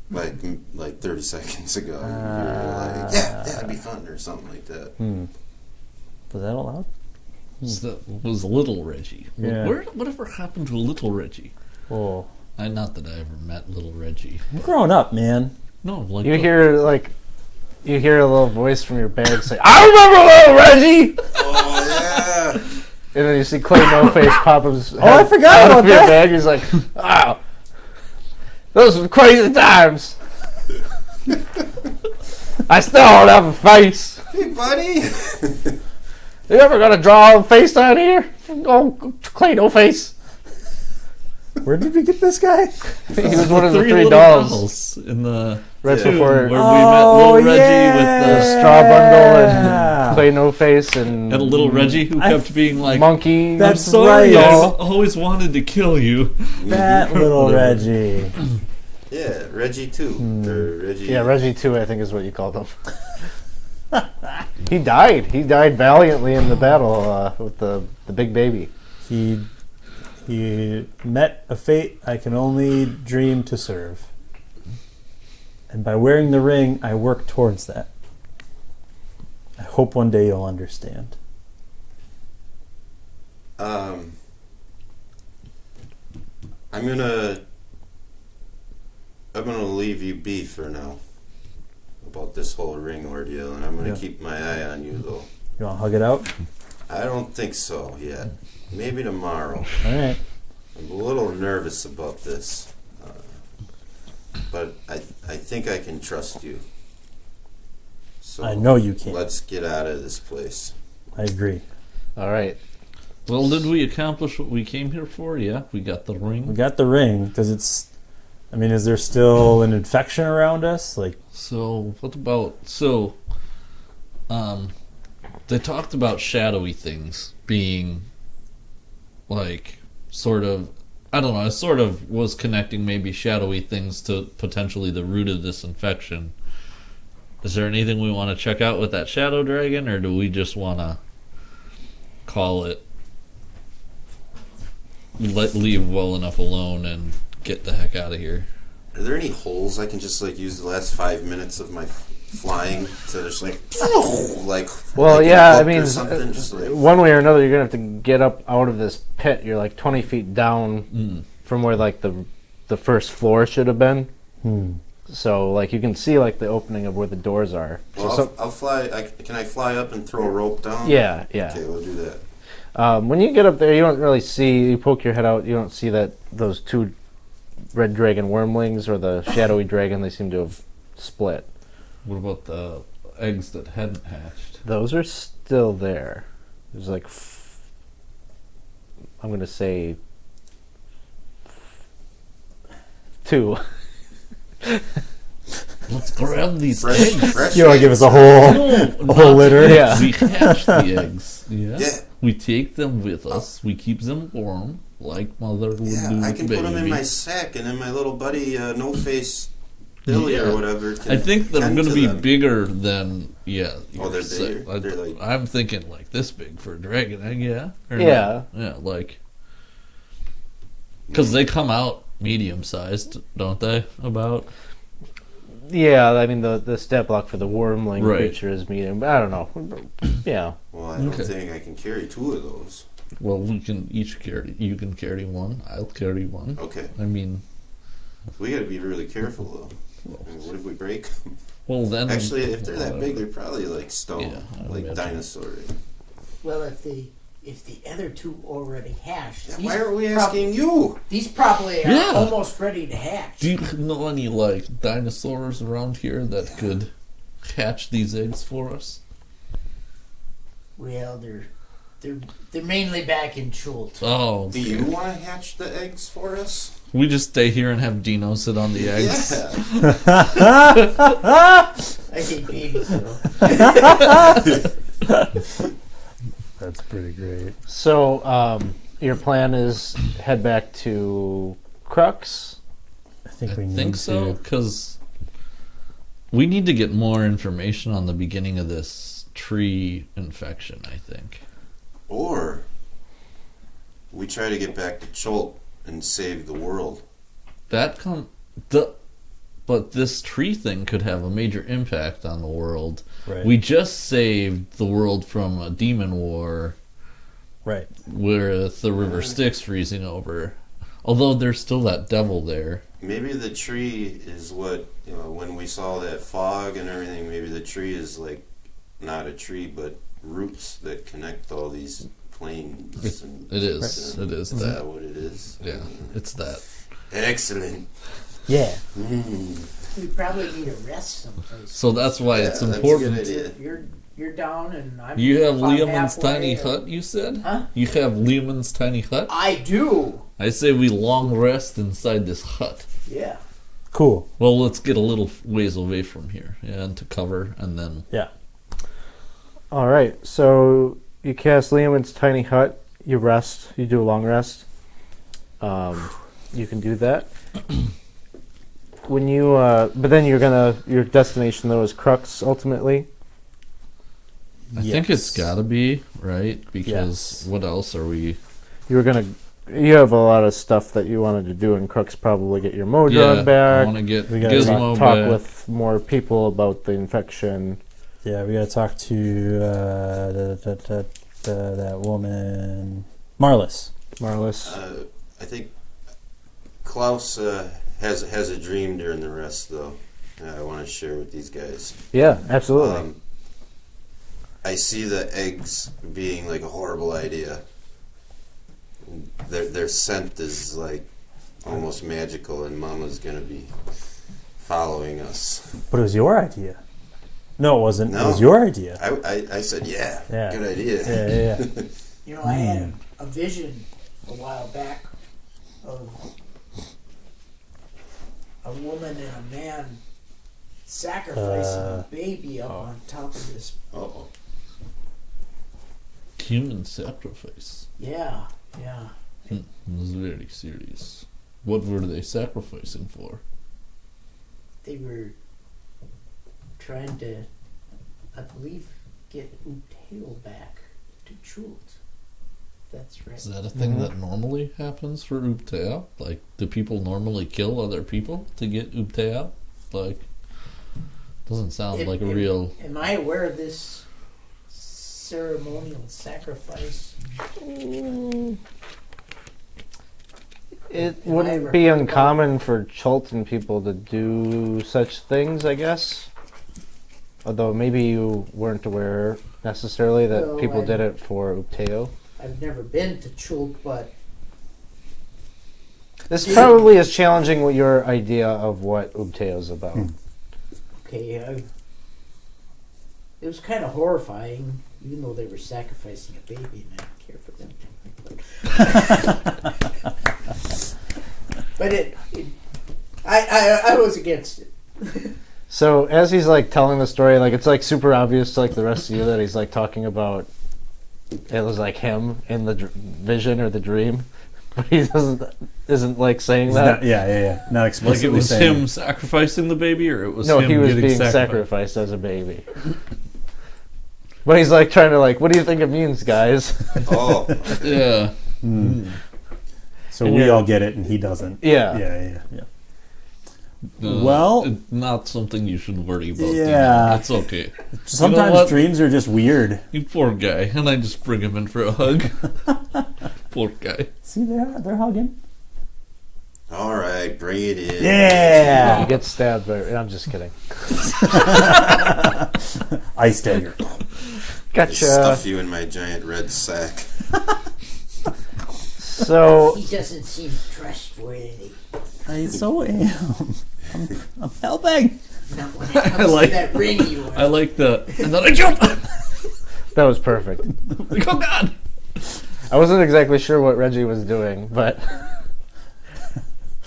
Like 30 seconds ago, you were like, yeah, that'd be fun, or something like that. Was that allowed? So that was Little Reggie. Yeah. Whatever happened to Little Reggie? Oh. Not that I ever met Little Reggie. I'm growing up, man. No, You hear a little voice from your bag say, I remember Little Reggie! Oh, yeah! And then you see Clay No Face pop his head I forgot out about of your that. bag. He's like, wow. Those were crazy times. I still don't have a face. Hey, buddy! You ever got to draw a face down here? Oh, Clay No Face. Where did we get this guy? He was one of the three little dolls in the right Yeah. before where we met little Reggie with the straw bundle Yeah. and Play No Face and and a little Reggie who kept being like, monkey. "I'm That's sorry, right. I've always wanted to kill you." That little Reggie. Yeah, Reggie too. Or Reggie. Yeah, Reggie 2, I think is what you called him. He died. He died valiantly in the battle with the big baby. He met a fate I can only dream to serve. And by wearing the ring, I work towards that. I hope one day you'll understand. I'm gonna leave you be for now about this whole ring ordeal, and I'm gonna keep my eye on you though. You want to hug it out? I don't think so yet. Maybe tomorrow. All right. I'm a little nervous about this, but I think I can trust you. So I know you can. Let's get out of this place. I agree. All right. Well, did we accomplish what we came here for? Yeah, we got the We ring. got the ring because it's. I mean, is there still an infection around us? Like, So what about they talked about shadowy things being like sort of, I don't know, I sort of was connecting maybe shadowy things to potentially the root of this infection. Is there anything we want to check out with that shadow dragon, or do we just want to call it leave well enough alone and get the heck out of here? Are there any holes I can just like use the last 5 minutes of my flying to just like Well, like yeah, a I book mean, or something, just like, one way or another, you're going to have to get up out of this pit. You're like 20 feet down from where like the first floor should have been. So like you can see like the opening of where the doors are. well, I'll fly. Can I fly up and throw a rope down? Yeah. Okay, we'll do that. When you get up there, you don't really see. You poke your head out, you don't see that those two red dragon wormlings or the shadowy dragon. They seem to have split. What about the eggs that hadn't hatched? Those are still there. There's like, I'm going to say 2. Let's grab these Fresh, eggs. fresh. you want to give us a whole Not litter? Yeah. We hatch the eggs. Yeah. Yeah. We take them with us. We keep them warm, like mother would do Yeah, I with can baby. put them in my sack, and then my little buddy, No Face Billy or whatever. Can I think they're tend going to to be them. bigger than Oh, your they're sack. bigger? They're like- I'm thinking like this big for a dragon egg. Yeah. Or Yeah. not? Yeah. Like because they come out medium sized, don't they? About. Yeah, I mean the stat block for the wormling Right. creature is medium, but I don't know. Yeah. Well, I don't Okay. think I can carry 2 of those. Well, we can each carry. You can carry one. I'll carry one. Okay, I mean, we got to be really careful though. I mean, what if we break? well then. Actually, if they're that big, they're probably like stone, Yeah, I would like imagine. dinosaurs. Well, if the other 2 already hatched, Yeah, these why are we prob- asking you? These probably are Yeah. almost ready to hatch. Do you know any like dinosaurs around here that could hatch these eggs for us? Well, they're mainly back in Chult. Oh, Do you want to hatch the eggs for us? we just stay here and have Dino sit on the eggs. Yeah. I hate babies though. That's pretty great. So your plan is head back to Crux. I think I we need think so to. because we need to get more information on the beginning of this tree infection. I think. Or we try to get back to Chult and save the world. But this tree thing could have a major impact on the world. Right. We just saved the world from a demon war Right. with the river Styx freezing over. Although there's still that devil there. Maybe the tree is what, when we saw that fog and everything, maybe the tree is like not a tree but roots that connect all these planes. It is. It is Is that. that what it is? Yeah, it's that. Excellent. Yeah. We probably need a rest someplace. So that's why it's Yeah, that's a important. good idea. You're down and I'm. You have I'm Lehman's halfway tiny and- hut, you said? Huh? You have Lehman's tiny hut? I do. I say we long rest inside this hut. Yeah. Cool. Well, let's get a little ways away from here, yeah, and to cover, and then Yeah. All right, so you cast Liam's tiny hut. You rest. You do a long rest. You can do that. When you, but then your destination though is Crux ultimately. I think it's gotta be right because Yes. what else are we? You have a lot of stuff that you wanted to do in Crux. Probably get your Modron I back. want to get We gotta Gizmo Talk back. with more people about the infection. Yeah, we gotta talk to that woman, Marlis. Marlis. I think Klaus has a dream during the rest, though. I want to share with these guys. Yeah, absolutely. I see the eggs being like a horrible idea. Their scent is like almost magical, and Mama's gonna be following us. But it was your idea. No, it wasn't. No. It was your idea. I said, yeah, Yeah. good idea. Yeah. You know, I had a vision a while back of a woman and a man sacrificing a baby up on top of this. Uh-oh. Human sacrifice. Yeah. It was very serious. What were they sacrificing for? They were trying to, I believe, get Uteo back to Chult. That's right. Is that a thing that normally happens for Uptea? Like, do people normally kill other people to get Uptea? Like, doesn't sound like a real... Am I aware of this ceremonial sacrifice? It Have I wouldn't ever be heard about uncommon for Chultan people to do such things, I guess. Although maybe you weren't aware necessarily that No, people I- did it for Upteo. I've never been to Chult, but This probably is challenging what your idea of what Upteo is about. okay, it was kind of horrifying, even though they were sacrificing a baby, and I didn't care for them. But I was against it. So as he's like telling the story, like it's like super obvious to like the rest of you that he's like talking about it was like him in the vision or the dream, but he isn't like saying that. Not Like, explicitly it was saying. him sacrificing the baby, or it was No, him he was getting being sacrificed as a baby. But he's like trying to like, what do you think it means, guys? Oh, Yeah. So we all get it, and he doesn't. Yeah. Yeah. Well, it's not something you should worry about. Yeah. It's okay. Sometimes what? dreams are just weird. You poor guy, and I just bring him in for a hug. Poor guy. See, they're hugging. all right, bring it in. He Yeah. gets stabbed by. I'm just kidding. Ice dagger. I Gotcha. stuff you in my giant red sack. So He doesn't seem trustworthy. I so am. I'm helping. Not when it comes like- to that ring you wear. I like the, and then I jump. that was perfect. Like, oh God. I wasn't exactly sure what Reggie was doing, but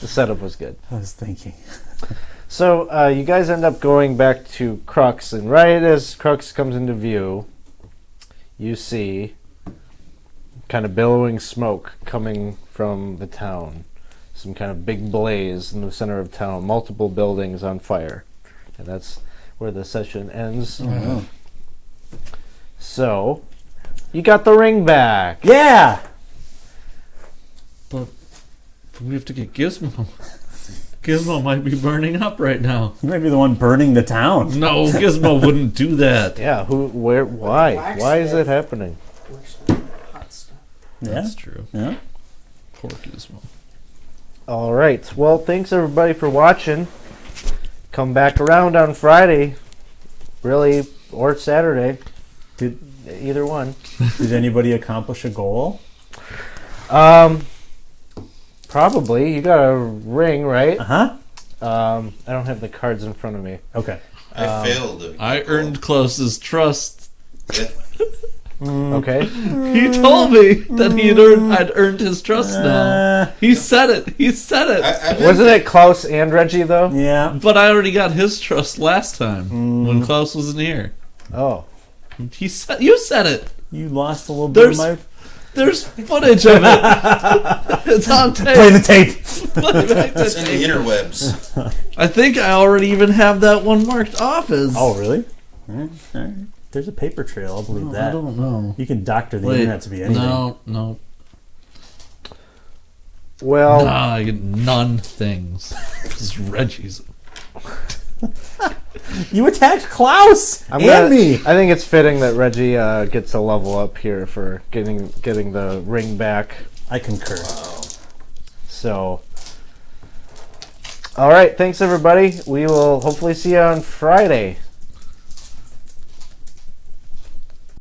the setup was good. I was thinking. So you guys end up going back to Crux, and right as Crux comes into view, you see kind of billowing smoke coming from the town. Some kind of big blaze in the center of town, multiple buildings on fire. And that's where the session ends. Oh. So, you got the ring back. Yeah. But we have to get Gizmo. Gizmo might be burning up right now. You might be the one burning the town. No, Gizmo wouldn't do that. Yeah, who, where, why? Why is it happening? Works with hot stuff. Yeah. That's true. Yeah. Poor Gizmo. All right. Well, thanks everybody for watching. Come back around on Friday, really, or Saturday. Either one. Did anybody accomplish a goal? Probably. You got a ring, right? Uh-huh. I don't have the cards in front of me. Okay. I failed. I earned Klaus's trust. Okay. He told me that I'd earned his trust now. He said it. He said it. Wasn't it Klaus and Reggie though? Yeah. But I already got his trust last time when Klaus wasn't here. Oh. You said it. You lost a little bit of my... There's footage of it. It's on tape. Play the tape. It's in the interwebs. I think I already even have that one marked off as. Oh, really? All right. There's a paper trail. I'll believe that. I don't know. You can doctor the internet to be anything. No. Well, Nah, I get none things. This is Reggie's. You attacked Klaus I'm and me. I think it's fitting that Reggie gets a level up here for getting the ring back. I concur. So, all right, thanks everybody. We will hopefully see you on Friday.